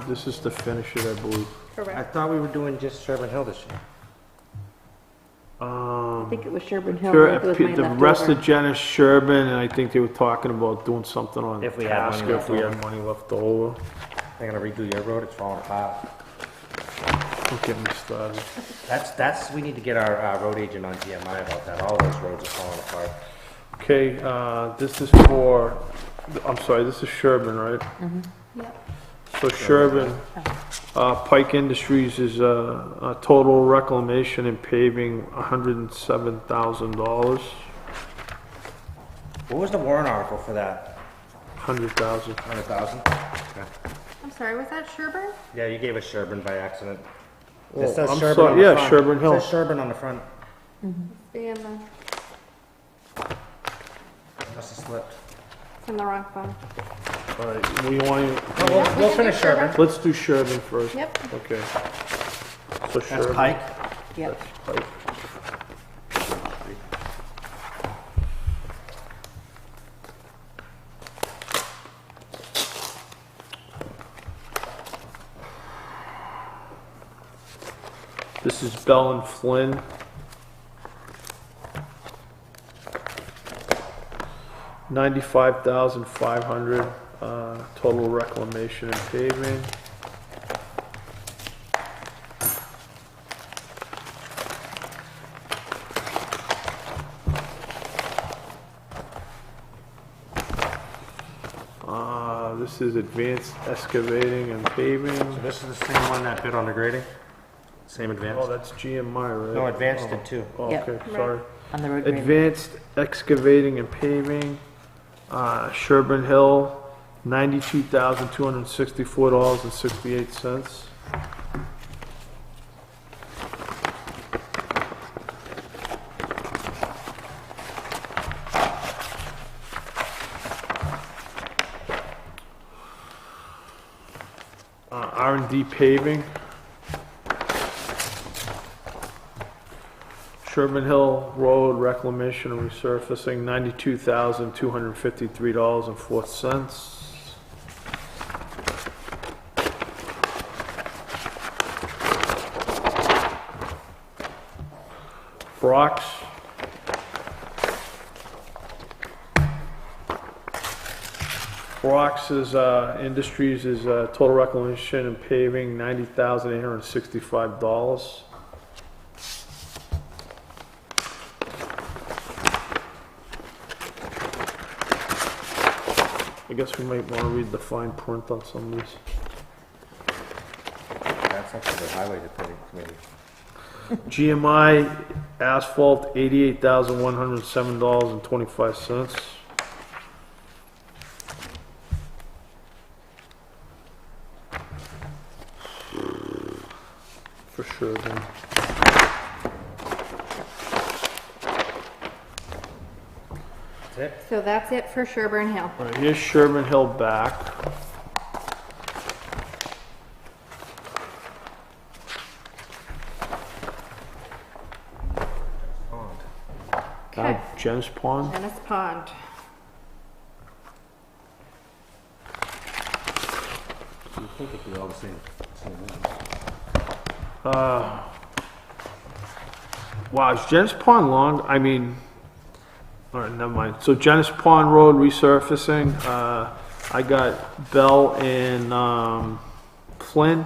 This is to finish it, I believe. I correct. thought we were doing just Sherburne Hill this year. I think it was Sherburne Hill. Sure, Road that was made the left rest over. of Janice Sherburne, and I think they were talking about doing something on If we had money Tasker, left if we over. had money left over. They're gonna redo your road, it's falling apart. Don't get me started. We need to get our road agent on GMI about that. All those roads are falling apart. Okay, this is for, I'm sorry, this is Sherburne, right? Yep. So Sherburne, Pike Industries is a total reclamation and paving, $107,000, What was the warrant article for that? 100,000. 100,000? Okay. I'm sorry, was that Sherburne? Yeah, you gave us Sherburne by accident. Well, It says I'm Sherburne sorry, on the yeah, front. Sherburne Hill. It says Sherburne on the front. Be in the, Must have slipped. it's in the wrong phone. All right, we want to, We'll finish Sherburne. let's do Sherburne first. Yep. Okay. So That's Sherburne. Pike. Yep. That's Pike. This is Bell and Flynn. $95,500, total reclamation and paving. This is advanced excavating and paving. So this is the same one that bid on the grading? Same Oh, advanced? that's GMI, right? No, advanced did too. Oh, Yep. okay, sorry. On the road grading. Advanced excavating and paving, Sherburne Hill, $92,264.68. R&D paving. Sherburne Hill Road reclamation and resurfacing, $92,253.04. Brock's. Brock's is, Industries is, total reclamation and paving, $90,865. I guess we might want to read the fine print on some of these. That's up to the highway committee. GMI asphalt, $88,107.25. For sure, then. That's it? So that's it for Sherburne Hill. All right, here's Sherburne Hill back. Okay, Jenn's Pond. Dennis Pond. You think it'd be all the same ones. Wow, is Jenn's Pond long? I mean, all right, never mind. So Jenn's Pond Road resurfacing, I got Bell and, Flynn,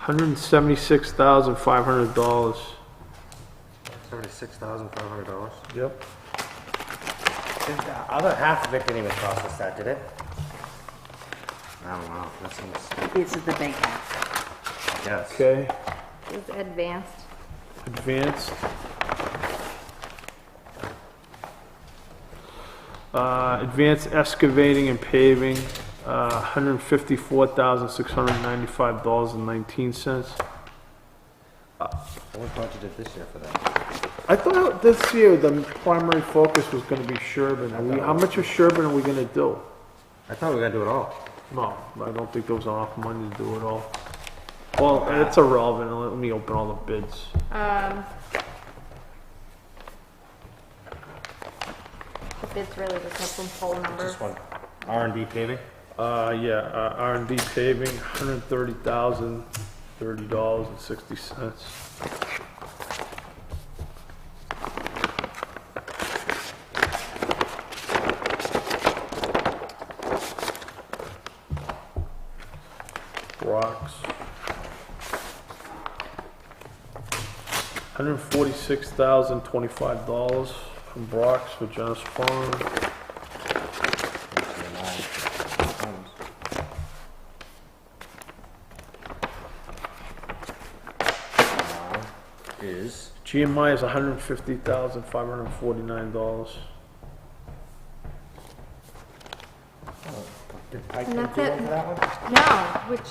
$176,500. $76,500. Yep. The other half of it didn't even cost us that, did it? I don't know. That seems, This is the big half. I guess. Okay, Is advanced. advanced. Advanced excavating and paving, $154,695.19. What budgeted this year for that? I thought this year the primary focus was gonna be Sherburne. How much of Sherburne are we gonna do? I thought we were gonna do it all. No, I don't think there was enough money to do it all. Well, it's irrelevant. Let me open all the bids. The bids really just have some poll numbers. This one, R&D paving. R&D paving, $130,030.60. Rocks. $146,025 from Brock's for Jenn's Pond. Is GMI is $150,549. did Pike And do that's one it. for that one? No, which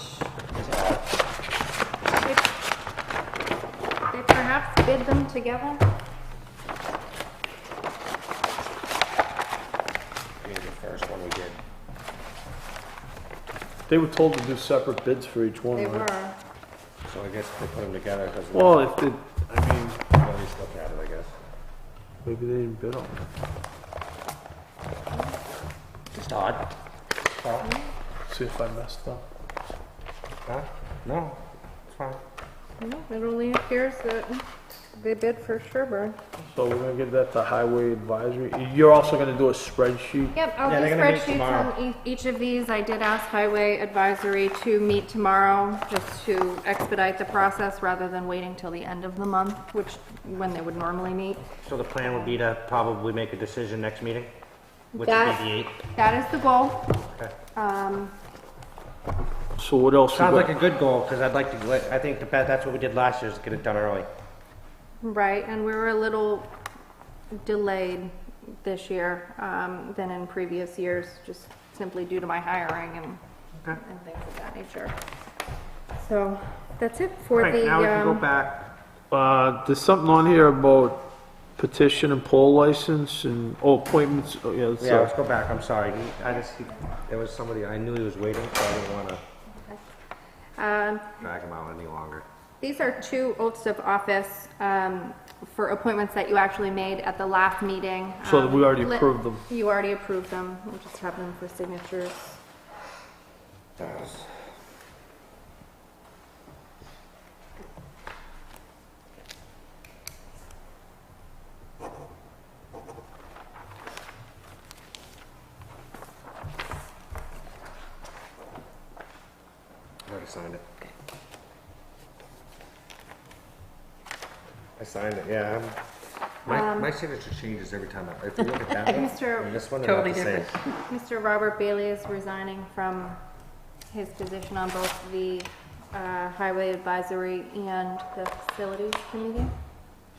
they perhaps bid them together? Maybe the first one we did. They were told to do separate bids for each one, They right? were. So I guess they put them together because Well, if they, I mean, at least look at it, I guess. maybe they didn't bid on it. Just odd. Huh? See if I messed up. Huh? No, it's fine. No, it only appears that they bid for Sherburne. So we're gonna give that to Highway Advisory. You're also gonna do a spreadsheet? Yep, I'll Yeah, do they're gonna meet spreadsheets tomorrow. on each of these. I did ask Highway Advisory to meet tomorrow, just to expedite the process rather than waiting till the end of the month, which, when they would normally meet. So the plan would be to probably make a decision next meeting, which would That- be the 8th. That is the goal. Okay. So what else? we Sounds got? like a good goal, because I'd like to, I think that's what we did last year, is get it done early. Right, and we were a little delayed this year than in previous years, just simply due to my hiring and things of that nature. So, that's it for Right, the, now we can go back. There's something on here about petition and poll license and, appointments, yeah, that's, Yeah, let's go back, I'm sorry. There was somebody, I knew he was waiting, so I didn't want to drag him out any longer. these are two oaths of office for appointments that you actually made at the last meeting. So we already Li- approved them. You already approved them, we'll just have them for signatures. I already signed it. I signed it, yeah. My signature changes every time. If you look at that one, Mr. and this one, they're not the Totally same. Mr. Robert Bailey is resigning from his position on both the Highway Advisory and the Facilities Committee.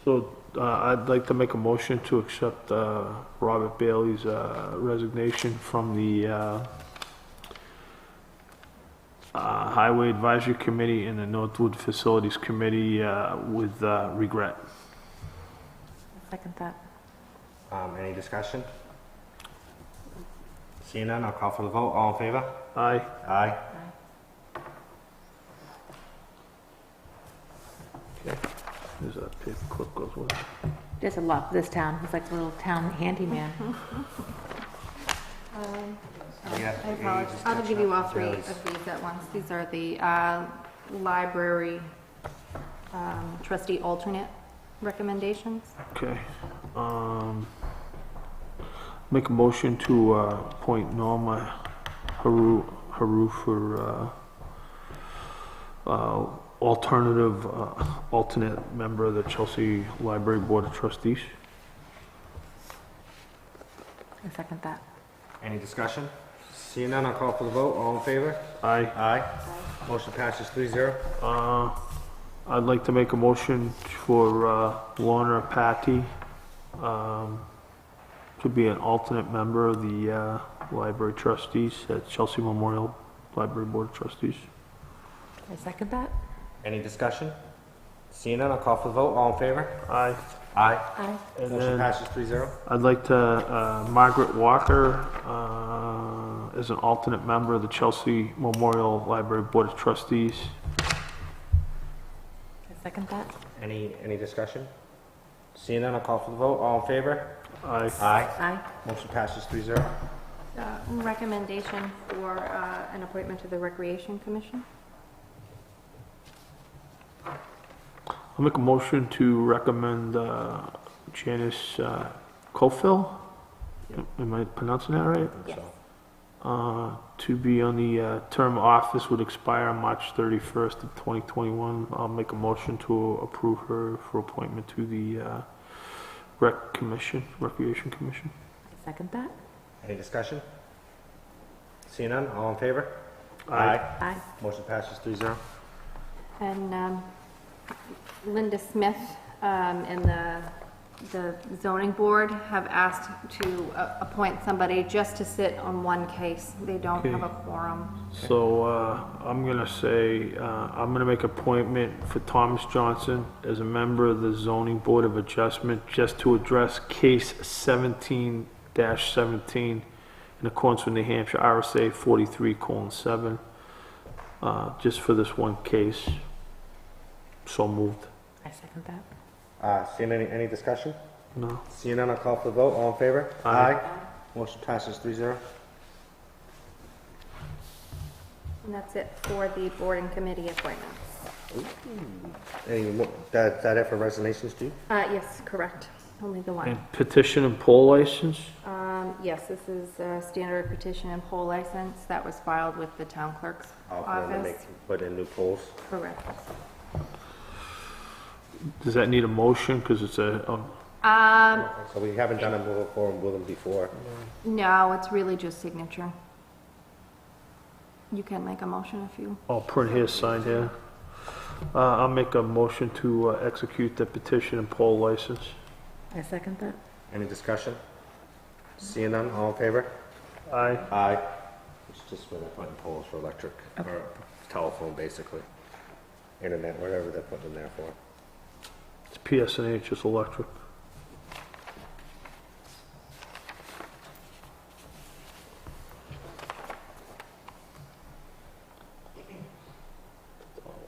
So, I'd like to make a motion to accept, Robert Bailey's, resignation from the, Highway Advisory Committee and the Northwood Facilities Committee, with, regret. Second that. Any discussion? Seeing none, I'll call for the vote. All in favor? Aye. Aye. There's a paper clip goes with it. There's a lot for this town. He's like a little town handyman. Yeah, I apologize. I'll give you all three of these at once. These are the library trustee alternate recommendations. Okay. Make a motion to appoint Norma Haru for alternate member of the Chelsea Library Board of Trustees. I second that. Any discussion? Seeing none, I'll call for the vote. All in favor? Aye. Aye. Motion passes 3-0. I'd like to make a motion for Lorna Patty to be an alternate member of the Library Trustees at Chelsea Memorial Library Board of Trustees. I second that. Any discussion? Seeing none, I'll call for the vote. All in favor? Aye. Aye. Aye. And Motion then passes 3-0. I'd like to, Margaret Walker as an alternate member of the Chelsea Memorial Library Board of Trustees. I second that. Any discussion? Seeing none, I'll call for the vote. All in favor? Aye. Aye. Aye. Motion passes 3-0. Recommendation for an appointment to the Recreation Commission. I'll make a motion to recommend Janice Cofill, am I pronouncing that right? Yes. To be on the term of office would expire on March 31st of 2021. I'll make a motion to approve her for appointment to the Recreation Commission. I second that. Any discussion? Seeing none, all in favor? Aye. Aye. Motion passes 3-0. And Linda Smith and the zoning board have asked to appoint somebody just to sit on one case. They don't have a quorum. So I'm gonna say, I'm gonna make appointment for Thomas Johnson as a member of the Zoning Board of Adjustment just to address case 17-17 in accordance with New Hampshire RSA 43:7, just for this one case. So moved. I second that. Seeing any discussion? No. Seeing none, I'll call for the vote. All in favor? Aye. Motion passes 3-0. And that's it for the board and committee appointments. Any more, that it for resignations, too? Yes, correct. Only the one. And petition and poll license? Yes, this is a standard petition and poll license that was filed with the town clerk's office. Put in new polls. Correct. Does that need a motion? Because it's So we haven't done a mobile forum with them before. No, it's really just signature. You can make a motion if you, I'll print here, sign here. I'll make a motion to execute the petition and poll license. I second that. Any discussion? Seeing none, all in favor? Aye. Aye. It's just where they're putting polls for electric, or telephone, basically. Internet, whatever they're putting in there for. It's PSNH, it's electric.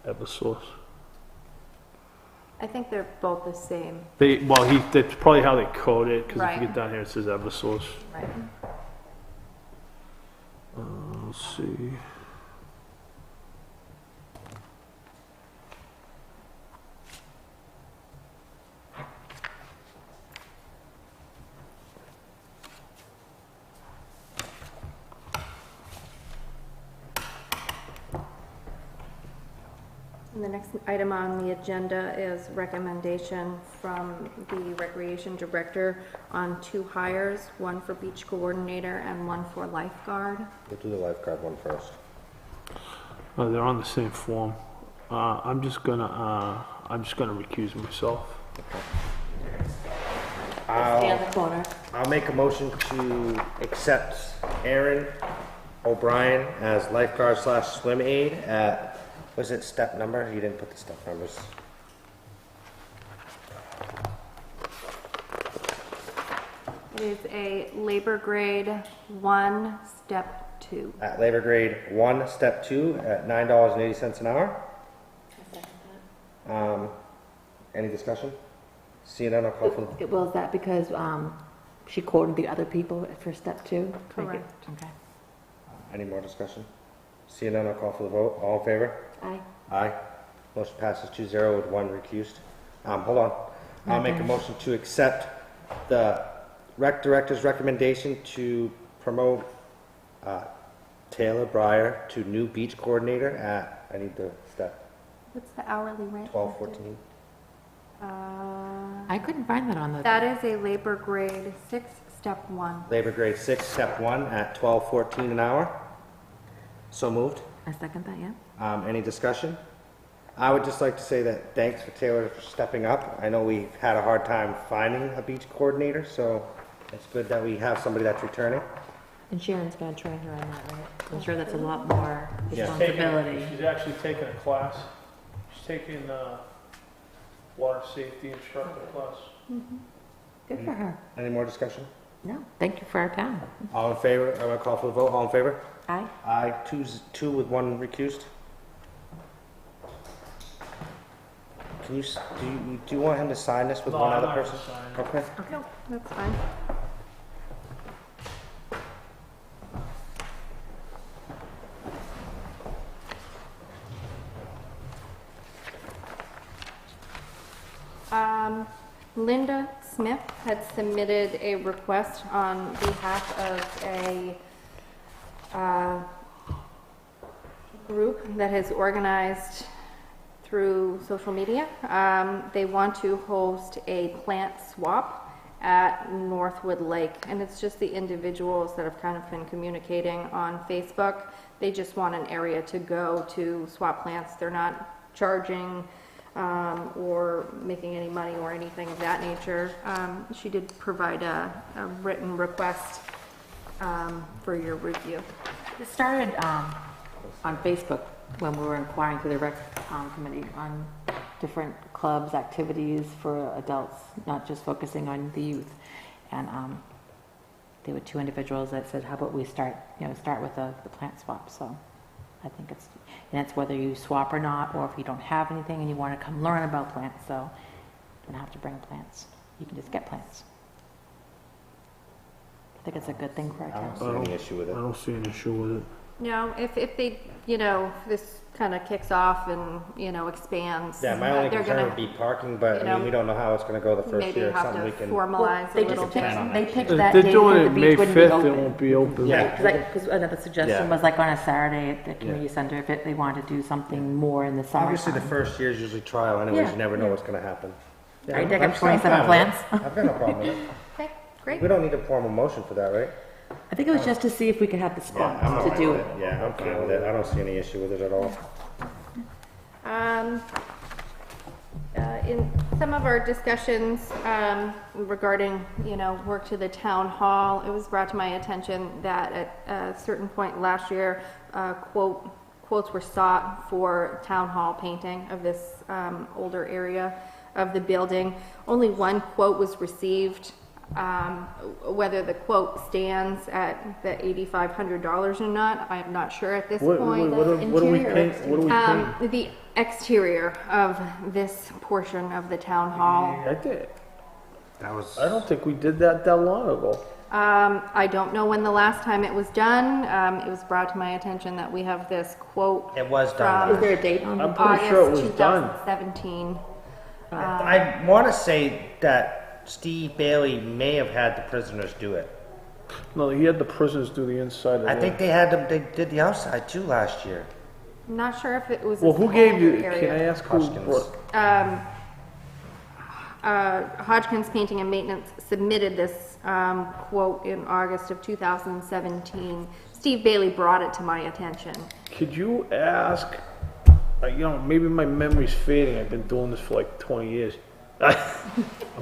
Eversource. I think they're both the same. That's probably how they code it, because if Right. you get down here, it says Eversource. Right. Let's see. And the next item on the agenda is recommendation from the recreation director on 2 hires, one for beach coordinator and one for lifeguard. We'll do the lifeguard one first. They're on the same form. I'm just gonna recuse myself. Stay on the corner. I'll make a motion to accept Aaron O'Brien as lifeguard / swim aide at, was it step number? You didn't put the step numbers. It is a labor grade 1, step 2. At labor grade 1, step 2, at $9.80 an hour. Any discussion? Seeing none, I'll call for the, Well, is that because she quoted the other people for step 2? Correct. Okay. any more discussion? Seeing none, I'll call for the vote. All in favor? Aye. Aye. Motion passes 2-0 with 1 recused. Hold on. I'll make a motion to accept the rec director's recommendation to promote Taylor Breyer to new beach coordinator at, I need the step, What's the hourly rate? 12-14. I couldn't find that on the. That is a labor grade 6, step 1. Labor grade 6, step 1 at 12-14 an hour. So moved. I second that, yeah. Any discussion? I would just like to say that thanks for Taylor for stepping up. I know we've had a hard time finding a beach coordinator, so it's good that we have somebody that's returning. And Sharon's gonna train her on that, right? I'm sure that's a lot more Yeah. responsibility. She's actually taking a class. She's taking water safety instructor class. Good for her. Any more discussion? No, thank you for our town. All in favor? I'm gonna call for the vote. All in favor? Aye. Aye. 2 with 1 recused. Can you, do you want him to sign this with No, one I'm other not gonna person? sign it. Okay. No, that's fine. Linda Smith had submitted a request on behalf of a group that has organized through social media. They want to host a plant swap at Northwood Lake, and it's just the individuals that have kind of been communicating on Facebook. They just want an area to go to swap plants. They're not charging or making any money or anything of that nature. She did provide a written request for your review. It started on Facebook when we were inquiring through the rec committee on different clubs, activities for adults, not just focusing on the youth. And there were 2 individuals that said, how about we start with the plant swap. So I think and it's whether you swap or not, or if you don't have anything and you want to come learn about plants. So you don't have to bring plants. You can just get plants. I think it's a good thing for our I don't town. see any issue with I it. don't see an issue with it. No, if they, this kind of kicks off and, expands. Yeah, my only they're concern gonna would be parking, but you I mean, know, we don't know how it's gonna go the first Maybe year. have Something we to can. formalize a They little just bit. picked, they picked If that they're date doing because it the May beach wouldn't be 5th, it open. won't be open. Yeah. Because another suggestion was like on a Saturday at the community center, if they wanted to do something more in the summer. Obviously, the first year is usually trial anyways. Yeah, You never know what's gonna happen. Yeah, Right, they I'm got fine 27 with plants. it. I've got no problem with it. Okay, great. We don't need a formal motion for that, right? I think it was just to see if we could have the Yeah, spot I'm to fine do with it. it. Yeah, I'm fine with it. I don't see any issue with it at all. In some of our discussions regarding, work to the town hall, it was brought to my attention that at a certain point last year, quotes were sought for town hall painting of this older area of the building. Only 1 quote was received. Whether the quote stands at the $8,500 or not, I am not sure at this What point. do we paint? What do we paint? The exterior of this portion of the town hall. I did. That was. I don't think we did that long ago. I don't know when the last time it was done. It was brought to my attention that we have this quote It was from done. Is there a date on I'm it? pretty sure it August was done. 2017. I want to say that Steve Bailey may have had the prisoners do it. No, he had the prisoners do the inside of I the think they had them. They did the outside too last year. I'm not sure if it was. Well, this who gave you, older can I area. ask who? Hoskins. Hodgkins Painting and Maintenance submitted this quote in August of 2017. Steve Bailey brought it to my attention. Could you ask, maybe my memory's fading. I've been doing this for like 20 years. I'm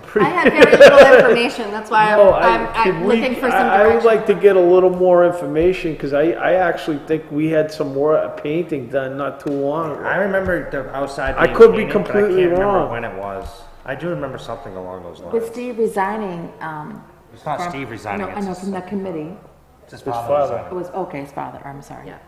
pretty. I had very little information. That's why I'm looking for some I would direction. like to get a little more information because I actually think we had some more painting done not too long ago. I remember the outside. I being could be painted, but completely I can't wrong. remember when it was. I do remember something along those lines. With Steve resigning, It's not Steve resigning. I know from the committee, It's his His father. father. resigning. it was, okay, his father, I'm sorry. Yeah.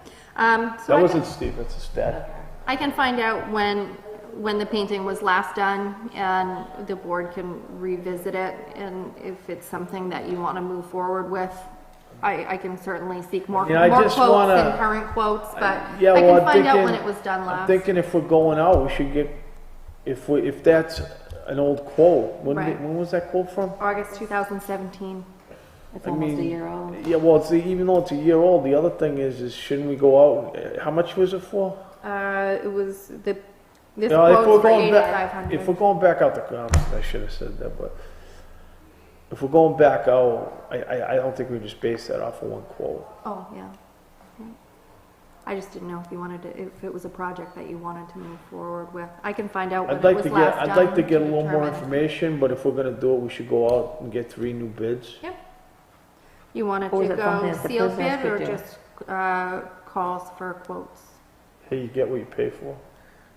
So That I wasn't can, Steve, that's his dad. I can find out when when the painting was last done, and the board can revisit it, and if it's something that you want to move forward with, I can certainly seek more Yeah, I more just quotes wanna- than current quotes, but Yeah, I well, can I'm find out when thinking- it was done I'm last. thinking if we're going out, we should get, if that's an old quote, Right. when was that quote from? August 2017. It's I almost a mean, year old. Yeah, well, even though it's a year old, the other thing is shouldn't we go out, how much was it for? It was this No, if quote we're for going back, 8,500. if we're going back out the ground, I should have said that, but if we're going back out, I don't think we just base that off of one quote. Oh, yeah. Yeah. I just didn't know if you wanted to, if it was a project that you wanted to move forward with. I can find out when I'd it like was to last get, done. I'd like to get a little more determine. information, but if we're gonna do it, we should go out and get 3 new bids. Yep. You wanted Or was to it something go that the sealed prisoners bid or could do? just calls for quotes? Hey, you get what you pay for.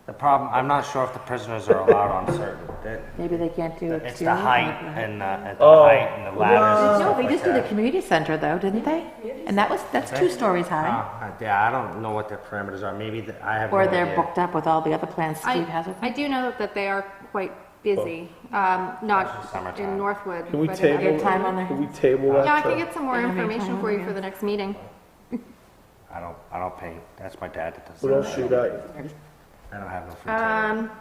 The problem, I'm not sure if the prisoners are allowed on certain, Maybe they can't do it's the exterior. height like- and, Oh. the height and the ladders. No, and they stuff just like did the that. community center though, didn't they? And that's 2 stories high. Yeah, I don't know what their parameters are, maybe, I have no Or idea. they're booked up with all the other plans Steve has with I them. do know that they are quite busy, not Especially summertime. in Northwood. Can we but in other- table, time on there? can we table that? Yeah, I till- can get some more Yeah, how many information time for on you there? for the next meeting. I don't paint, that's my dad that does What that. else you got? I don't have no free time.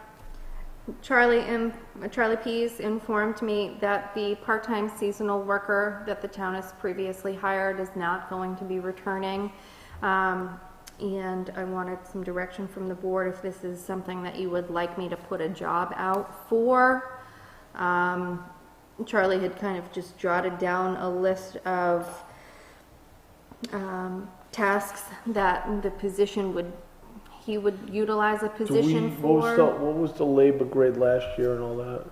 Charlie Pease informed me that the part-time seasonal worker that the town has previously hired is not going to be returning. And I wanted some direction from the board if this is something that you would like me to put a job out for. Charlie had kind of just jotted down a list of tasks that the position he would utilize a position for. What was the labor grade last year and all that?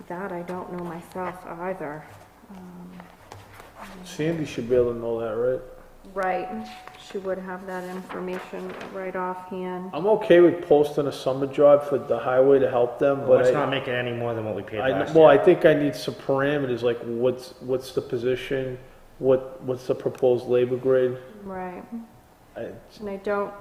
That I don't know myself either. Sandy should be able to know that, right? Right, she would have that information right offhand. I'm okay with posting a summer job for the highway to help them, but Let's not make it any more than what we paid last well, year. I think I need some parameters, like what's the position, what's the proposed labor grade? Right, I, and I don't,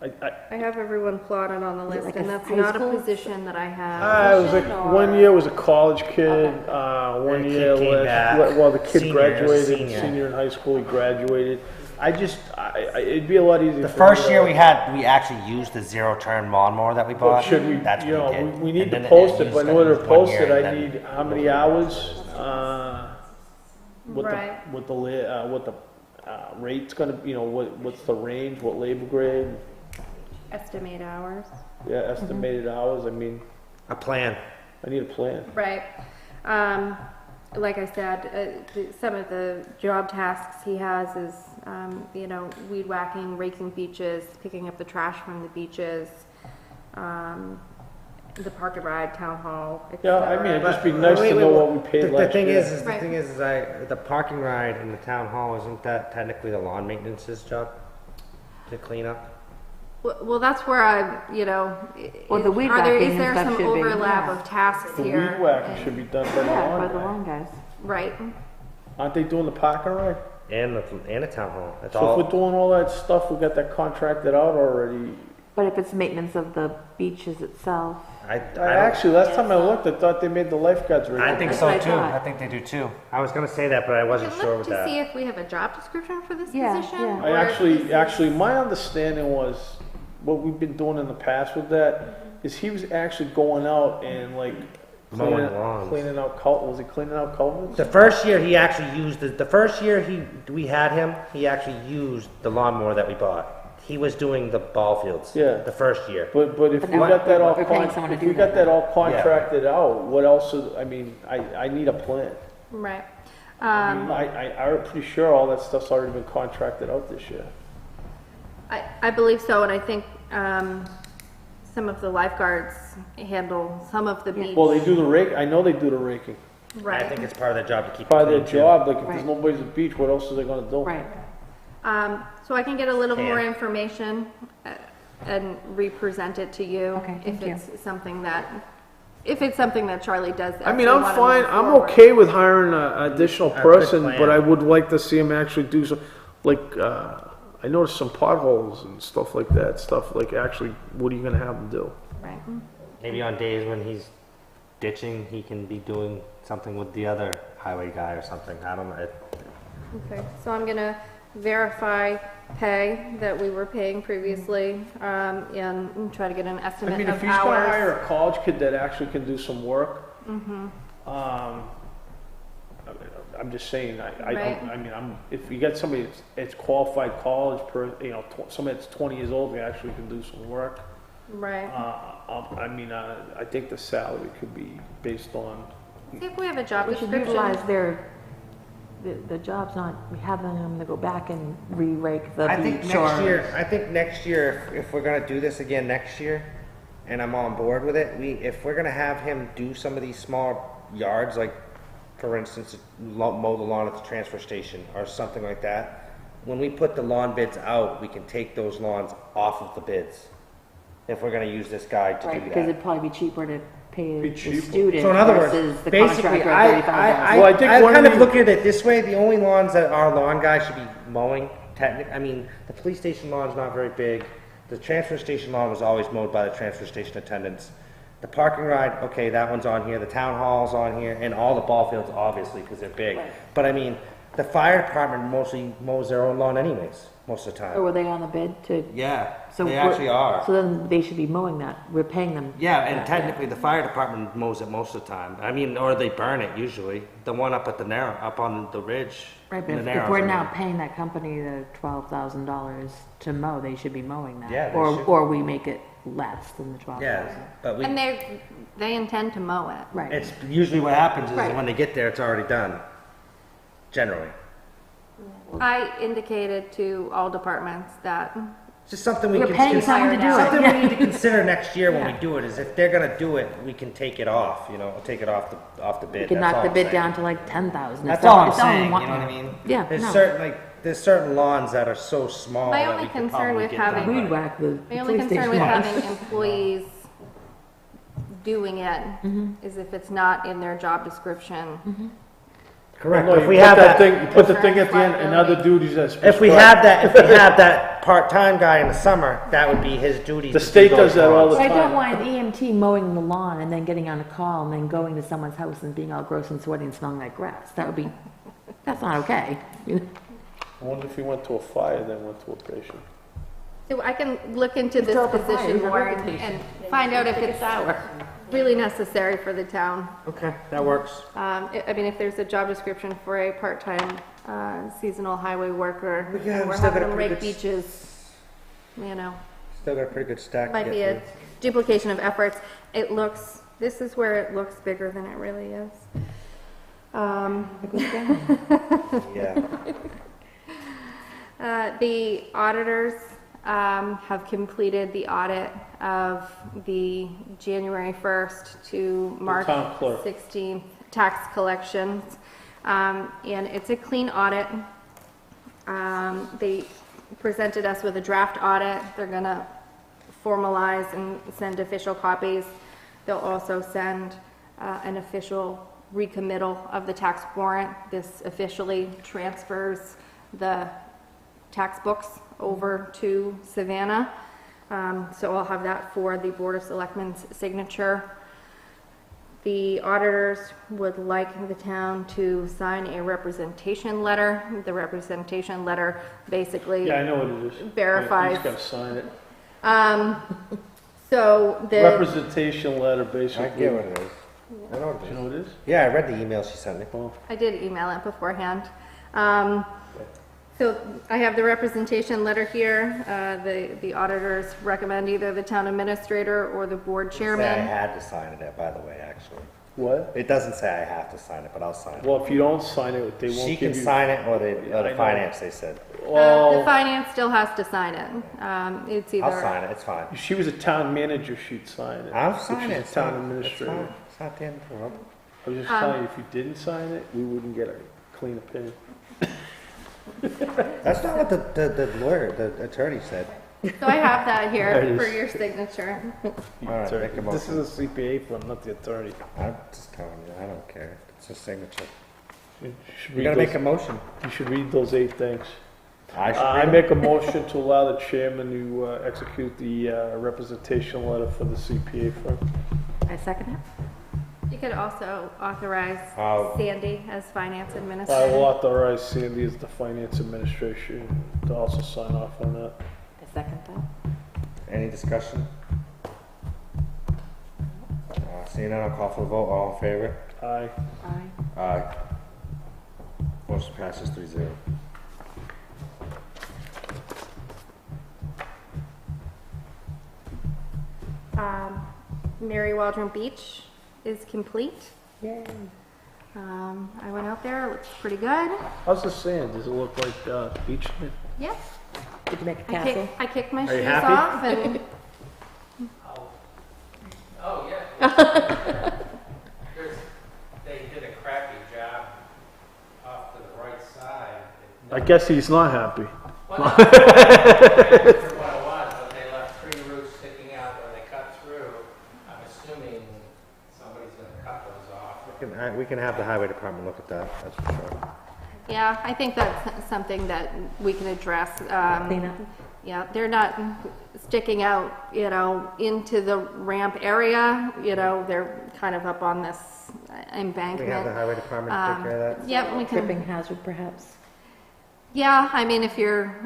I, I have everyone plotted on the list, like and a that's high not a school? position that I it have. was like, one year was a college kid, one The year kid came back. well, the kid Senior, graduated, senior. senior in high school, he graduated. it'd be a lot easier. The for first me year to- we actually used the zero-turn lawnmower that we But bought. should we, That's you what know, we did. we need And to then post it, used but in it order to one post year, it, and I then- need how many hours, Right. what the rate's gonna, what's the range, what labor grade, Estimate hours. yeah, estimated hours, I mean, A plan. I need a plan. Right. Like I said, some of the job tasks he has is, weed whacking, raking beaches, picking up the trash from the beaches, the park and ride, town hall, et Yeah, I cetera. mean, it'd just be nice to know what we paid The last thing year. is, Right. the parking ride in the town hall, isn't that technically the lawn maintenance's job? To clean up? Well, that's where I, Well, the weed is whacking there and stuff some should be, overlap yeah. of tasks The here? weed whacking should be done by the Yeah, by the lawn. lawn guys. Right. Aren't they doing the parking ride? And the town hall. That's So if all. we're doing all that stuff, we got that contracted out already. But if it's maintenance of the beaches itself, I Actually, last time I looked, I thought they made the lifeguards ready. I think That's so what I too. thought. I think they do too. I was gonna say that, but I We wasn't can sure look with to see that. if we have a job description for this Yeah, position. yeah. I or if this is- actually, my understanding was, what we've been doing in the past with that, is he was actually going out and like Mowing lawns. cleaning out was he cleaning out culverts? The first year he actually used the first year we had him, he actually used the lawnmower that we bought. He was doing the ball fields. Yeah. The first year. But if But we now got that all, we're paying someone to if do we got that. that all contracted out, what else is, I mean, I need a plan. Right. I'm pretty sure all that stuff's already been contracted out this year. I believe so, and I think some of the lifeguards handle some of the beach. Well, they do the rake, I know they do the raking. Right. I think it's part of their job to keep it Part of their clean, too. job, like if there's Right. nobody's at the beach, what else are they gonna do? right. So I can get a little more Yeah. information and represent it to you. Okay, thank you. If it's something that Charlie does. I mean, actually I'm wanna fine, move I'm forward. okay with hiring an additional A good person, plan. but I would like to see him actually do some, like, I noticed some potholes and stuff like that, stuff like actually, what are you gonna have him do? Right. Maybe on days when he's ditching, he can be doing something with the other highway guy or something. I don't know. Okay, so I'm gonna verify pay that we were paying previously, and try to get an I estimate mean, of if he's gonna hours. hire a college kid that actually can do some work, I'm just saying, I Right. don't, I mean, if you get somebody that's qualified college, somebody that's 20 years old, who actually can do some work, Right. I mean, I think the salary could be based on, See if we have a job We should description. utilize the jobs, not having them to go back and re-rake the I think beach or. next year, if we're gonna do this again next year, and I'm on board with it, if we're gonna have him do some of these small yards, like, for instance, mow the lawn at the transfer station or something like that, when we put the lawn bids out, we can take those lawns off of the bids. If we're gonna use this guy to Right, do because that. it'd probably be cheaper to pay Be the cheaper. student So in other words, versus the basically, contractor at $35,000. Well, I think I one kind of of the- look at it this way, the only lawns that our lawn guy should be mowing, I mean, the police station lawn's not very big, the transfer station lawn was always mowed by the transfer station attendants. The parking ride, okay, that one's on here, the town hall's on here, and all the ball fields, obviously, because they're big. But I mean, the fire department mostly mows their own lawn anyways, most of the Or time. were they on the bid to? Yeah, So they we're- actually are. So then they should be mowing that, we're paying them. Yeah, and technically, the fire department mows it most of the time. I mean, or they burn it usually. The one up at the narrow, up on the ridge. Right, in but the if Narrows, we're I mean. now paying that company the $12,000 to mow, they should be mowing that. Yeah, they Or, should. or we make it less than the 12,000. Yeah, but And they intend to mow it. Right. it's usually what happens is Right. when they get there, it's already done. Generally. I indicated to all departments that, It's just something we We're can paying someone to do it. Something Yeah. we need to consider next year when we Yeah. do it is if they're gonna do it, we can take it off, take it off the bid. We could That's knock all the I'm bid saying. down to like 10,000. That's all I'm saying, you know what I mean? mean? Yeah, There's no. there's certain lawns that are so small My that only we could concern probably with get having- done Weed right. whack the my only police concern with station. having employees doing it is if it's not in their job description. Correct. No, If you we put have that that, thing, you put the thing at the end, Insurance and other liability. duties as if we have that part-time guy in the summer, that would be his duty. The to do state those does that all lawns. the I time. don't want an EMT mowing the lawn and then getting on a call and then going to someone's house and being all gross and sweaty and smelling like grass. That's not okay. You know? I wonder if he went to a fire, then went to a patient. So I can look into this Still the fire, position you're more a and patient. find out if it's really necessary for the town. Okay, that works. I mean, if there's a job description for a part-time seasonal highway worker, But yeah, and we we're still having got a them pretty rake good s- beaches, Still got a pretty good stack. to might get be a through. duplication of efforts. This is where it looks bigger than it really is. Yeah. The auditors have completed the audit of the January 1st to March town clerk. 16th tax collections. And it's a clean audit. They presented us with a draft audit. They're gonna formalize and send official copies. They'll also send an official recommittal of the tax warrant. This officially transfers the tax books over to Savannah. So I'll have that for the Board of Selectmen's signature. The auditors would like the town to sign a representation letter. The representation letter basically Yeah, I know what it is. verifies. He's gotta sign it. So the, Representation letter, basically. I get what it is. I know what Do it you is. know what it is? Yeah, I read the email she sent me. Well, I did email it beforehand. So I have the representation letter here. The auditors recommend either the town administrator or the board Say I chairman. had to sign it, by the way, actually. what? It doesn't say I have to sign it, but I'll sign it. Well, if you don't sign it, they won't She give can you. sign it, or I the know. finance, they said. The Well, finance still has to sign it. It's I'll either, sign it, it's fine. if she was a town manager, she'd sign it. I'll If sign it. she's It's a town fine. It's administrator. fine. It's not the end of the world. I was just telling you, if you didn't sign it, we wouldn't get a clean opinion. That's not what the lawyer, the attorney said. so I have that There it here for is. your signature. All right, make a This motion. is a CPA firm, not the attorney. I'm just telling you, I don't care. It's a signature. You should You read gotta those- make a motion. You should read those 8 things. I make a motion to allow the chairman to execute the representation letter for the CPA firm. I second it. You could also authorize Sandy as finance I will administrator. authorize Sandy as the finance administration to also sign off on that. I second that. Any discussion? Seeing none, I'll call for a vote. All in favor? Aye. Aye. Aye. Motion passes 3-0. Mary Waldron Beach is complete. Yay. I went out there, it looks pretty good. How's the sand? Does it look like beach sand? Yep. Did you make a castle? I kicked my Are you shoes happy? off and Oh, yeah. They did a crappy job off to the right side. I guess he's not happy. Well, no, for what it was, but they left 3 roofs sticking out where they cut through. I'm assuming somebody's gonna cut those off. We can have the highway department look at that, that's for sure. yeah, I think that's something that we can address. Clean up. Yeah, they're not sticking out, into the ramp area, they're kind of up on this embankment. We have the highway department take care of that. Yep, we can. Tripping hazard, perhaps. Yeah, I mean, if you're,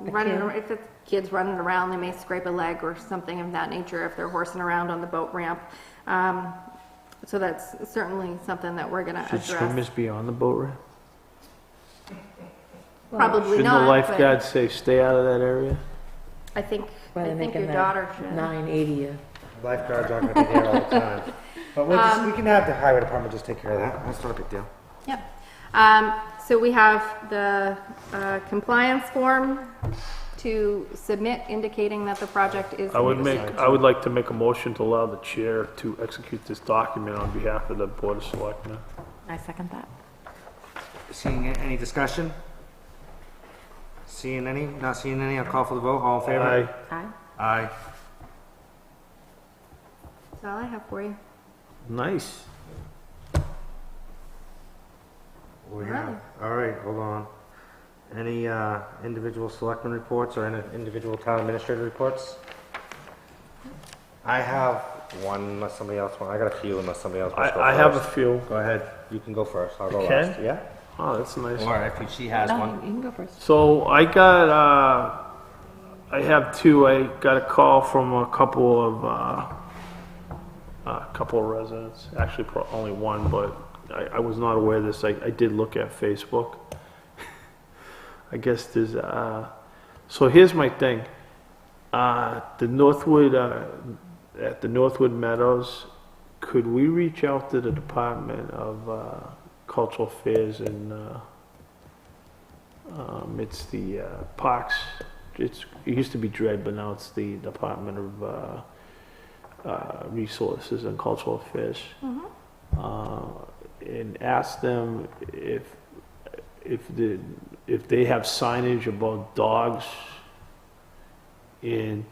running, kid. if it's kids running around, they may scrape a leg or something of that nature if they're horsing around on the boat ramp. So that's certainly something that we're gonna Should address. swimmers be on the boat ramp? Probably Shouldn't not. the but lifeguards say stay out of that area? I think, Well, they're I think making your that daughter should. 980. Lifeguards aren't gonna be here all the time. But we can have the highway department just take care of that, that's not a big deal. Yep. So we have the compliance form to submit indicating that the project is. I would like to make a motion to allow the chair to execute this document on behalf of the Board of Selectmen. I second that. Seeing any discussion? Seeing any? Not seeing any? I'll call for the vote. All in favor? Aye. Aye. Aye. That's all I have for you. Nice. We have, all right, hold on. Any individual selectmen reports or any individual town administrator reports? I have one unless somebody else wants. I got a few unless somebody else wants to go I first. have a few. Go ahead. You can go first. I'll go can? last. Yeah? Oh, that's nice. Or if she has No, one. you can go first. So I have two. I got a call from a couple of residents. Actually, only one, but I was not aware of this. I did look at Facebook. I guess there's. So here's my thing. The Northwood at the Northwood Meadows. Could we reach out to the Department of Cultural Affairs and it's the Parks. It used to be DRED, but now it's the Department of Resources and Cultural Affairs. And ask them if they have signage about dogs in.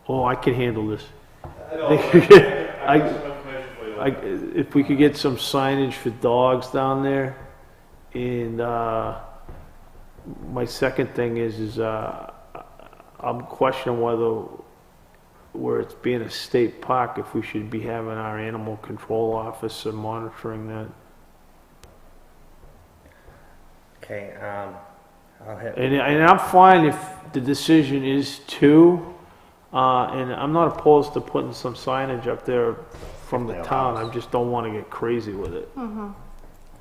Oh, I can handle this. If we could get some signage for dogs down there, and my second thing is I'm questioning whether, where it's being a state park, if we should be having our animal control officer monitoring that. Okay, I'll hit. And I'm fine if the decision is to, and I'm not opposed to putting some signage up there from the town. I just don't want to get crazy with it.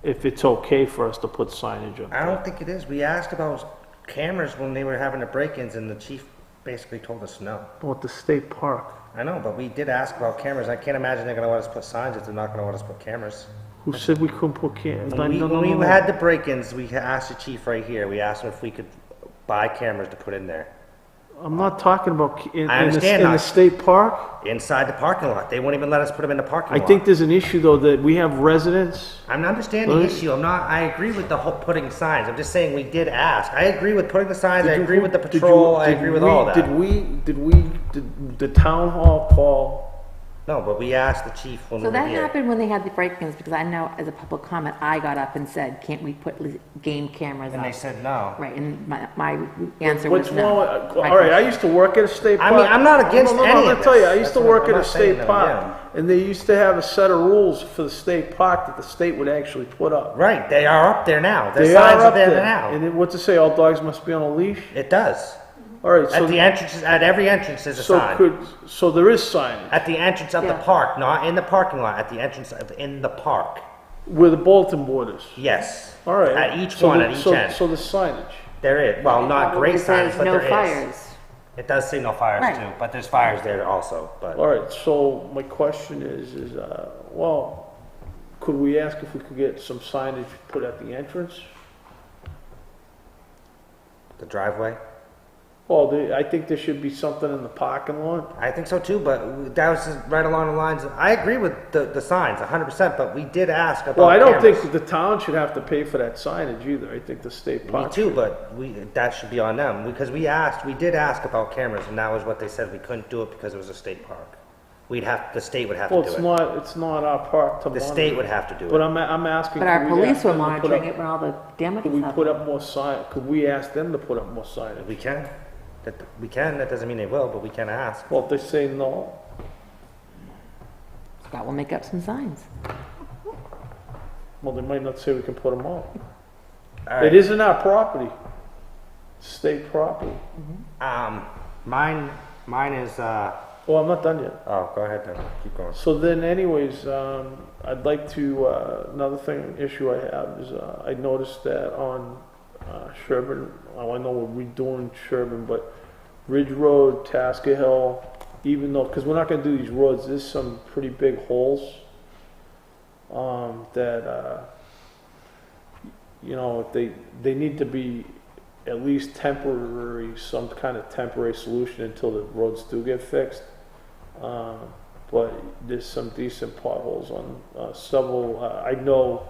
If it's okay for us to put signage up I there. don't think it is. We asked about cameras when they were having the break-ins and the chief basically told us no. What, the state park? I know, but we did ask about cameras. I can't imagine they're gonna let us put signs if they're not gonna let us put cameras. Who said we couldn't put cameras? When we had the break-ins, we asked the chief right here. We asked him if we could buy cameras to put in there. I'm not talking about I understand in the that. state park. Inside the parking lot. They won't even let us put them in the parking I lot. think there's an issue though that we have residents. I'm understanding the issue. I agree with the whole putting signs. I'm just saying we did ask. I agree with putting the signs. I agree with the patrol. I agree with all that. Did the town hall call No, but we asked the chief when we So were that here. happened when they had the break-ins, because I know as a public comment, I got up and said, can't we put game cameras And they up? said no. Right, and my answer was What's no. wrong with, My all right, I question. used to work at a state I park. mean, I'm not against No, any I'm of gonna tell you, I this. used to That's work what- at I'm a not saying state no, park, yeah. and they used to have a set of rules for the state park that the state would actually put up. Right, they are up there now. The They signs are up there there. now. And then what to say, all dogs must be on a leash? It does. All right, so. At the entrances, at every entrance there's a sign. So there is signage, At the entrance of the Yeah. park, not in the parking lot, at the entrance of, in the park. where the bulletin board is. Yes. All right. At each So one, the- at each so- end. So the signage. There is, well, not Probably great signs, says but no there is. fires. It does say no fires Right. too, but there's fires there also, but. All right, so my question is, well, could we ask if we could get some signage put at the entrance? The driveway? Well, I think there should be something in the parking lot. I think so too, but that was just right along the lines of, I agree with the signs 100%, but we did ask about Well, I don't cameras. think the town should have to pay for that signage either. I think the state Me park. too, but that should be on them, because we did ask about cameras, and that was what they said, we couldn't do it because it was a state park. The state would have Well, to do it. it's not our park to The monitor. state would have to do But it. I'm asking. But our could we police ask were them to put monitoring up- it when all the damage Could we was put happening. up more sign, could we ask them to put up more signage? We can. We can, that doesn't mean they will, but we can ask. Well, if they say no, Scott will make up some signs. well, they might not say we can put them up. All right. It isn't our property, state property. Mine is, Well, I'm not done yet. oh, go ahead then, keep going. So then anyways, I'd like to, another issue I have is, I noticed that on, Sherburne, I know we're redoing Sherburne, but Ridge Road, Tasker Hill, even though, because we're not gonna do these roads, there's some pretty big holes, that, you know, they need to be at least temporary, some kind of temporary solution until the roads do get fixed. But there's some decent potholes on, several, I know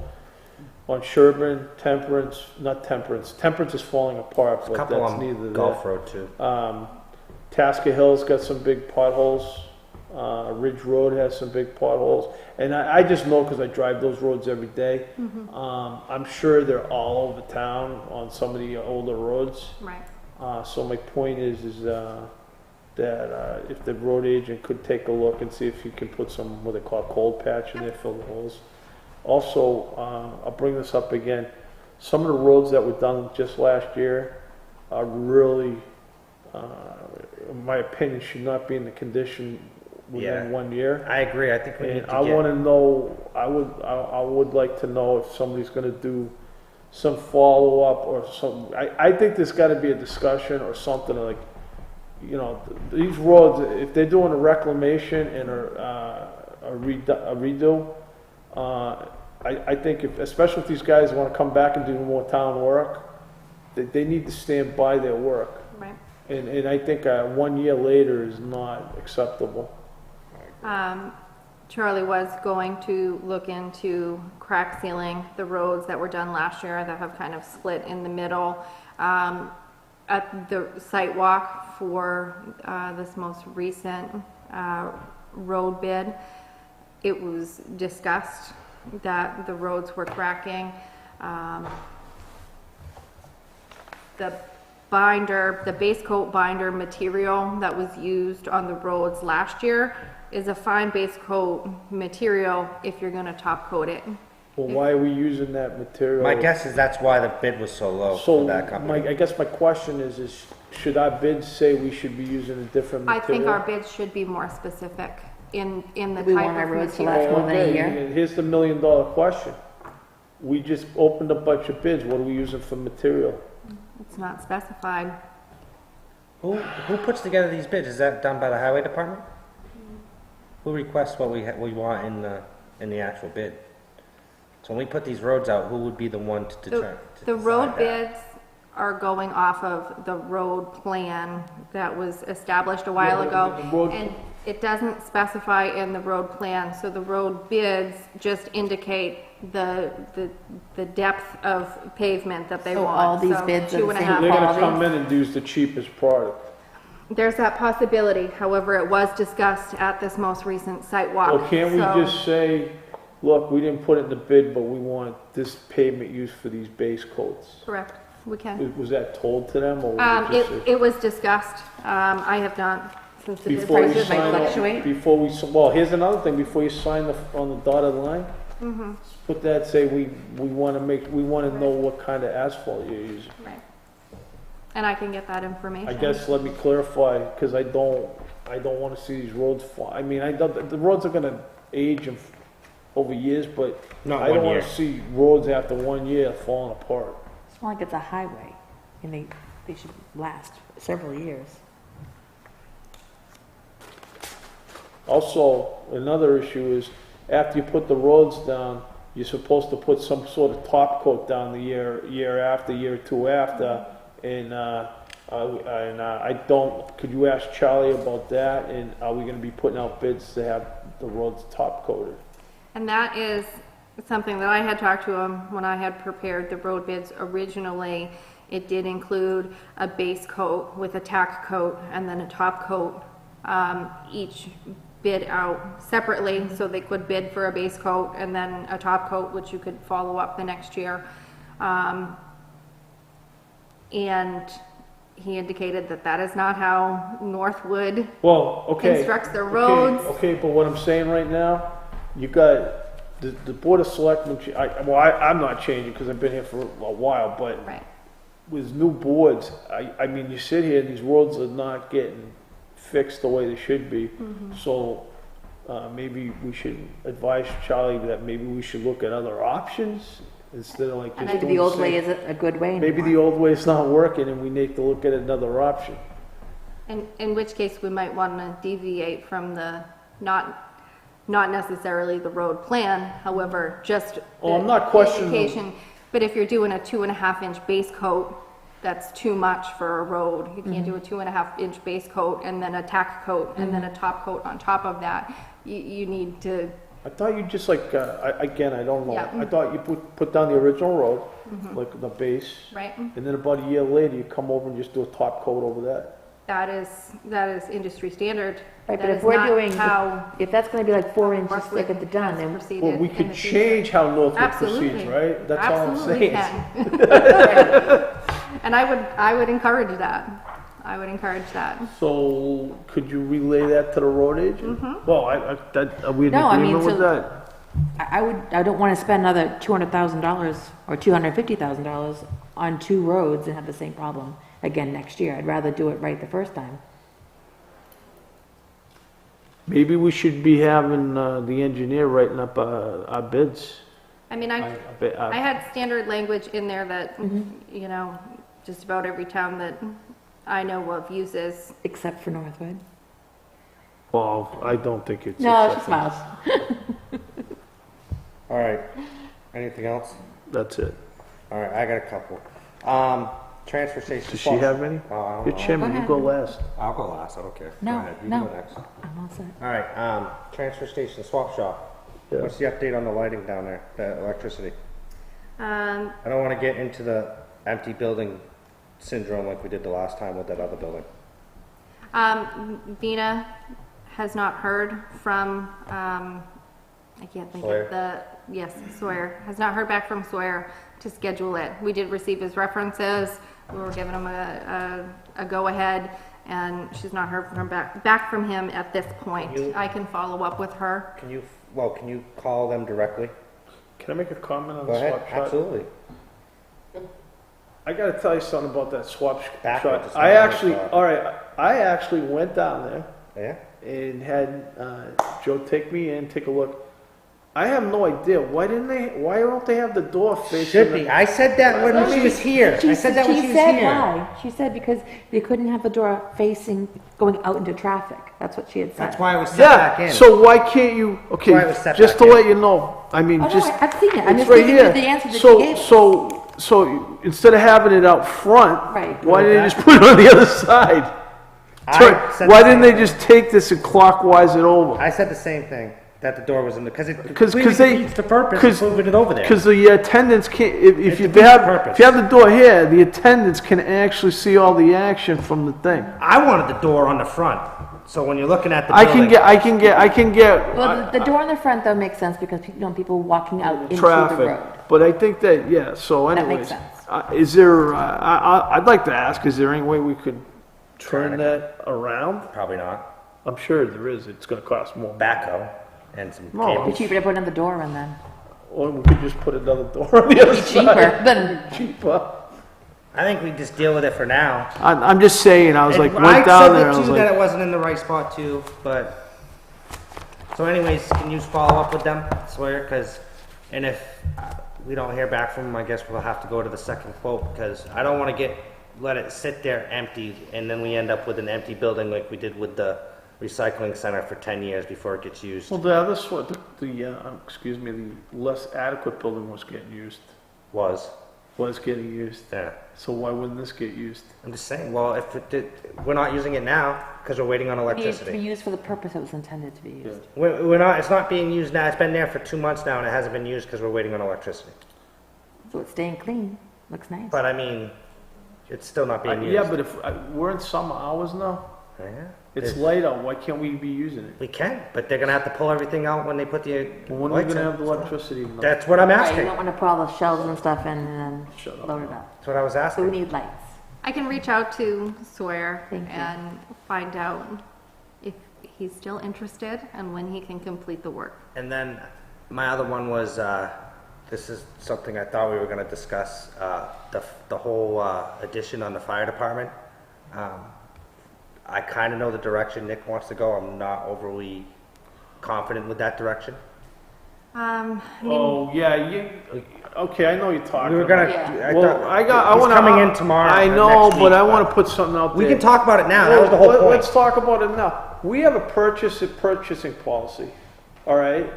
on Sherburne, Temperance is falling apart, A but couple that's on neither there. Gulf Road too. Tasker Hill's got some big potholes. Ridge Road has some big potholes. And I just know because I drive those roads every day. I'm sure they're all over town on some of the older roads. Right. So my point is that if the road agent could take a look and see if you can put some, what they call cold patch in there, fill the holes. Also, I'll bring this up again. Some of the roads that were done just last year are really, in my opinion, should not be in the condition Yeah. within 1 year. I agree, I think we need And to I get. want to know, I would like to know if somebody's going to do some follow-up or some, I think there's got to be a discussion or something like, you know, these roads, if they're doing a reclamation and a redo, I think if, especially if these guys want to come back and do more town work, they need to stand by their work. Right. And I think 1 year later is not acceptable. Charlie was going to look into crack sealing the roads that were done last year that have kind of split in the middle. At the site walk for this most recent road bid, it was discussed that the roads were cracking. The binder, the base coat binder material that was used on the roads last year is a fine base coat material if you're gonna top coat it. Well, why are we using that material? My guess is that's why the bid was so low So for that company. I guess my question is should our bids say we should be using a different I material? think our bids should be more specific in the We type want our of roads to material. last more than a Okay, year. and here's the $1 million question. We just opened a bunch of bids. What are we using for material? It's not specified. Who puts together these bids? Is that done by the highway department? Who requests what we want in the actual bid? So when we put these roads out, who would be the one to determine? The road bids are going off of the road plan that was established a while ago. the road- And it doesn't specify in the road plan, so the road bids just indicate the depth of pavement that they So want. all these So bids are the 2.5 same They're gonna quality? come in and use the cheapest product. There's that possibility, however, it was discussed at this most recent site walk. Well, can't we so- just say, look, we didn't put it in the bid, but we want this pavement used for these base coats? Correct, we can. Was that told to them, or was it just? It was discussed, I have not, since the bid Before you prices might sign fluctuate. up, before we, well, here's another thing, before you sign on the dotted line, put that, say, we wanna know what kind of asphalt you're using. Right. And I can get that information. I guess, let me clarify, because I don't wanna see these roads fly, I mean, the roads are gonna age over years, but Not I don't 1 wanna year. see roads after 1 year falling apart. It's not like it's a highway, and they should last several years. Also, another issue is, after you put the roads down, you're supposed to put some sort of top coat down the year after, year or two after, and I don't, could you ask Charlie about that, and are we gonna be putting out bids to have the roads top coated? And that is something that I had talked to him when I had prepared the road bids originally. It did include a base coat with a tack coat and then a top coat, each bid out separately, so they could bid for a base coat and then a top coat, which you could follow up the next year. And he indicated that that is not how Northwood Well, okay. constructs their roads. Okay, but what I'm saying right now, you got, the Board of Selectmen, I'm not changing because I've been here for a while, but Right. with new boards, I mean, you sit here, these roads are not getting fixed the way they should be. So, maybe we should advise Charlie that maybe we should look at other options instead of like just Maybe doing the old same- way isn't a good way Maybe the anymore. old way is not working and we need to look at another option. In which case, we might want to deviate from the, not necessarily the road plan, however, just Oh, I'm the not questioning the- indication. But if you're doing a 2.5-inch base coat, that's too much for a road. You can't do a 2.5-inch base coat and then a tack coat and then a top coat on top of that. You need to, I thought you just like, again, I don't know. Yeah. I thought you put down the original road, like the base, right? and then about a year later, you come over and just do a top coat over that. That is industry standard. Right, That but if is we're not doing, how if that's gonna be like 4 inches Northwood thick at the done, has then proceeded Well, we in could the future. change how Northwood Absolutely. proceeds, right? That's all I'm Absolutely saying. can. And I would encourage that. I would encourage that. So, could you relay that to the road agent? Well, are we in No, I mean, agreement with so- that? I don't wanna spend another $200,000 or $250,000 on 2 roads and have the same problem again next year. I'd rather do it right the first time. Maybe we should be having the engineer writing up our bids. I mean, I had standard language in there that, you know, just about every town that I know of uses. Except for Northwood. Well, I don't think it's. No, she acceptable. smiles. All right. Anything else? That's it. All right, I got a couple. Transfer station. Does she have any? Oh, I don't You're know. chairman, you go last. I'll go last, I don't care. No, Go ahead, you no. go next. I'm all set. All right, transfer station swap shop. Yeah. What's the update on the lighting down there, the electricity? Um, I don't want to get into the empty building syndrome like we did the last time with that other building. Vina has not heard from, I can't think Sawyer? of the, yes, Sawyer, has not heard back from Sawyer to schedule it. We did receive his references, we were giving him a go-ahead, and she's not heard from back from him at this point. You- I can follow up with her. Can you call them directly? Can I make a comment on Go the ahead, swap shot? absolutely. I gotta tell you something about that swap Backwards, shot. it's I not actually, like that. all right, I actually went down there Yeah? and had Joe take me in, take a look. I have no idea, why don't they have the door facing? Should be. I said that when she was here. I said that when she was said here. why. She said because they couldn't have the door facing, going out into traffic. That's what she had said. That's why it was set back Yeah, in. so why can't you, okay, Why it was set just to back in. let you know, I mean, Oh, no, just. I've seen it. I'm it's just right giving you here. the answer that So- she gave. So instead of having it out front, Right. why didn't they just put it on the other side? I said Why the didn't same they just take this and clockwise it over? I said the same thing. that the door was in the, because it Because completely they, defeats the purpose because of moving it over there. the attendants can't, if It you defeats the have, purpose. if you have the door here, the attendants can actually see all the action from the thing. I wanted the door on the front, so when you're looking at the I building. can get Well, the door in the front though makes sense because, people walking out into the traffic, road. but I think that, yeah, so That anyways. makes sense. Is there, I'd like to ask, is there any way we could turn that around? Probably not. I'm sure there is, it's gonna cost more. Backhoe and some No. It'd cables. be cheaper to put another door in then. Or we could just put another door on the other side. Cheaper than, Cheaper. I think we just deal with it for now. I'm just saying, I was like, And went down I there, I said was too that like, it wasn't in the right spot too, but, so anyways, can you follow up with them, Sawyer, and if we don't hear back from them, I guess we'll have to go to the second quote, because I don't wanna let it sit there empty, and then we end up with an empty building like we did with the recycling center for 10 years before it gets used. well, the other, excuse me, the less adequate building was getting used, was getting used. Yeah. So why wouldn't this get used? I'm just saying, well, if it did, we're not using it now, because we're waiting on it needs to be electricity. used for the purpose it was intended to be used. We're not, it's not being used now, it's been there for 2 months now, and it hasn't been used because we're waiting on electricity. So it's staying clean, looks nice. But I mean, it's still not being used. Yeah, but if, we're in summer hours now, Yeah. it's light out, why can't we be using it? We can, but they're gonna have to pull everything out when they put the Well, when are we lights gonna in. have the electricity? That's what I'm Right, you asking. don't wanna put all the shelves and stuff in and then Shut up. load it up. That's what I was So we asking. need lights. I can reach out to Sawyer Thank you. and find out if he's still interested and when he can complete the work. And then my other one was, this is something I thought we were gonna discuss, the whole addition on the fire department. I kinda know the direction Nick wants to go. I'm not overly confident with that direction. I mean, Oh, yeah, okay, I know what you're talking We were about. gonna, Yeah. I Well, thought, he's coming in tomorrow. I or know, next but week, I wanna put something out there. We can talk about it now, that was the whole Well, point. Let's talk about it now. We have a purchasing policy, all right?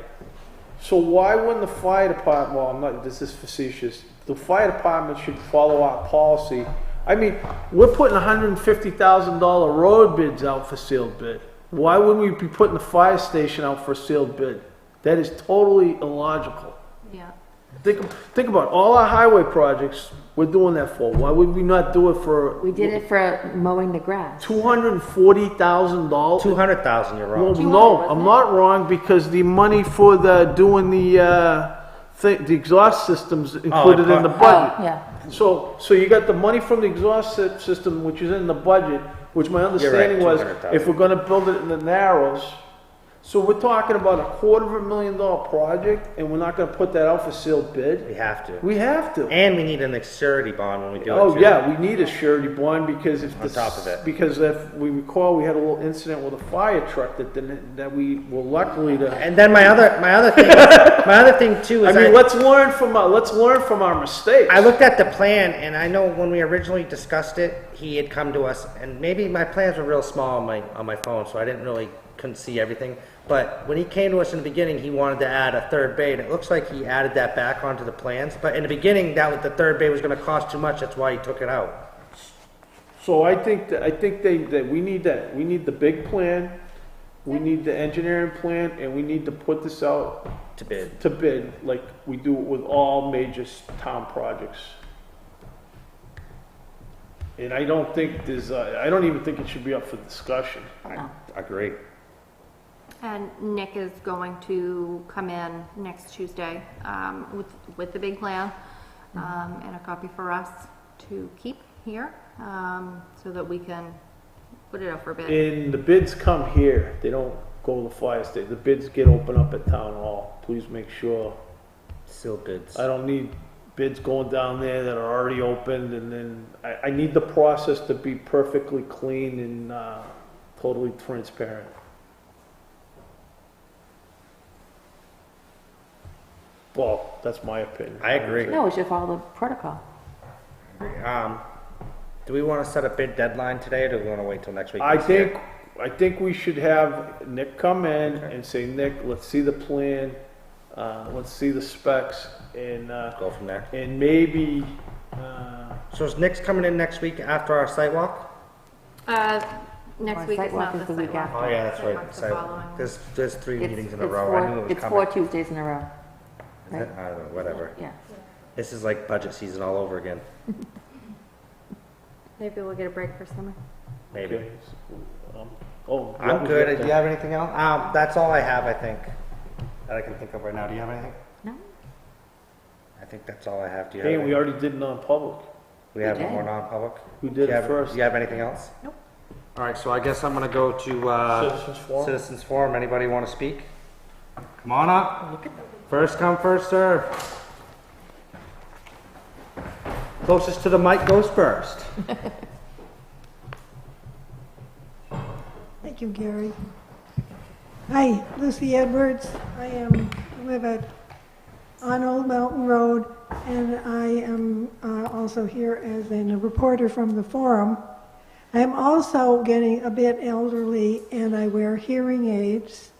So why wouldn't the fire department, well, I'm not, this is facetious, the fire department should follow our policy. I mean, we're putting $150,000 road bids out for sealed bid. Why wouldn't we be putting the fire station out for a sealed bid? That is totally illogical. yeah. Think about it. All our highway projects, we're doing that for. Why would we not do it for We did it for mowing the grass. $240,000? 200,000, you're Well, wrong. 200, no, wasn't I'm it? not wrong because the money for doing the exhaust systems included in the budget. Oh, yeah. So you got the money from the exhaust system, which is in the budget, which my understanding was, 200,000. if we're gonna build it in the Narrows, so we're talking about $250,000 project, and we're not gonna put that out for sealed bid? We have to. We have to. And we need an surety bond when we do it. Oh, too. yeah, we need a surety bond because if On top of it. because if we recall, we had a little incident with a fire truck that we were luckily to. And then my other thing, too I is mean, let's learn from our mistakes. I looked at the plan, and I know when we originally discussed it, he had come to us, and maybe my plans were real small on my phone, so I couldn't see everything. But when he came to us in the beginning, he wanted to add a third bay, and it looks like he added that back onto the plans. But in the beginning, the third bay was going to cost too much. That's why he took it out. So I think that we need that. We need the big plan, we need the engineering plan, and we need to put this out To bid. to bid like we do with all major town projects. And I don't think I don't even think it should be up for discussion. No. Agree. And Nick is going to come in next Tuesday with the big plan and a copy for us to keep here so that we can put it up for bid. And the bids come here, they don't go to the fire station. The bids get opened up at town hall. Please make sure. Sealed bids. I don't need bids going down there that are already opened, and then I need the process to be perfectly clean and totally transparent. Well, that's my opinion. I agree. No, we should follow the protocol. Do we want to set a bid deadline today, or do we want to wait till next week? I think we should have Nick come in and say, Nick, let's see the plan, let's see the specs, and Go from there. and maybe So is Nick's coming in next week after our site walk? Next Our week is sidewalk not is the the week sidewalk. after. Oh, yeah, that's right. Sidewalk's the So, following. there's 3 It's- meetings in a it's row. I knew it was It's coming. 4 Tuesdays in a row. Is it? I don't know, whatever. Yeah. This is like budget season all over again, Maybe we'll get a break for summer. maybe. Okay. Oh, I'm that was good. it Do then. you have anything else? That's all I have, I think, that I can think of right now. Do you have anything? No? I think that's all I have. Do you Hey, have we anything? already did non-public. We have did. one more non-public? We Do did you it have- first. Do you have anything else? Nope. All right, so I guess I'm gonna go to, Citizens forum? Citizens Forum. Anybody want to speak? Come on up. First come, first serve. Closest to the mic goes first. Thank you, Gary. Hi, Lucy Edwards. I live on Old Mountain Road, and I am also here as a reporter from the forum. I'm also getting a bit elderly, and I wear hearing aids.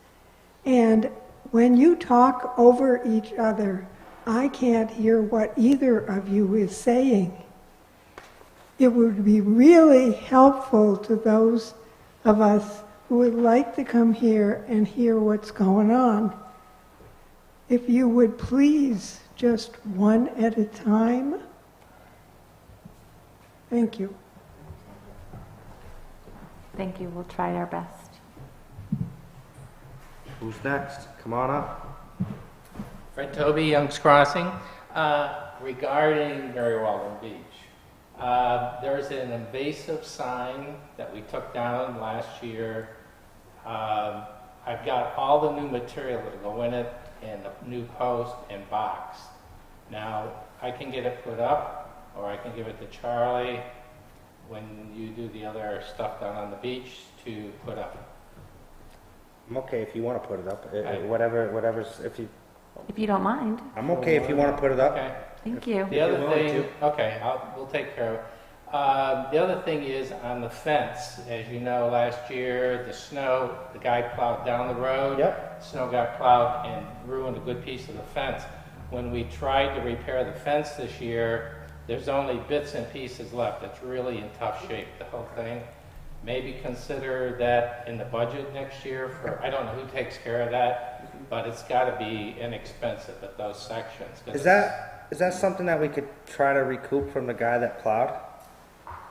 And when you talk over each other, I can't hear what either of you is saying. It would be really helpful to those of us who would like to come here and hear what's going on. If you would please, just one at a time. Thank you. Thank you, we'll try our best. Who's next? Come on up. Fred Toby, Young's Crossing. Regarding Mary Walden Beach, there's an invasive sign that we took down last year. I've got all the new material that'll go in it, and the new post and box. Now, I can get it put up, or I can give it to Charlie when you do the other stuff down on the beach to put up. I'm okay if you want to put it up. Right. Whatever's, If you don't mind, I'm okay if you want to put it up. Okay? thank you. The other you're willing thing, okay, we'll take care of it. The other thing is on the fence. As you know, last year, the guy plowed down the road. Yep. Snow got plowed and ruined a good piece of the fence. When we tried to repair the fence this year, there's only bits and pieces left. It's really in tough shape, the whole thing. Maybe consider that in the budget next year I don't know who takes care of that, but it's gotta be inexpensive at those sections. 'cause Is that something that we could try to recoup from the guy that plowed?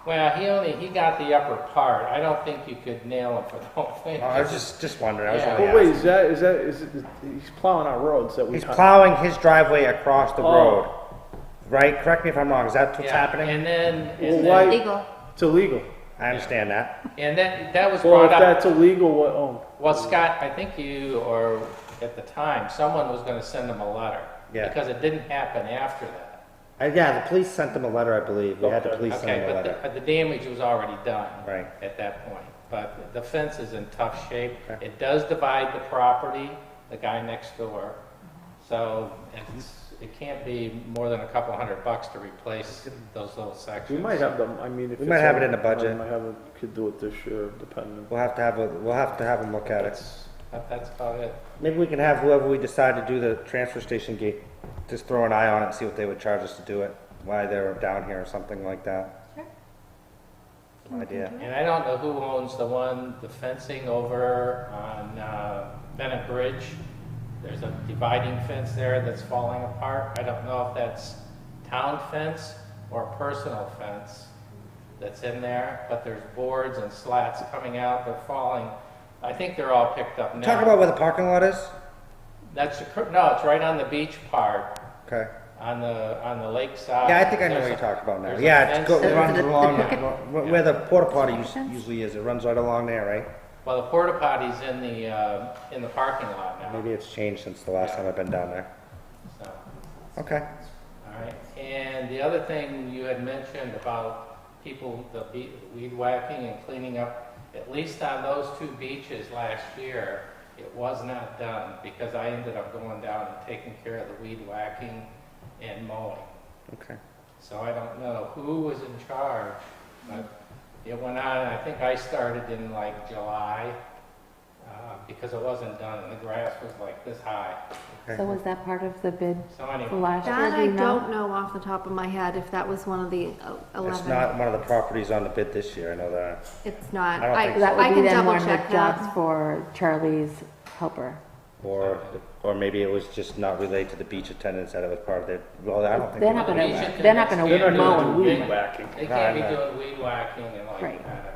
Well, he got the upper part. I don't think you could nail him for the whole thing. Oh, I was just wondering. I was Yeah. really But wait, asking. he's plowing our roads that we. He's plowing his driveway across the Oh. road, right? Correct me if I'm wrong. Is that what's Yeah, happening? And then, Well, why- Legal. It's illegal. I understand that. and that was Well, if brought up. that's illegal, what, oh. Well, Scott, I think you, or at the time, someone was gonna send him a letter. Yeah. Because it didn't happen after that. Yeah, the police sent them a letter, I believe. We had the Okay. police send Okay, them a but letter. the damage was already done. Right. At that point. But the fence is in tough shape. Okay. It does divide the property, the guy next door. So it can't be more than a couple $100 to replace those little sections. We might have them, I mean, if We it's might have it on- in the budget. We might have it, could do it this year, depending. We'll have to have them look at it. That's about it. Maybe we can have whoever we decide to do the transfer station gate, just throw an eye on it and see what they would charge us to do it, why they're down here or something like that. Sure. An idea. And I don't know who owns the fencing over on Bennett Bridge. There's a dividing fence there that's falling apart. I don't know if that's town fence or personal fence that's in there, but there's boards and slats coming out, they're falling. I think they're all picked up now. Talk about where the parking lot is? No, it's right on the beach part, Okay. on the lake side. Yeah, I think I know what There's you're a- talking about now. there's a Yeah, fence it there. runs The along, picket- where the porta potty fence? usually is. It runs right along there, right? Well, the porta potty's in the parking lot now. Maybe it's changed since the last time I've been down there. So, Okay. all right. And the other thing you had mentioned about people, the weed whacking and cleaning up, at least on those 2 beaches last year, it was not done because I ended up going down and taking care of the weed whacking and mowing. Okay. So I don't know who was in charge, but it went on, I think I started in like July because it wasn't done, and the grass was like this high. So was that part of the bid So for anyway, last year? That Do I you know? don't know off the top of my head if that was one of the 11. It's not one of the properties on the bid this year, I know that. It's not. I don't think so. That I would be can then double one of the check jobs that. for Charlie's helper. Or maybe it was just not related to the beach attendants, that it was part of their, well, I don't think. They're not Well, gonna, you should they're not convince gonna me. mow They're and not weed. Weed whacking. they can't be No, no. doing weed whacking and like Right. that,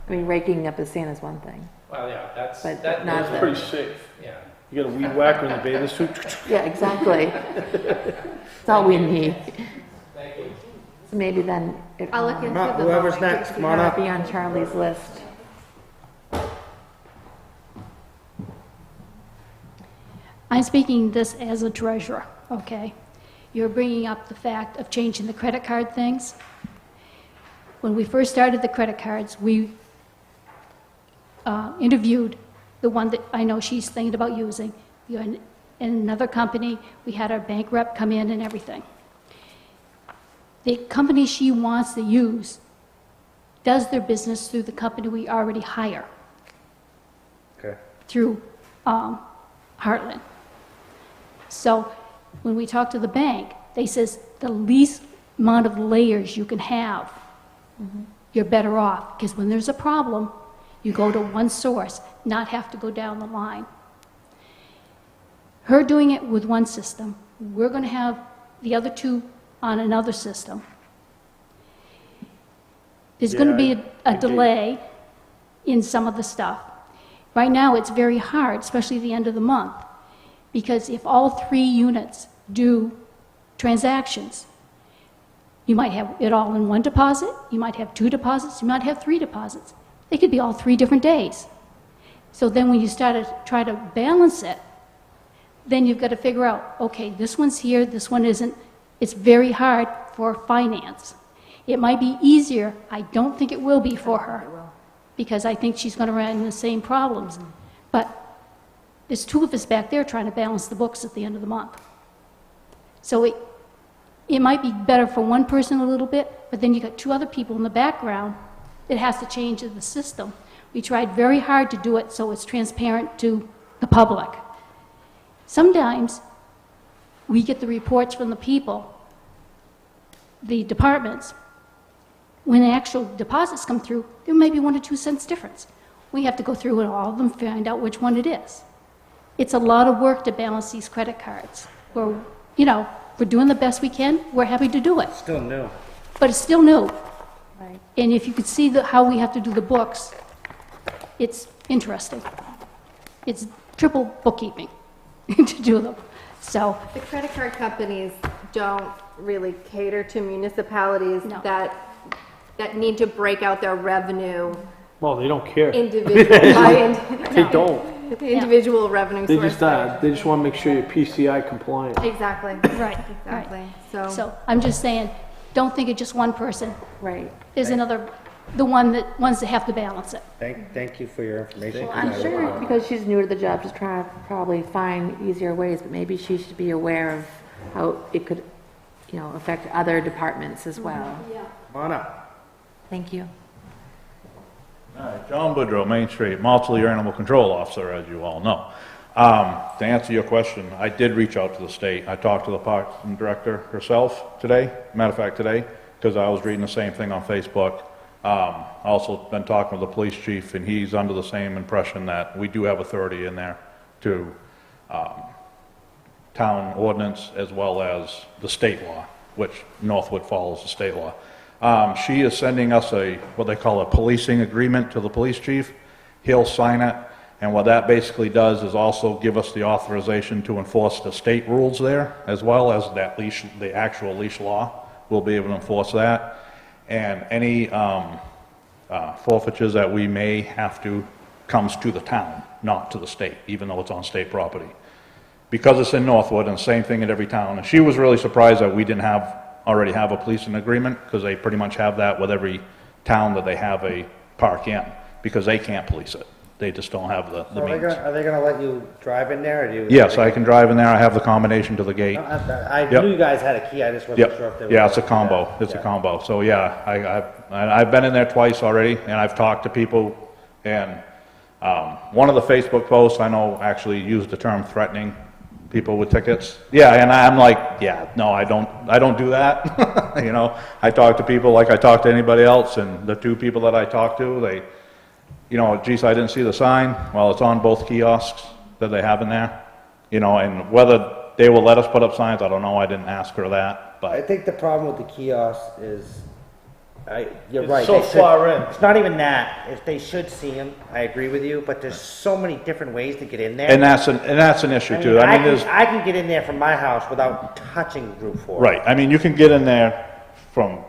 I mean, raking up the sand is one thing. well, yeah, that's, But that, not It's the- pretty safe. yeah. You got a weed whacker in the bathing suit. Yeah, exactly. That's all we need. Thank you. So maybe then it I'll look into the. Whoever's mowing. next, come on up. be on Charlie's list. I'm speaking this as a treasurer, okay? You're bringing up the fact of changing the credit card things. When we first started the credit cards, we interviewed the one that I know she's thinking about using. You're in another company, we had our bank rep come in and everything. The company she wants to use does their business through the company we already hire, Okay. through Heartland. So when we talk to the bank, they says the least amount of layers you can have, you're better off. Because when there's a problem, you go to one source, not have to go down the line. Her doing it with one system, we're going to have the other two on another system. There's going to be a delay in some of the stuff. Right now, it's very hard, especially at the end of the month, because if all 3 units do transactions, you might have it all in one deposit, you might have 2 deposits, you might have 3 deposits. They could be all 3 different days. So then when you start to try to balance it, then you've got to figure out, okay, this one's here, this one isn't. It's very hard for finance. It might be easier, I don't think it will be for her, because I think she's going to run into the same problems. But there's 2 of us back there trying to balance the books at the end of the month. So it might be better for one person a little bit, but then you got 2 other people in the background that has to change the system. We tried very hard to do it so it's transparent to the public. Sometimes we get the reports from the people, the departments. When the actual deposits come through, there may be 1 or 2 cents difference. We have to go through and all of them, find out which one it is. It's a lot of work to balance these credit cards. We're doing the best we can. We're happy to do it, Still new. but it's still new. Right. And if you could see how we have to do the books, it's interesting. It's triple bookkeeping to do them. So, The credit card companies don't really cater to municipalities No. that need to break out their revenue Well, they don't care. They don't. Individual revenue They sources. just want to make sure you're PCI compliant. Exactly. right, Exactly. right. So I'm just saying, don't think it's just one person. Right. There's another, the ones that have to balance it. Thank you for your information. Well, I'm sure because she's new to the job, she's trying to probably find easier ways, but maybe she should be aware of how it could, affect other departments as well. Come on up. Thank you. Hi, John Boudreau, Main Street, Maltly Animal Control Officer, as you all know. To answer your question, I did reach out to the state. I talked to the parks director herself today, matter of fact today, because I was reading the same thing on Facebook. Also been talking with the police chief, and he's under the same impression that we do have authority in there to town ordinance as well as the state law, which Northwood follows the state law. She is sending us what they call a policing agreement to the police chief. He'll sign it, and what that basically does is also give us the authorization to enforce the state rules there, as well as the actual leash law. We'll be able to enforce that. And any forfeitures that we may have to comes to the town, not to the state, even though it's on state property. Because it's in Northwood, and same thing in every town. And she was really surprised that we didn't already have a policing agreement, because they pretty much have that with every town that they have a park in, because they can't police it. They just don't have the So means. are they gonna let you drive in there, or do you? Yes, I can drive in there. I have the combination to the gate. I Yep. knew you guys had a key, I just wasn't sure if they Yep, were. yeah, it's a gonna do combo, that. it's a Yeah. combo. So, yeah, I've been in there twice already, and I've talked to people, and One of the Facebook posts, I know, actually used the term threatening people with tickets. Yeah, and I'm like, yeah, no, I don't do that. You know, I talk to people like I talk to anybody else, and the two people that I talk to, they, you know, geez, I didn't see the sign. Well, it's on both kiosks that they have in there. You know, and whether they will let us put up signs, I don't know, I didn't ask her that, I but, think the problem with the kiosk is, you're It's right. so they should- far in. It's not even that. If they should see them, I agree with you, but there's so many different ways to get in there. and that's an issue too. I mean, there's, I can get in there from my house without touching Route 4. right, I mean, you can get in there from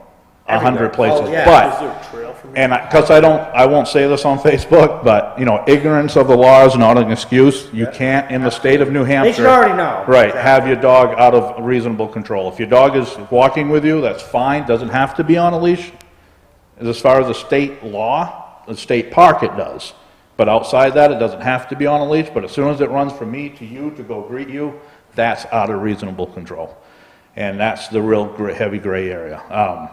100 places, Oh, yeah. but Is there a trail from here? and because I won't say this on Facebook, but, you know, ignorance of the law is not an excuse. You can't, in the state of New They Hampshire. should already know. Right, Exactly. have your dog out of reasonable control. If your dog is walking with you, that's fine, doesn't have to be on a leash. As far as the state law, the state park it does. But outside that, it doesn't have to be on a leash, but as soon as it runs from me to you to go greet you, that's out of reasonable control. And that's the real heavy gray area.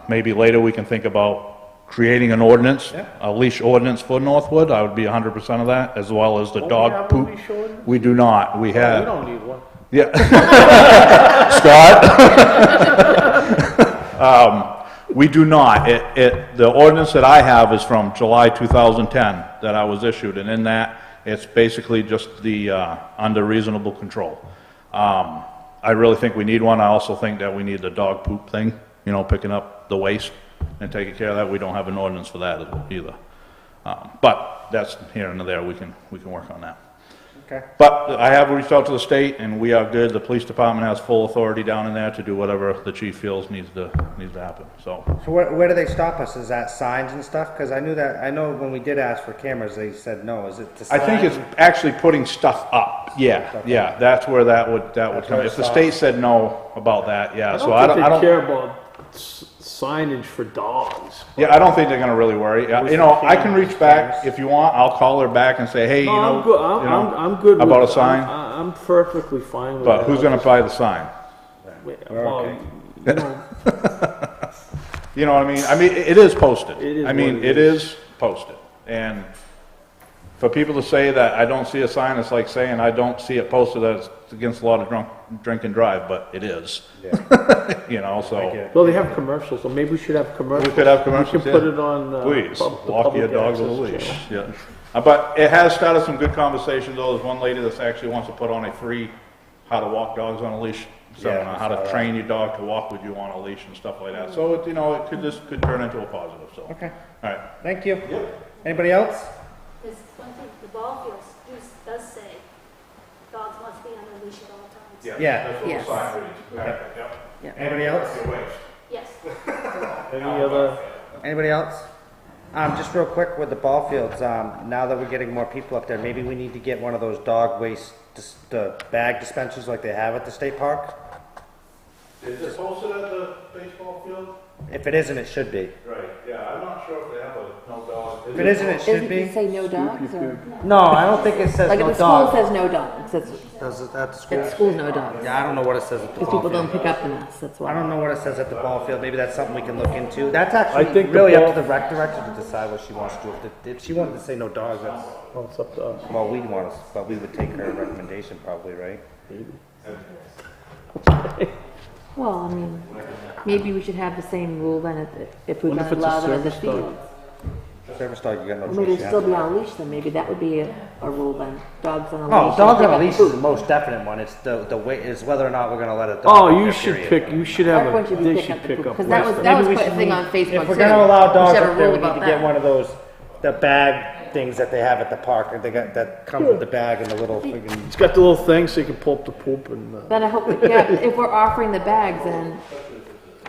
Maybe later we can think about creating an ordinance, a leash ordinance for Northwood. I would be 100% of that, as well as the Don't we dog have a poop. leash ordinance? We do not. We We have, don't need one. yeah. Scott? We do not. The ordinance that I have is from July 2010 that I was issued, and in that, it's basically just the, under reasonable control. I really think we need one. I also think that we need the dog poop thing, you know, picking up the waste and taking care of that. We don't have an ordinance for that either. But that's here and there, we can work on that. Okay. But I have reached out to the state, and we are good. The police department has full authority down in there to do whatever the chief feels needs to happen, so. So where do they stop us? Is that signs and stuff? Because I know when we did ask for cameras, they said no. Is it the I think it's actually putting stuff up, yeah, that's where that would come. where it If the stops. state said no about that, yeah, so I I don't don't, think they care about signage for dogs. yeah, I don't think they're gonna really worry. You know, I can reach back, if you want, I'll call her back and say, hey, you No, know. I'm good, you know, I'm good with. about a sign? I'm perfectly fine with But that. who's gonna buy the sign? Well, okay. you know, You know what I mean? I mean, it is posted. It is I mean, what it it is. is posted. And for people to say that I don't see a sign, it's like saying I don't see it posted that it's against a lot of drink and drive, but it is. You know, so. well, they have commercials, so maybe we should have commercials. We could have commercials, We can put yeah. it on. Please, the walk your public dog with a access leash, channel. yeah. But it has started some good conversations, though. There's one lady that actually wants to put on a free how to walk dogs on a leash seminar, I how saw to that. train your dog to walk with you on a leash and stuff like that. So, it, you know, this could turn into a positive, so. Okay. All right. Thank you. Anybody else? There's one thing, the ball field does say dogs must be on a leash at all times. Yeah. Yes. Anybody else? Yes. Any other, Anybody else? Just real quick with the ball fields, now that we're getting more people up there, maybe we need to get one of those dog waste, the bag dispensers like they have at the state park? Is it posted at the baseball field? If it isn't, it should be. Right, yeah, I'm not sure if they have a no dog. If it isn't, it should Does it be. say no dogs, or? No, I don't think it says Like, no if the school dog. says no dogs, that's, Does it at the school? at school's no dogs. Yeah, I don't know what it says at the Because ball people don't field. pick up the mess, that's why. I don't know what it says at the ball field. Maybe that's something we can look into. That's I actually think the really up ball- to the rec director to decide what she wants to do. If she wanted to say no dogs, that's, oh, it's up to us. well, we'd want to, but we would take her recommendation probably, right? Well, I mean, maybe we should have the same rule then if we're What if gonna it's a allow them at the service dog? field. Service dog, you got no Or choice. maybe you it'd have still to- be on a leash then, maybe that would be a rule then, dogs on a leash. Oh, dogs and on a pick leash up is the food. most definite one. It's the way, is whether or not we're gonna let it. Oh, you should pick, you should have Everyone a, should be they picking should up the pick poop, up. because that was, waste. that was Maybe we quite a should thing need- on Facebook If we're too. gonna allow We dogs should have up a there, rule we need about to get that. one of those, the bag things that they have at the park. They got, that come with the bag and the little friggin'. It's got the little thing so you can pull up the poop and, Then I hope, that, yeah, if we're offering the bags, then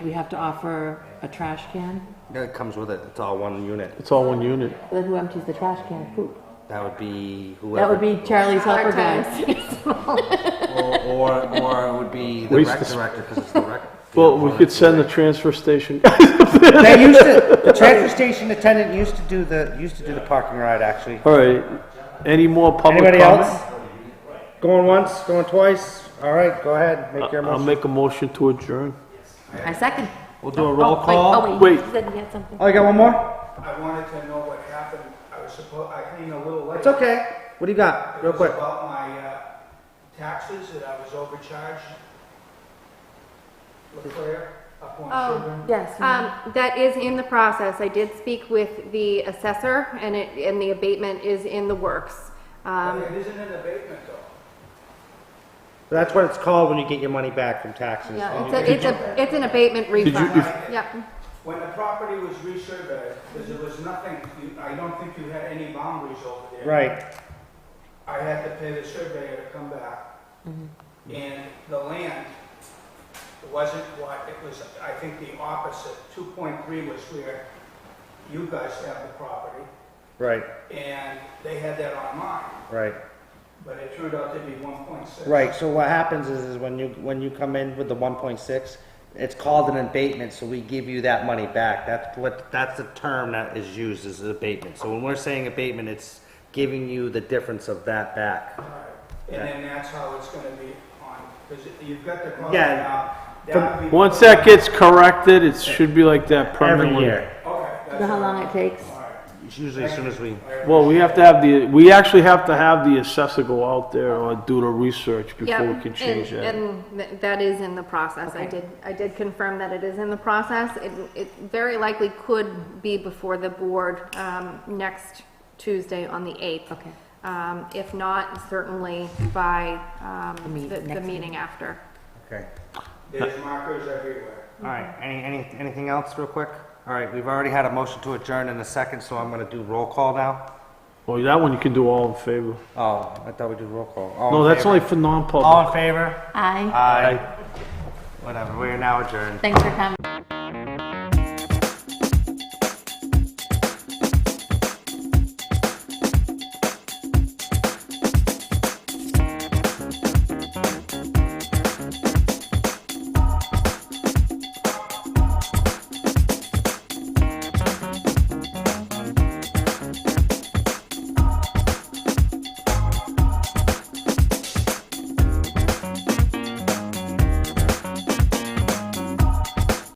we have to offer a trash can. Yeah, it comes with it. It's all one unit. it's all one unit. Then who empties the trash can of poop? That would be That whoever. would be Charlie's helper Hard guys. Or it would be the Waste rec dis- director, because it's the rec. Well, we could send the transfer station. They used to, the transfer station attendant used to do the parking ride, actually. All right, any more public Anybody comment? else? Going once, going twice? All right, go ahead, make your I'll motion. make a motion to adjourn. I second. We'll do a roll Oh, wait, call. oh, wait, Wait. you said you had something. Oh, you got one more? I wanted to know what happened. I was I came a little late. It's okay. What do you got, real quick? It was about my taxes that I was overcharged. Leclerc, up on Sugar. Yes. That is in the process. I did speak with the assessor, and the abatement is in the works. But it isn't an abatement though. That's what it's called when you get your money back from taxes. Yeah, it's an abatement refund. Yep. When the property was resurveyed, because there was nothing, I don't think you had any boundaries over there. Right, I had to pay the surveyor to come back. And the land wasn't what, it was, I think the opposite. 2.3 was where you guys have the property, right, and they had that on mine, right. but it turned out to be 1.6. Right, so what happens is when you come in with the 1.6, it's called an abatement, so we give you that money back. That's the term that is used as an abatement. So when we're saying abatement, it's giving you the difference of that back. Right. And then that's how it's gonna be on, because you've got the property Yeah. now. That would be- Once that gets corrected, it should be like that permanently. Every year. Okay. You know how long it takes? It's usually as soon as we, Well, we actually have to have the assessor go out there or do the research before we can change that. And that is in the process. I did confirm that it is in the process. It very likely could be before the board next Tuesday on the 8th. Okay. If not, certainly by the next meeting after. okay. There's markers everywhere. All right, anything else real quick? All right, we've already had a motion to adjourn in a second, so I'm gonna do roll call now. Well, that one you can do all in favor. Oh, I thought we did roll call. All No, in that's favor? only for non-public. All in favor? Aye. Aye. Whatever, we are now adjourned. Thanks for coming.